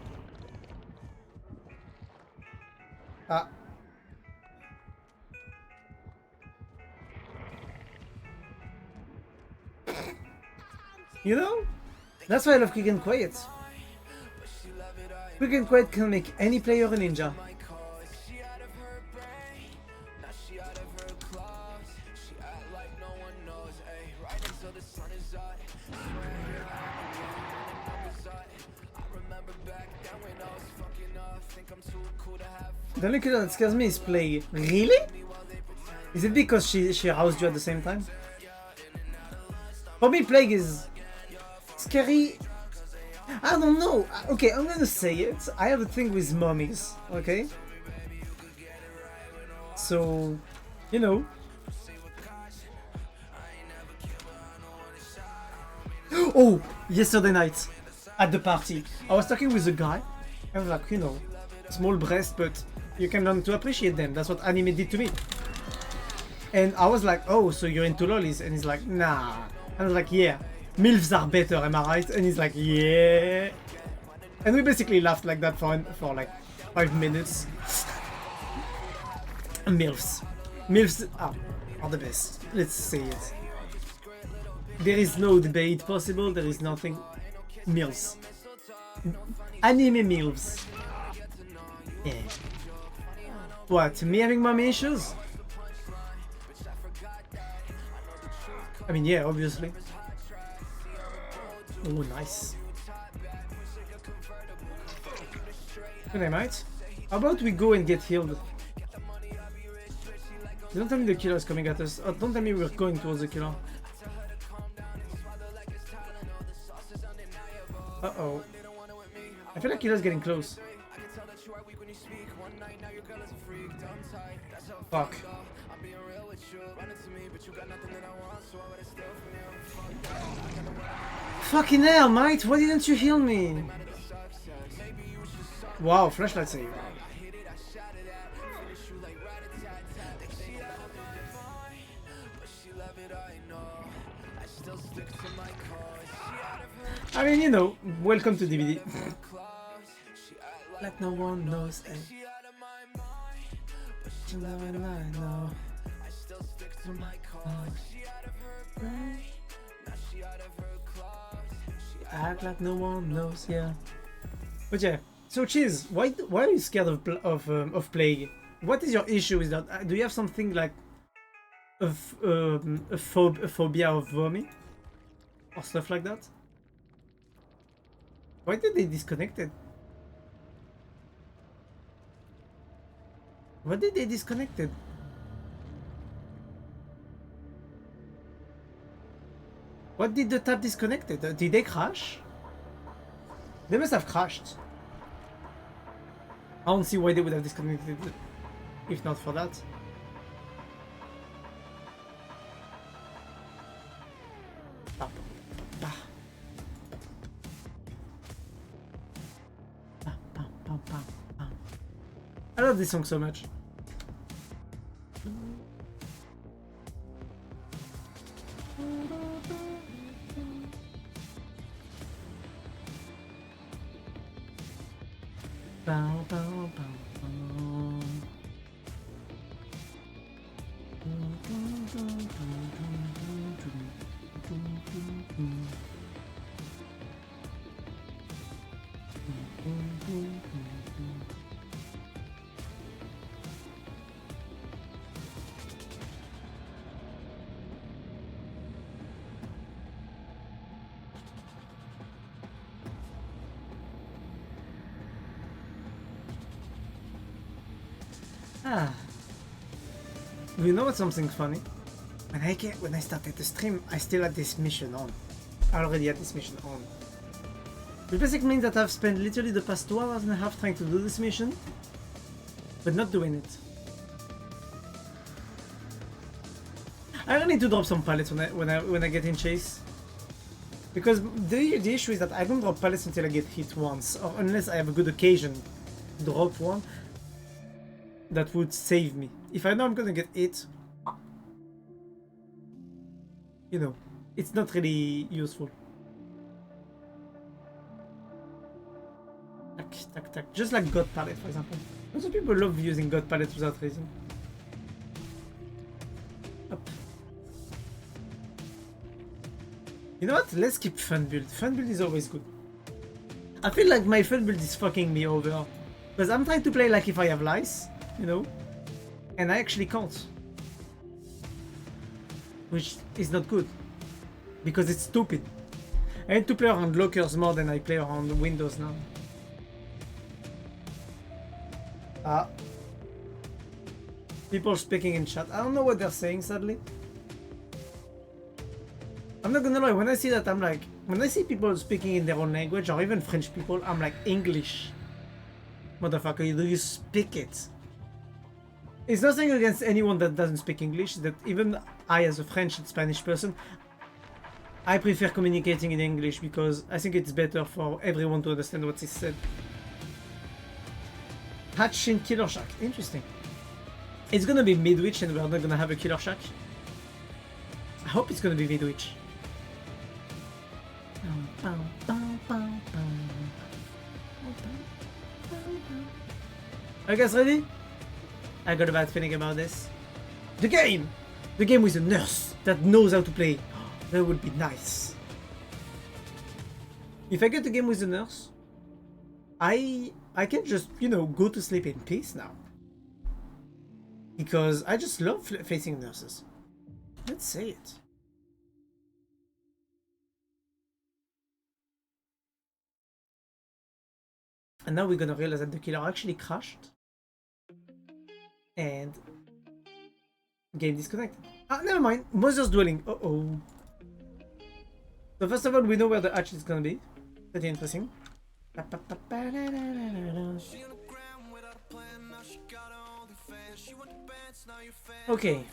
Ah. You know? That's why I love Quick and Quiet. Quick and Quiet can make any player a ninja. The only killer that scares me is Plague. Really? Is it because she housed you at the same time? For me, Plague is scary. I don't know. Okay, I'm gonna say it. I have a thing with mummies, okay? So, you know. Oh, yesterday night at the party, I was talking with a guy. I was like, you know, small breast, but you can learn to appreciate them. That's what anime did to me. And I was like, oh, so you're into lollies? And he's like, nah. I was like, yeah, MILFs are better, am I right? And he's like, yeah. And we basically laughed like that for like 5 minutes. MILFs. MILFs are the best. Let's say it. There is no debate possible, there is nothing. MILFs. Anime MILFs. Yeah. What, me having mommy issues? I mean, yeah, obviously. Oh, nice. Good day, mate. How about we go and get healed? Don't tell me the killer is coming at us. Oh, don't tell me we're going towards the killer. Uh-oh. I feel like killer's getting close. Fuck. Fucking hell, mate! Why didn't you heal me? Wow, flashlight save. I mean, you know, welcome to DVD. Like no one knows. Act like no one knows, yeah. But yeah, so Cheese, why are you scared of plague? What is your issue with that? Do you have something like a phobia of vomit or stuff like that? Why did they disconnect it? Why did they disconnect it? What did the tab disconnect it? Did they crash? They must have crashed. I don't see why they would have disconnected it if not for that. I love this song so much. You know what's something funny? When I started the stream, I still had this mission on. I already had this mission on. Which basically means that I've spent literally the past 2 hours and a half trying to do this mission, but not doing it. I really need to drop some pallets when I get in chase. Because the issue is that I don't drop pallets until I get hit once, or unless I have a good occasion to drop one that would save me. If I know I'm gonna get hit, you know, it's not really useful. Tack, tack, tack. Just like God pallet, for example. Lots of people love using God pallet without reason. Up. You know what? Let's keep fun build. Fun build is always good. I feel like my fun build is fucking me over. Because I'm trying to play like if I have lice, you know? And I actually can't. Which is not good. Because it's stupid. I need to play around lockers more than I play around windows now. People speaking in chat. I don't know what they're saying, sadly. I'm not gonna lie, when I see that, I'm like, when I see people speaking in their own language, or even French people, I'm like, English. Motherfucker, do you speak it? It's nothing against anyone that doesn't speak English, that even I, as a French and Spanish person, I prefer communicating in English because I think it's better for everyone to understand what is said. Hatch in Killer Shack. Interesting. It's gonna be Midwich and we're not gonna have a Killer Shack. I hope it's gonna be Midwich. Are you guys ready? I got a bad feeling about this. The game! The game with a nurse that knows how to play. That would be nice. If I get a game with a nurse, I can just, you know, go to sleep in peace now. Because I just love facing nurses. Let's say it. And now we're gonna realize that the killer actually crashed. And game disconnected. Ah, never mind. Mother's dwelling. Uh-oh. So first of all, we know where the hatch is gonna be. Pretty interesting. Okay.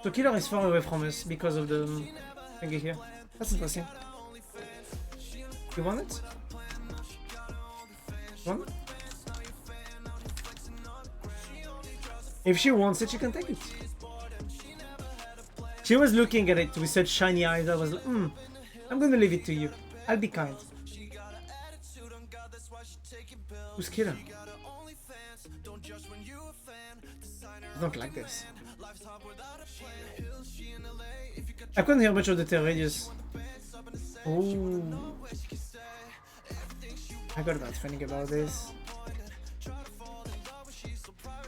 So killer is far away from us because of the thing here. That's interesting. You want it? Want it? If she wants it, she can take it. She was looking at it with such shiny eyes. I was like, I'm gonna leave it to you. I'll be kind. Who's killer? I don't like this. I couldn't hear much of the tail radius. Ooh. I got a bad feeling about this.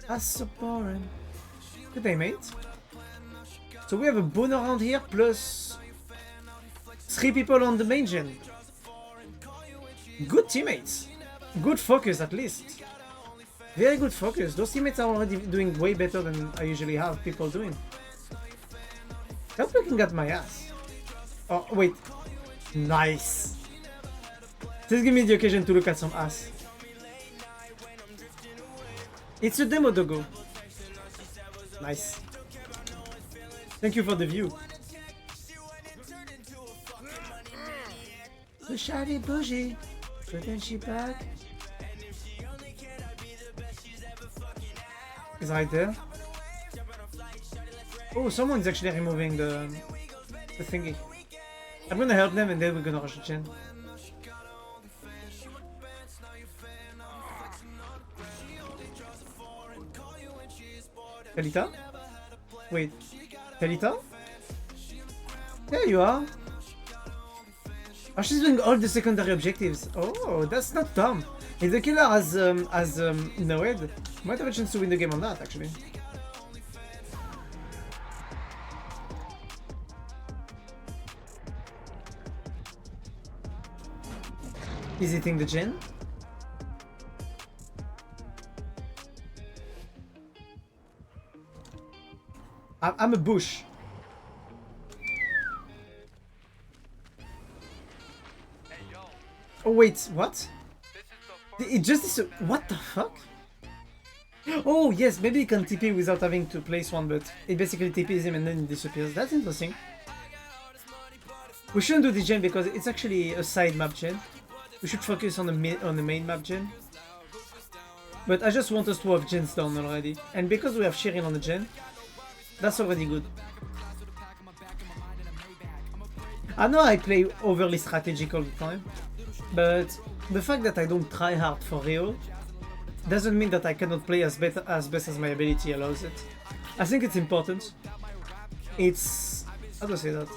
That's so boring. Good day, mate. So we have a boon around here, plus 3 people on the main gen. Good teammates. Good focus, at least. Very good focus. Those teammates are already doing way better than I usually have people doing. Hope we can get my ass. Oh, wait. Nice. This gives me the occasion to look at some ass. It's a demo, Dogo. Nice. Thank you for the view. The shiny bougie. But then she back. Is right there. Oh, someone's actually removing the thingy. I'm gonna help them and then we're gonna rush the gen. Kalita? Wait. Kalita? There you are. Oh, she's doing all the secondary objectives. Oh, that's not dumb. If the killer has Noed, might have a chance to win the game on that, actually. Is eating the gen? I'm a bush. Oh wait, what? It just is. What the fuck? Oh yes, maybe he can TP without having to place one, but it basically TPs him and then it disappears. That's interesting. We shouldn't do the gen because it's actually a side map gen. We should focus on the main map gen. But I just want us to have gens done already, and because we have Shirin on the gen, that's already good. I know I play overly strategic all the time, but the fact that I don't try hard for real doesn't mean that I cannot play as best as my ability allows it. I think it's important. It's... how do I say that?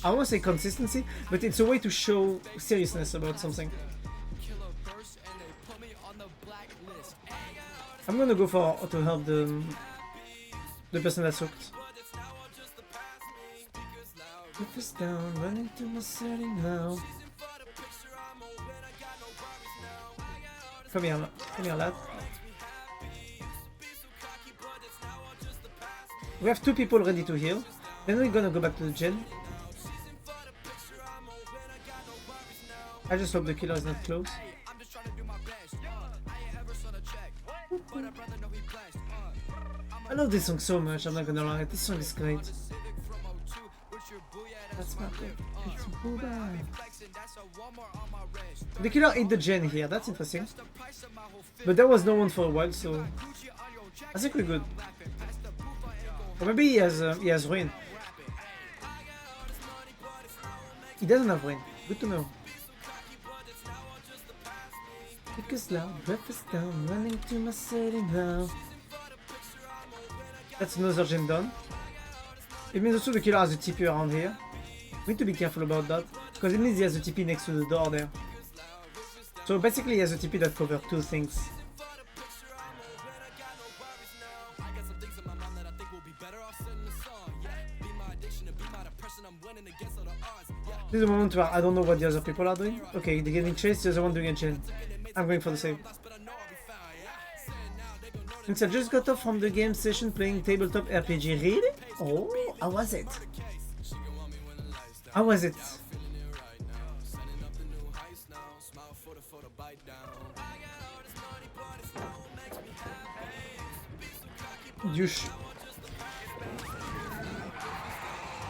I want to say consistency, but it's a way to show seriousness about something. I'm gonna go for to help the person that's hooked. If it's down, running to my setting now. Come here, lad. We have 2 people ready to heal. Then we're gonna go back to the gen. I just hope the killer is not close. I love this song so much, I'm not gonna lie. This song is great. That's my The killer ate the gen here, that's interesting. But there was no one for a while, so I think we're good. Or maybe he has ruin. He doesn't have ruin. Good to know. Because loud breakfast down, running to my city now. That's another gen done. It means also the killer has a TP around here. We need to be careful about that, because it means he has a TP next to the door there. So basically he has a TP that covers 2 things. This is the moment where I don't know what the other people are doing. Okay, they're getting chased, the other one doing a chain. I'm going for the save. Since I just got off from the game session playing tabletop RPG, really? Oh, how was it? How was it?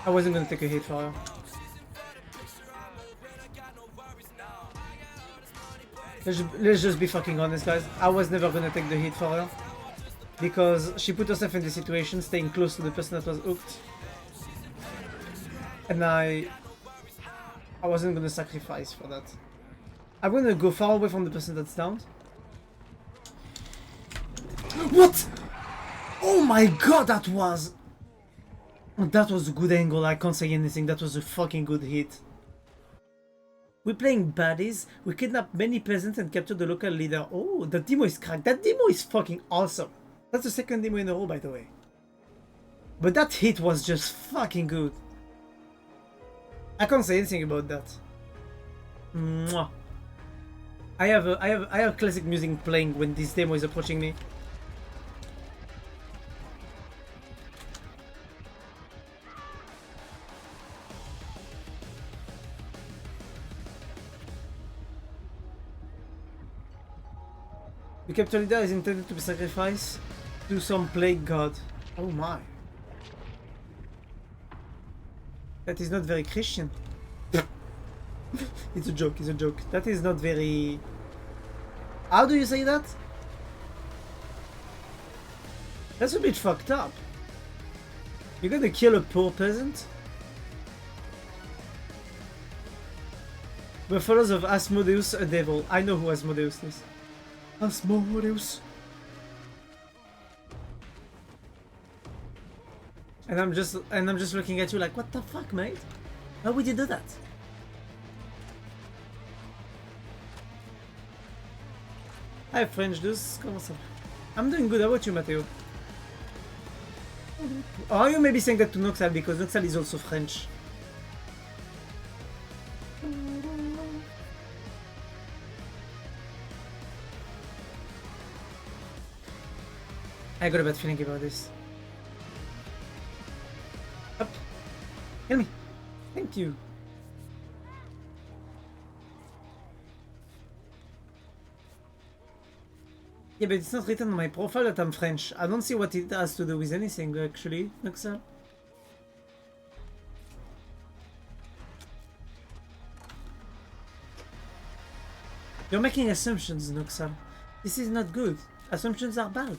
I wasn't gonna take a hit for her. Let's just be fucking honest, guys. I was never gonna take the hit for her. Because she put herself in the situation, staying close to the person that was hooked. And I wasn't gonna sacrifice for that. I'm gonna go far away from the person that's down. What? Oh my god, that was a good angle. I can't say anything. That was a fucking good hit. We're playing baddies. We kidnapped many peasants and captured the local leader. Oh, the demo is cracked. That demo is fucking awesome. That's the second demo in a row, by the way. But that hit was just fucking good. I can't say anything about that. Mwah. I have classic music playing when this demo is approaching me. The capture leader is intended to be sacrificed to some plague god. Oh my. That is not very Christian. It's a joke, it's a joke. That is not very... How do you say that? That's a bit fucked up. You're gonna kill a poor peasant? The followers of Asmodeus, a devil. I know who Asmodeus is. Asmodeus. And I'm just looking at you like, what the fuck, mate? How would you do that? Hi, French dudes. Comment ça va? I'm doing good. How about you, Matteo? Or you may be saying that to Noxal because Noxal is also French. I got a bad feeling about this. Up. Kill me. Thank you. Yeah, but it's not written on my profile that I'm French. I don't see what it has to do with anything, actually, Noxal. You're making assumptions, Noxal. This is not good. Assumptions are bad. You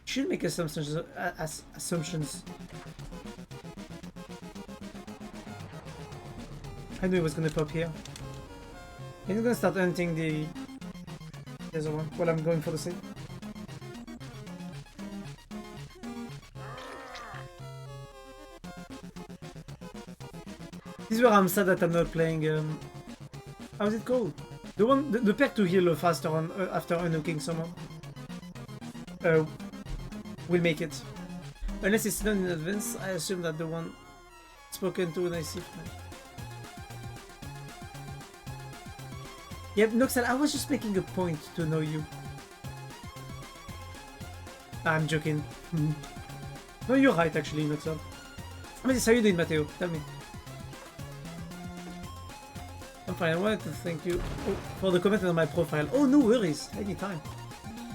should make assumptions. Assumptions. I knew it was gonna pop here. He's gonna start hunting the other one while I'm going for the save. This is where I'm sad that I'm not playing. How's it called? The one, the perk to heal faster on after unhooking someone. Will make it. Unless it's done in advance, I assume that the one spoken to when I see. Yep, Noxal, I was just making a point to know you. I'm joking. No, you're right, actually, Noxel. I mean, how you doing, Matteo? Tell me. I'm fine. I wanted to thank you for the comment on my profile. Oh, no worries. Anytime.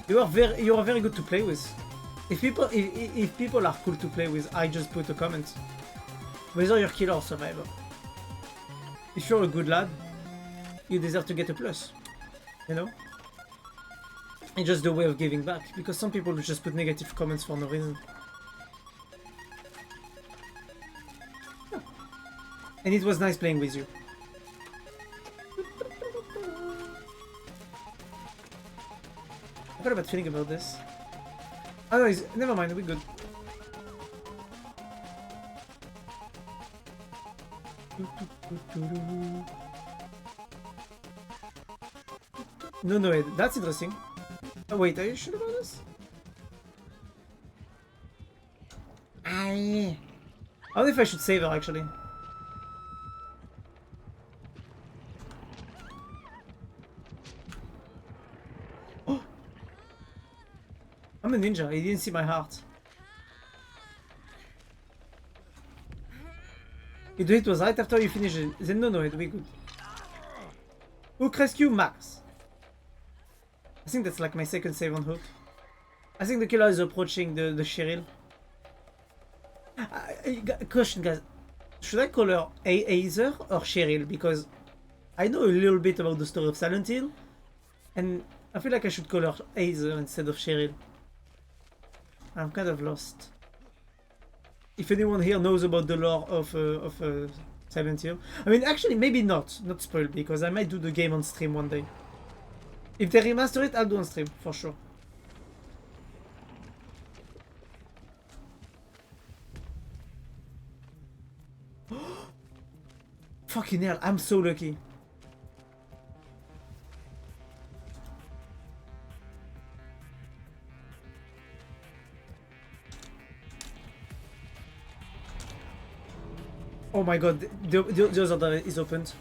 You are very good to play with. If people are cool to play with, I just put a comment. Whether you're killer or survivor. If you're a good lad, you deserve to get a plus. You know? It's just the way of giving back. Because some people just put negative comments for no reason. And it was nice playing with you. I got a bad feeling about this. Oh no, never mind, we're good. No, that's interesting. Oh wait, are you sure about this? I don't know if I should save her actually. I'm a ninja, he didn't see my heart. You do it was right after you finish it. Then no, it'll be good. Hook rescue Max. I think that's like my second save on Hook. I think the killer is approaching the Cheryl. Question guys, should I call her Aether or Cheryl? Because I know a little bit about the story of Silent Hill. And I feel like I should call her Aether instead of Cheryl. I'm kind of lost. If anyone here knows about the lore of Silent Hill, I mean, actually, maybe not spoil because I might do the game on stream one day. If they remaster it, I'll do on stream for sure. Fucking hell! I'm so lucky. Oh my god, the other door is opened.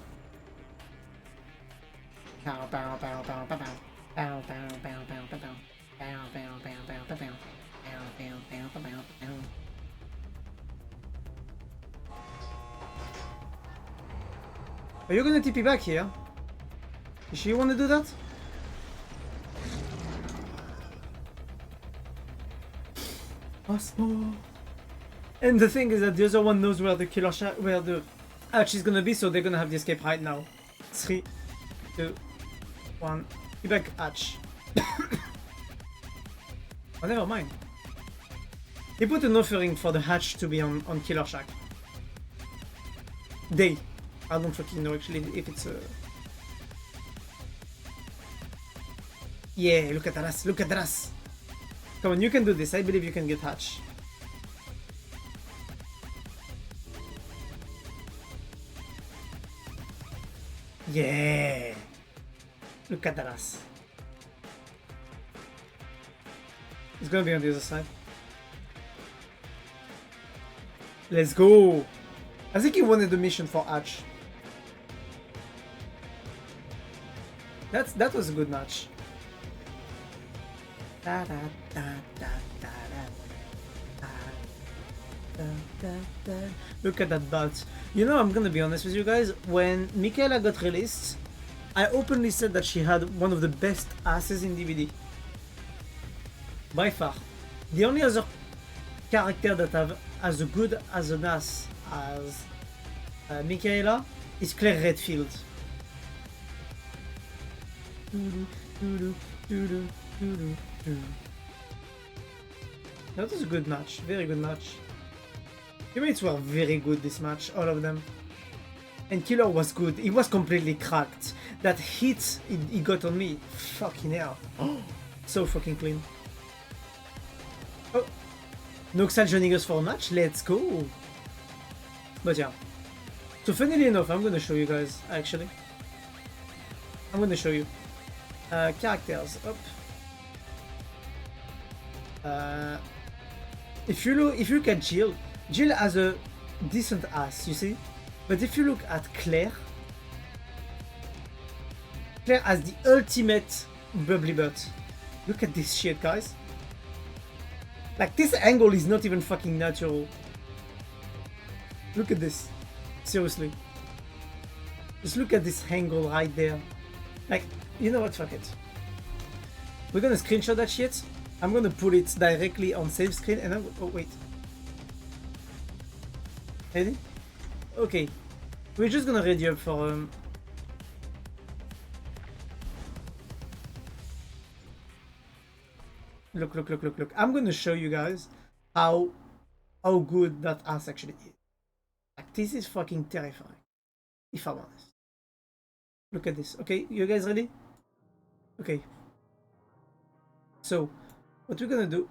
Are you gonna TP back here? Does she wanna do that? Osmo. And the thing is that the other one knows where the killer where the hatch is gonna be, so they're gonna have the escape right now. 3, 2, 1. Be back, hatch. Oh, never mind. He put an offering for the hatch to be on Killer Shack. I don't fucking know actually if it's a... Yeah, look at that ass, look at that ass. Come on, you can do this. I believe you can get hatch. Yeah! Look at that ass. It's gonna be on the other side. Let's go! I think he wanted the mission for Hatch. That was a good match. Look at that butt. You know, I'm gonna be honest with you guys, when Michaela got released, I openly said that she had one of the best asses in DVD. By far. The only other character that have as good as an ass as Michaela is Claire Redfield. That was a good match, very good match. Teammates were very good this match, all of them. And Killer was good, he was completely cracked. That hit he got on me, fucking hell. So fucking clean. Oh, Noxal joining us for a match, let's go. But yeah. So funnily enough, I'm gonna show you guys, actually. I'm gonna show you. Characters, up. If you look at Jill has a decent ass, you see? But if you look at Claire has the ultimate bubbly butt. Look at this shit, guys. Like, this angle is not even fucking natural. Look at this. Seriously. Just look at this angle right there. Like, you know what? Fuck it. We're gonna screenshot that shit. I'm gonna put it directly on save screen and I'm... Oh, wait. Ready? Okay. We're just gonna ready up for... Look. I'm gonna show you guys how good that ass actually is. Like, this is fucking terrifying, if I'm honest. Look at this. Okay, you guys ready? Okay. So, what we're gonna do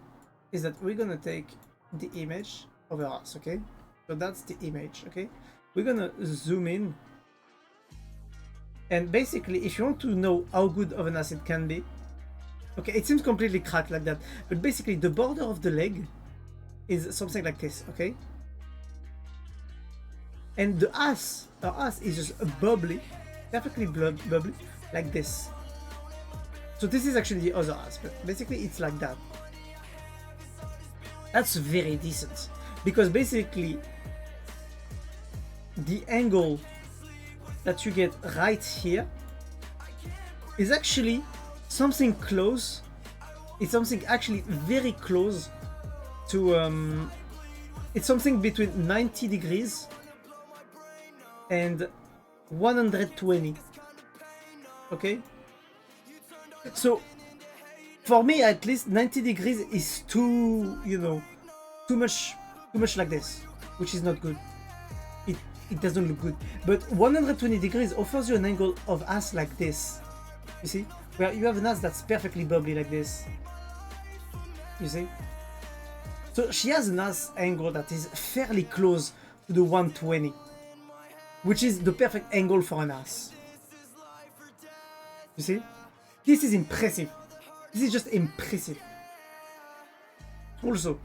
is that we're gonna take the image of our ass, okay? So that's the image, okay? We're gonna zoom in. And basically, if you want to know how good of an ass it can be, okay, it seems completely cracked like that, but basically the border of the leg is something like this, okay? And the ass, our ass is just bubbly, perfectly bubbly, like this. So this is actually the other ass, but basically it's like that. That's very decent, because basically the angle that you get right here is actually something close. It's something actually very close to it's something between 90 degrees and 120. Okay, so for me at least 90 degrees is too, you know, too much like this, which is not good. It doesn't look good. But 120 degrees offers you an angle of ass like this, you see, where you have an ass that's perfectly bubbly like this, you see. So she has an ass angle that is fairly close to the 120, which is the perfect angle for an ass. You see? This is impressive. This is just impressive. Also,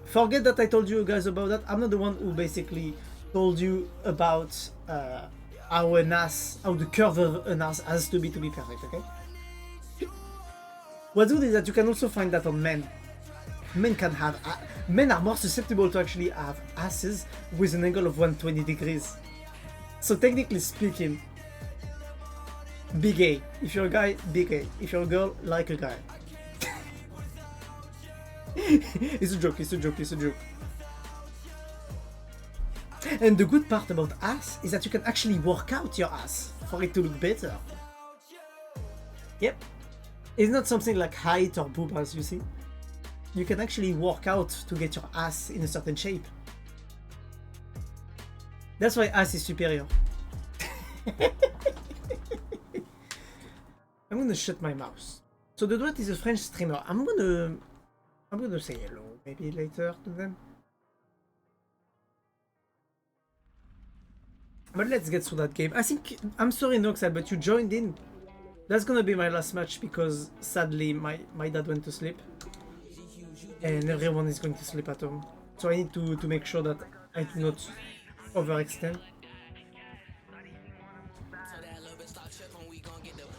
forget that I told you guys about that. I'm not the one who basically told you about how the curve of an ass has to be perfect, okay? What's good is that you can also find that on men. Men are more susceptible to actually have asses with an angle of 120 degrees. So technically speaking, be gay. If you're a guy, be gay. If you're a girl, like a guy. It's a joke. And the good part about ass is that you can actually work out your ass for it to look better. Yep. It's not something like height or boobas, you see. You can actually work out to get your ass in a certain shape. That's why ass is superior. I'm gonna shut my mouth. So the Duet is a French streamer. I'm gonna say hello maybe later to them. But let's get through that game. I think, I'm sorry Noxal, but you joined in. That's gonna be my last match because sadly my dad went to sleep. And everyone is going to sleep at home. So I need to make sure that I do not overextend.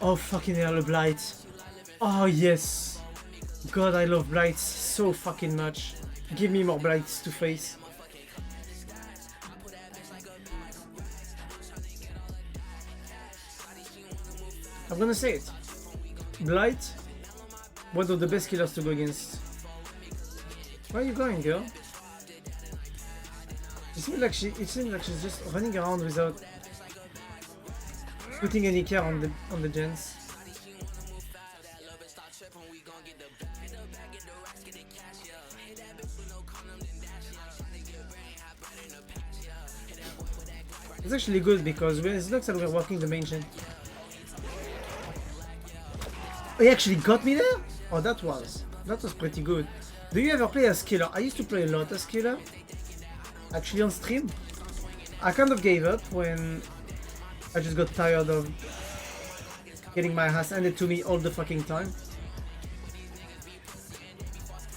Oh fucking hell, Blight. Oh yes. God, I love Blights so fucking much. Give me more Blights to face. I'm gonna say it. Blight, one of the best killers to go against. Where are you going, girl? It seems like she's just running around without putting any care on the gens. It's actually good because it looks like we're walking the main gen. Oh, he actually got me there? Oh, that was pretty good. Do you ever play as killer? I used to play a lot as killer. Actually on stream. I kind of gave up when I just got tired of getting my ass handed to me all the fucking time.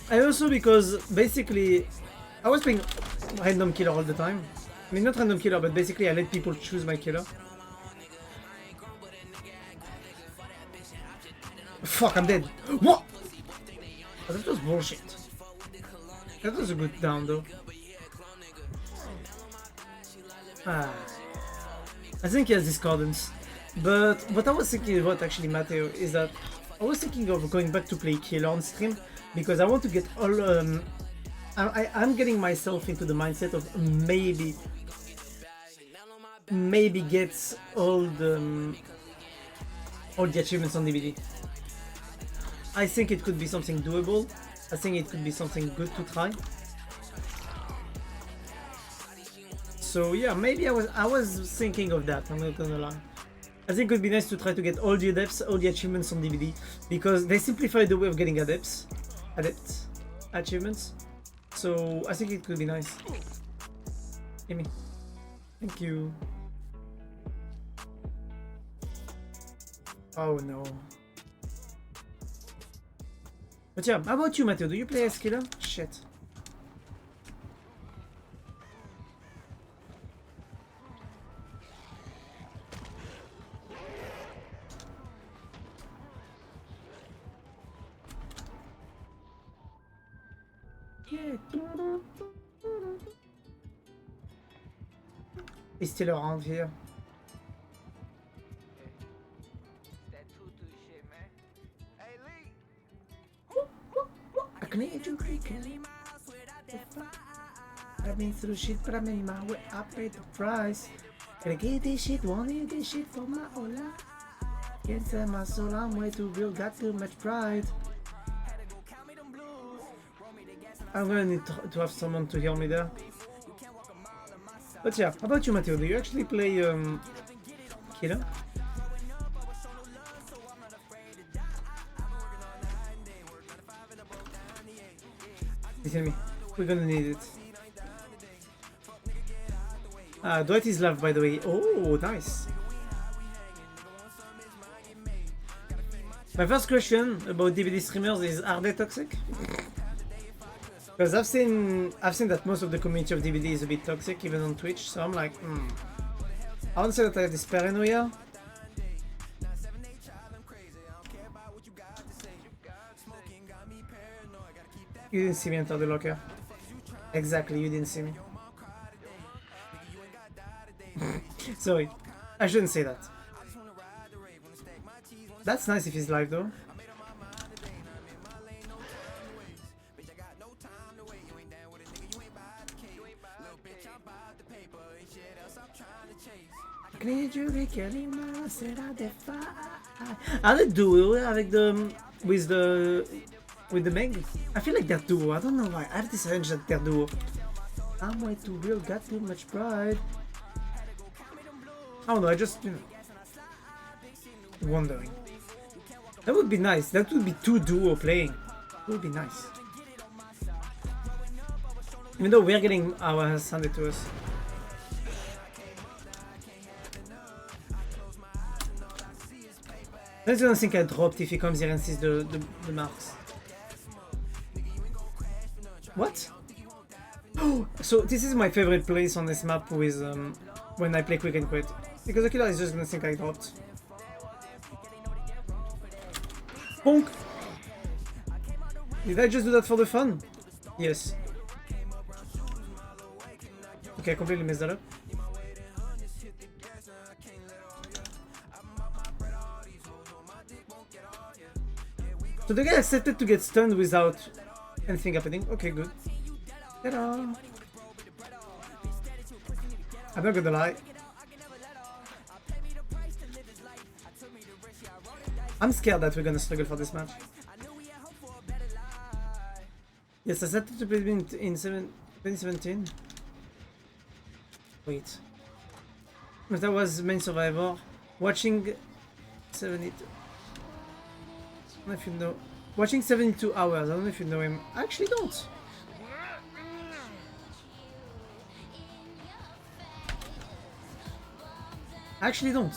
And also because basically I was playing random killer all the time. I mean, not random killer, but basically I let people choose my killer. Fuck, I'm dead. What? Oh, that was bullshit. That was a good down though. Ah. I think he has discordance. But what I was thinking about actually, Matteo, is that I was thinking of going back to play Killer on stream because I want to get all. I'm getting myself into the mindset of maybe get all the achievements on DVD. I think it could be something doable. I think it could be something good to try. So yeah, maybe I was thinking of that. I'm not gonna lie. I think it would be nice to try to get all the adepts, all the achievements on DVD, because they simplified the way of getting adept achievements. So I think it could be nice. Gimme. Thank you. Oh no. But yeah, how about you, Matteo? Do you play as Killer? Shit. He's still around here. I need you, I've been through shit, but I'm in my way. I paid the price. Gotta get this shit, wanted this shit for my whole life. Can't sell my soul, I'm way too real, got too much pride. I'm gonna need to have someone to hear me there. But yeah, how about you, Matteo? Do you actually play Killer? Listen to me, we're gonna need it. Dwight is love, by the way. Oh, nice. My first question about DVD streamers is: are they toxic? Because I've seen that most of the community of DVD is a bit toxic, even on Twitch. So I'm like, I won't say that I have this paranoia. You didn't see me enter the locker. Exactly, you didn't see me. Sorry, I shouldn't say that. That's nice if he's live though. Are they duo avec with the Meg? I feel like they're duo. I don't know why. I have this hunch that they're duo. I'm way too real, got too much pride. I don't know, I just, wondering. That would be nice. That would be two duo playing. It would be nice. Even though we're getting our hands handed to us. I don't think I dropped if he comes here and sees the marks. What? Oh, so this is my favorite place on this map with when I play quick and quit. Because the killer is just gonna think I dropped. Bonk! Did I just do that for the fun? Yes. Okay, I completely messed that up. So the guy accepted to get stunned without anything happening. Okay, good. Ta-da! I'm not gonna lie. I'm scared that we're gonna struggle for this match. Yes, I started to play in 2017. Wait. But that was main survivor. Watching 72. I don't know if you know. Watching 72 hours. I don't know if you know him. I actually don't. I actually don't.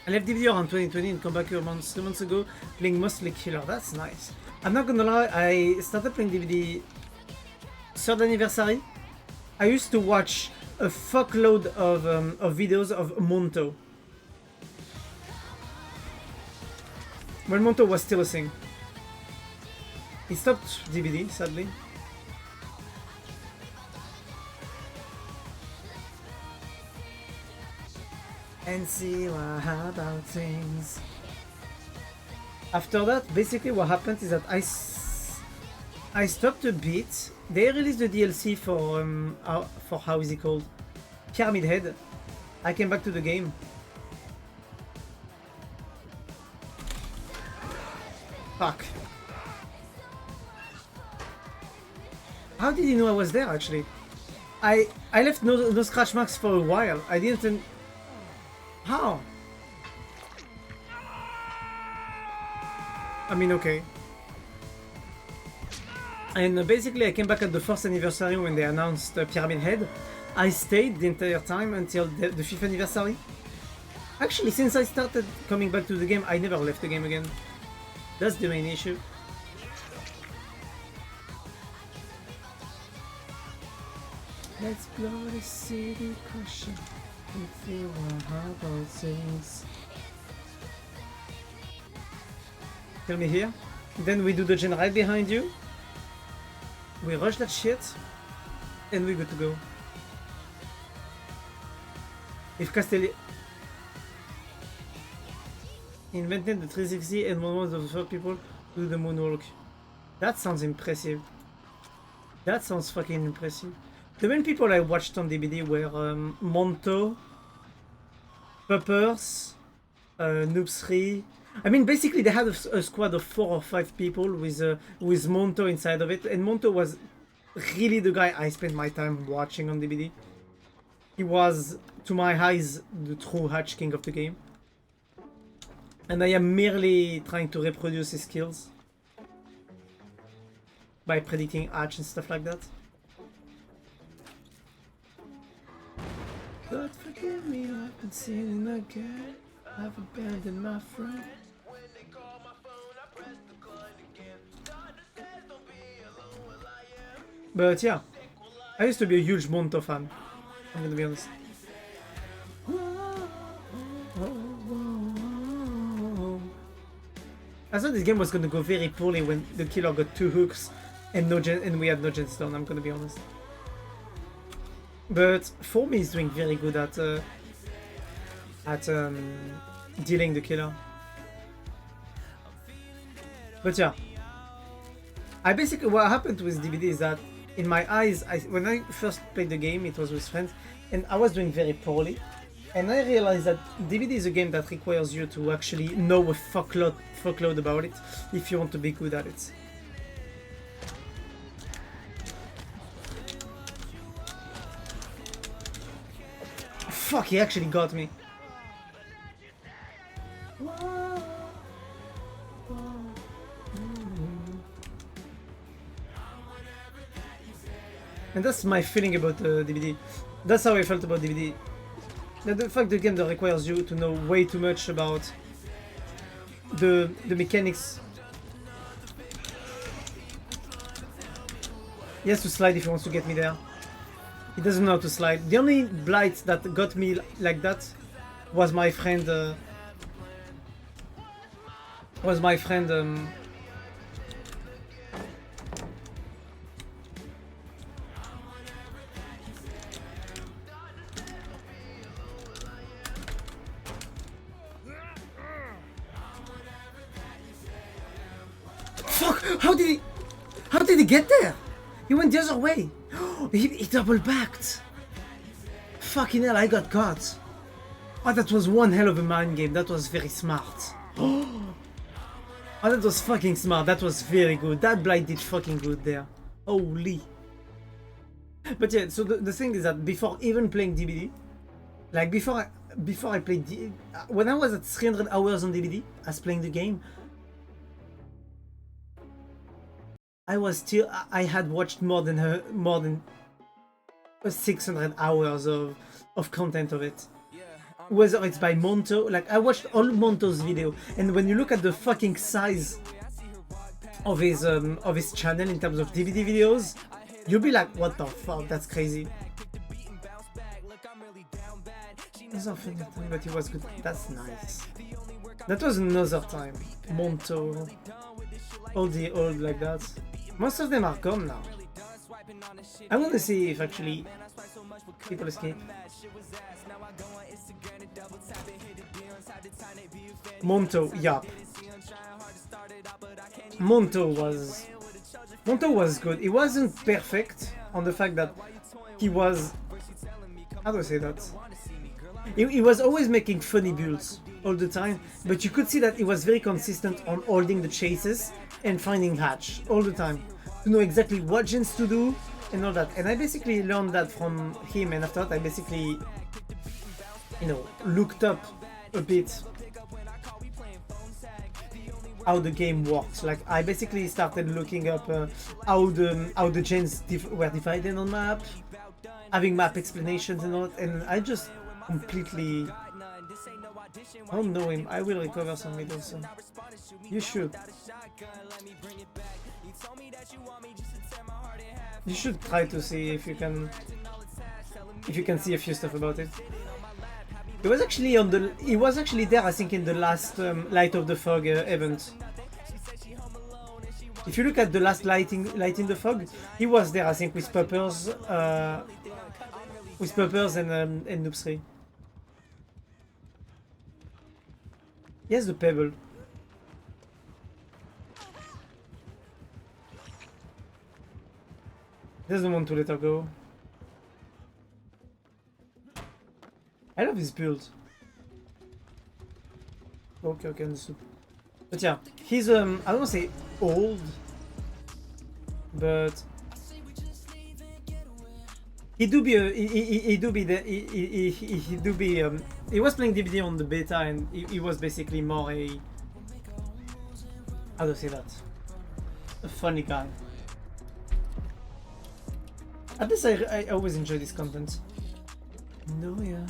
I left DVD around 2020 and come back here 3 months ago, playing mostly Killer. That's nice. I'm not gonna lie, I started playing DVD 3rd anniversary. I used to watch a fuckload of videos of Monto. when Monto was still a thing. He stopped DBD, sadly. And see how about things. After that, basically what happened is that I stopped a bit. They released the DLC for how is it called? Pyramid Head. I came back to the game. Fuck. How did he know I was there actually? I left no scratch marks for a while. I didn't. How? I mean, okay. And basically I came back at the 1st anniversary when they announced Pyramid Head. I stayed the entire time until the 5th anniversary. Actually, since I started coming back to the game, I never left the game again. That's the main issue. Let's blow the city crusher and feel how about things. Kill me here. Then we do the gen right behind you. We rush that shit. And we're good to go. If Castelli invented the 360 and one of the first people to do the moonwalk. That sounds impressive. That sounds fucking impressive. The main people I watched on DBD were Monto, Puppers, Noob3. I mean, basically they had a squad of 4 or 5 people with Monto inside of it, and Monto was really the guy I spent my time watching on DBD. He was, to my eyes, the true Hatch King of the game. And I am merely trying to reproduce his skills by predicting Hatch and stuff like that. God forgive me, I've been sinning again. I've abandoned my friend. But yeah, I used to be a huge Monto fan. I'm gonna be honest. I thought this game was gonna go very poorly when the killer got 2 hooks and we had no gemstone. I'm gonna be honest. But for me, he's doing very good at dealing the killer. But yeah, I basically what happened with DBD is that in my eyes, when I first played the game, it was with friends, and I was doing very poorly. And I realized that DBD is a game that requires you to actually know a fuckload about it if you want to be good at it. Fuck, he actually got me. And that's my feeling about DBD. That's how I felt about DBD. The fact the game that requires you to know way too much about the mechanics. He has to slide if he wants to get me there. He doesn't know how to slide. The only blight that got me like that was my friend. Fuck! How did he get there? He went the other way. He double backed. Fucking hell! I got caught. Oh, that was one hell of a mind game. That was very smart. Oh, that was fucking smart. That was very good. That blight did fucking good there. Holy. But yeah, so the thing is that before even playing DBD, like before I played when I was at 300 hours on DBD as playing the game, I had watched more than 600 hours of content of it. Whether it's by Monto, like I watched all Monto's video, and when you look at the fucking size of his channel in terms of DBD videos, you'll be like, what the fuck, that's crazy. But he was good. That's nice. That was another time. Monto. All the old like that. Most of them are gone now. I want to see if actually people escape. Monto, yeah. Monto was good. It wasn't perfect on the fact that he was, how do I say that? He was always making funny builds all the time, but you could see that he was very consistent on holding the chases and finding hatch all the time to know exactly what gens to do and all that. And I basically learned that from him, and after that I basically, you know, looked up a bit how the game works. Like I basically started looking up how the gens were divided on map, having map explanations and all that, and I just completely, I don't know him. I will recover some middle soon. You should. You should try to see if you can see a few stuff about it. It was actually on the. He was actually there, I think, in the last Light of the Fog event. If you look at the last Light in the Fog, he was there, I think, with Puppers, and Noob 3. He has the pebble. He doesn't want to let her go. I love his build. Okay, understood. But yeah, he's I don't want to say old, but he do be he was playing DVD on the beta, and he was basically more a, how do I say that, a funny guy. At least I always enjoy this content. No, yeah.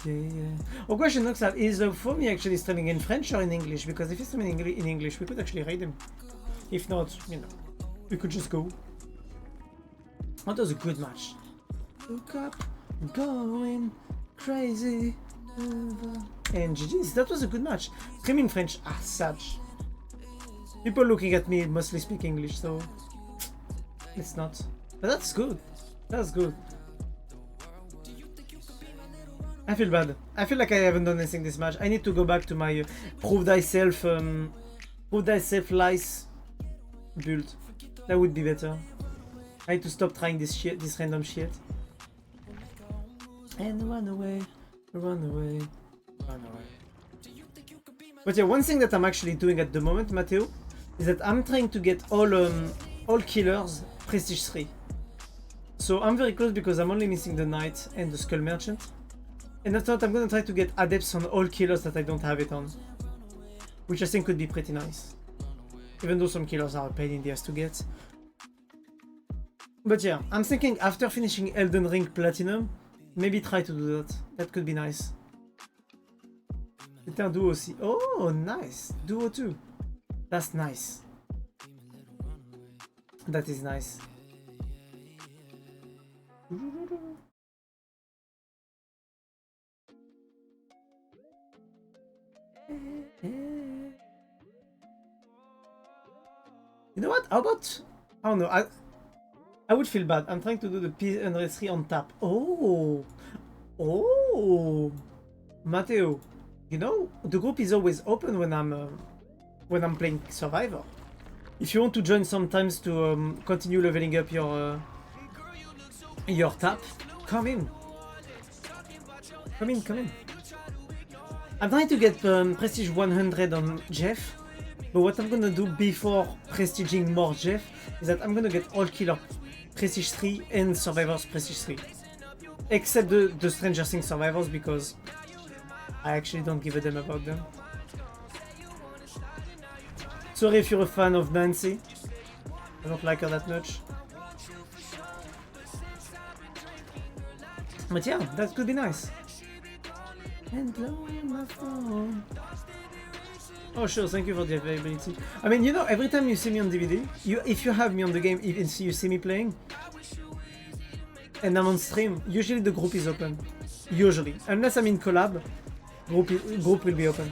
Yeah. Oh, question looks at is for me actually streaming in French or in English? Because if he's streaming in English, we could actually raid him. If not, you know, we could just go. That was a good match. Look up, going crazy. And GG's, that was a good match. Streaming French as such. People looking at me mostly speak English, so it's not. But that's good. That's good. I feel bad. I feel like I haven't done anything this match. I need to go back to my prove thyself lies build. That would be better. I need to stop trying this shit, this random shit. And run away, run away, run away. But yeah, one thing that I'm actually doing at the moment, Matteo, is that I'm trying to get all killers Prestige 3. So I'm very close because I'm only missing the Knight and the Skull Merchant. And after that I'm gonna try to get adepts on all killers that I don't have it on. Which I think could be pretty nice. Even though some killers are a pain in the ass to get. But yeah, I'm thinking after finishing Elden Ring Platinum, maybe try to do that. That could be nice. C'est un duo aussi. Oh, nice. Duo too. That's nice. That is nice. You know what? How about, I don't know, I would feel bad. I'm trying to do the P103 on tap. Oh, Matteo, you know the group is always open when I'm playing Survivor. If you want to join sometimes to continue leveling up your tap, come in. Come in. I'm trying to get Prestige 100 on Jeff, but what I'm gonna do before prestiging more Jeff is that I'm gonna get all killer Prestige 3 and Survivors Prestige 3. Except the Stranger Things Survivors, because I actually don't give a damn about them. Sorry if you're a fan of Nancy. I don't like her that much. But yeah, that could be nice. And blowing my phone. Oh sure, thank you for the availability. I mean, you know, every time you see me on DVD, if you have me on the game, if you see me playing, and I'm on stream, usually the group is open. Usually. Unless I'm in collab, group will be open.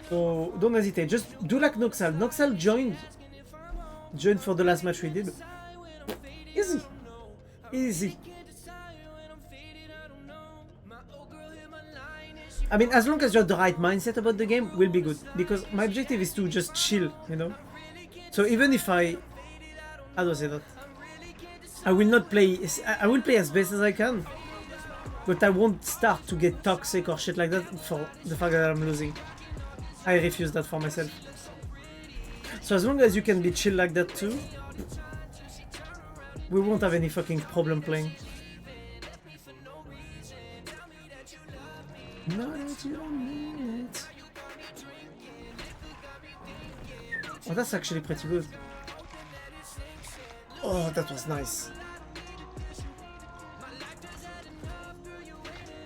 So don't hesitate. Just do like Noxal. Noxal joined for the last match we did. Easy. Easy. I mean, as long as you have the right mindset about the game, we'll be good. Because my objective is to just chill, you know? So even if how do I say that? I will not play, I will play as best as I can. But I won't start to get toxic or shit like that for the fact that I'm losing. I refuse that for myself. So as long as you can be chill like that too, we won't have any fucking problem playing. Not that you don't mean it. Oh, that's actually pretty good. Oh, that was nice.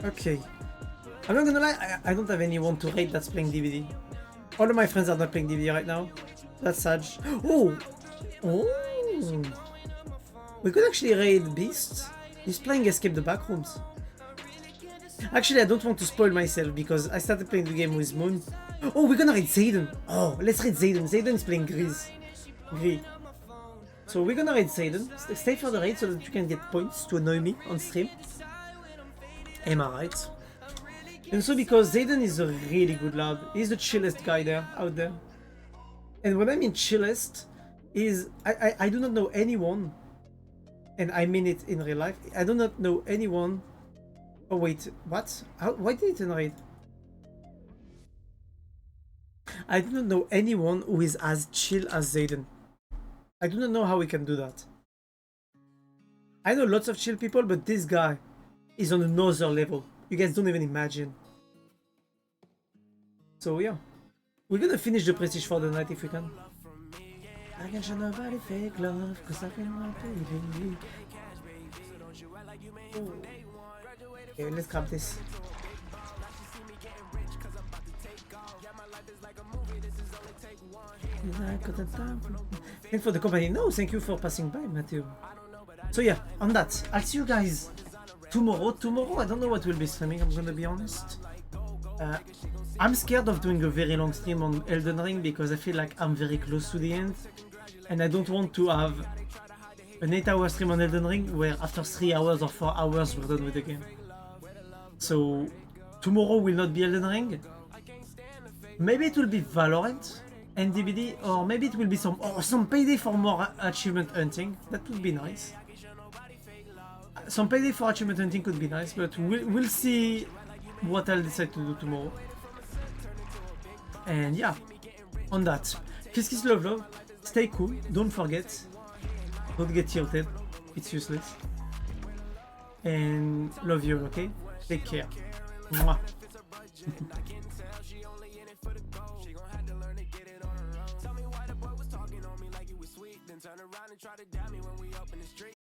Okay. I'm not gonna lie, I don't have anyone to raid that's playing DVD. All of my friends are not playing DVD right now. That's sad. Oh! Oh! We could actually raid Beast. He's playing Escape the Backrooms. Actually, I don't want to spoil myself because I started playing the game with Moon. Oh, we're gonna raid Zayden. Oh, let's raid Zayden. Zayden is playing Gris. So we're gonna raid Zayden. Stay for the raid so that you can get points to annoy me on stream. Am I right? And so because Zayden is a really good lad. He's the chillest guy out there. And when I mean chillest, is I do not know anyone, and I mean it in real life. I do not know anyone. Oh wait, what? Why did it raid? I do not know anyone who is as chill as Zayden. I do not know how we can do that. I know lots of chill people, but this guy is on another level. You guys don't even imagine. So yeah, we're gonna finish the prestige for the night if we can. I can show nobody fake love, cause I can love baby. Oh. Okay, let's grab this. Thanks for the company. No, thank you for passing by, Matthew. So yeah, on that, I'll see you guys tomorrow. Tomorrow, I don't know what we'll be streaming, I'm gonna be honest. I'm scared of doing a very long stream on Elden Ring because I feel like I'm very close to the end. And I don't want to have an 8-hour stream on Elden Ring where after 3 hours or 4 hours we're done with the game. So tomorrow will not be Elden Ring. Maybe it will be Valorant and DVD, or maybe it will be some payday for more achievement hunting. That would be nice. Some payday for achievement hunting could be nice, but we'll see what I'll decide to do tomorrow. And yeah, on that, kiss love, stay cool, don't forget, don't get tilted, it's useless. And love you, okay? Take care. Mwah. Turn around and try to doubt me when we open the street.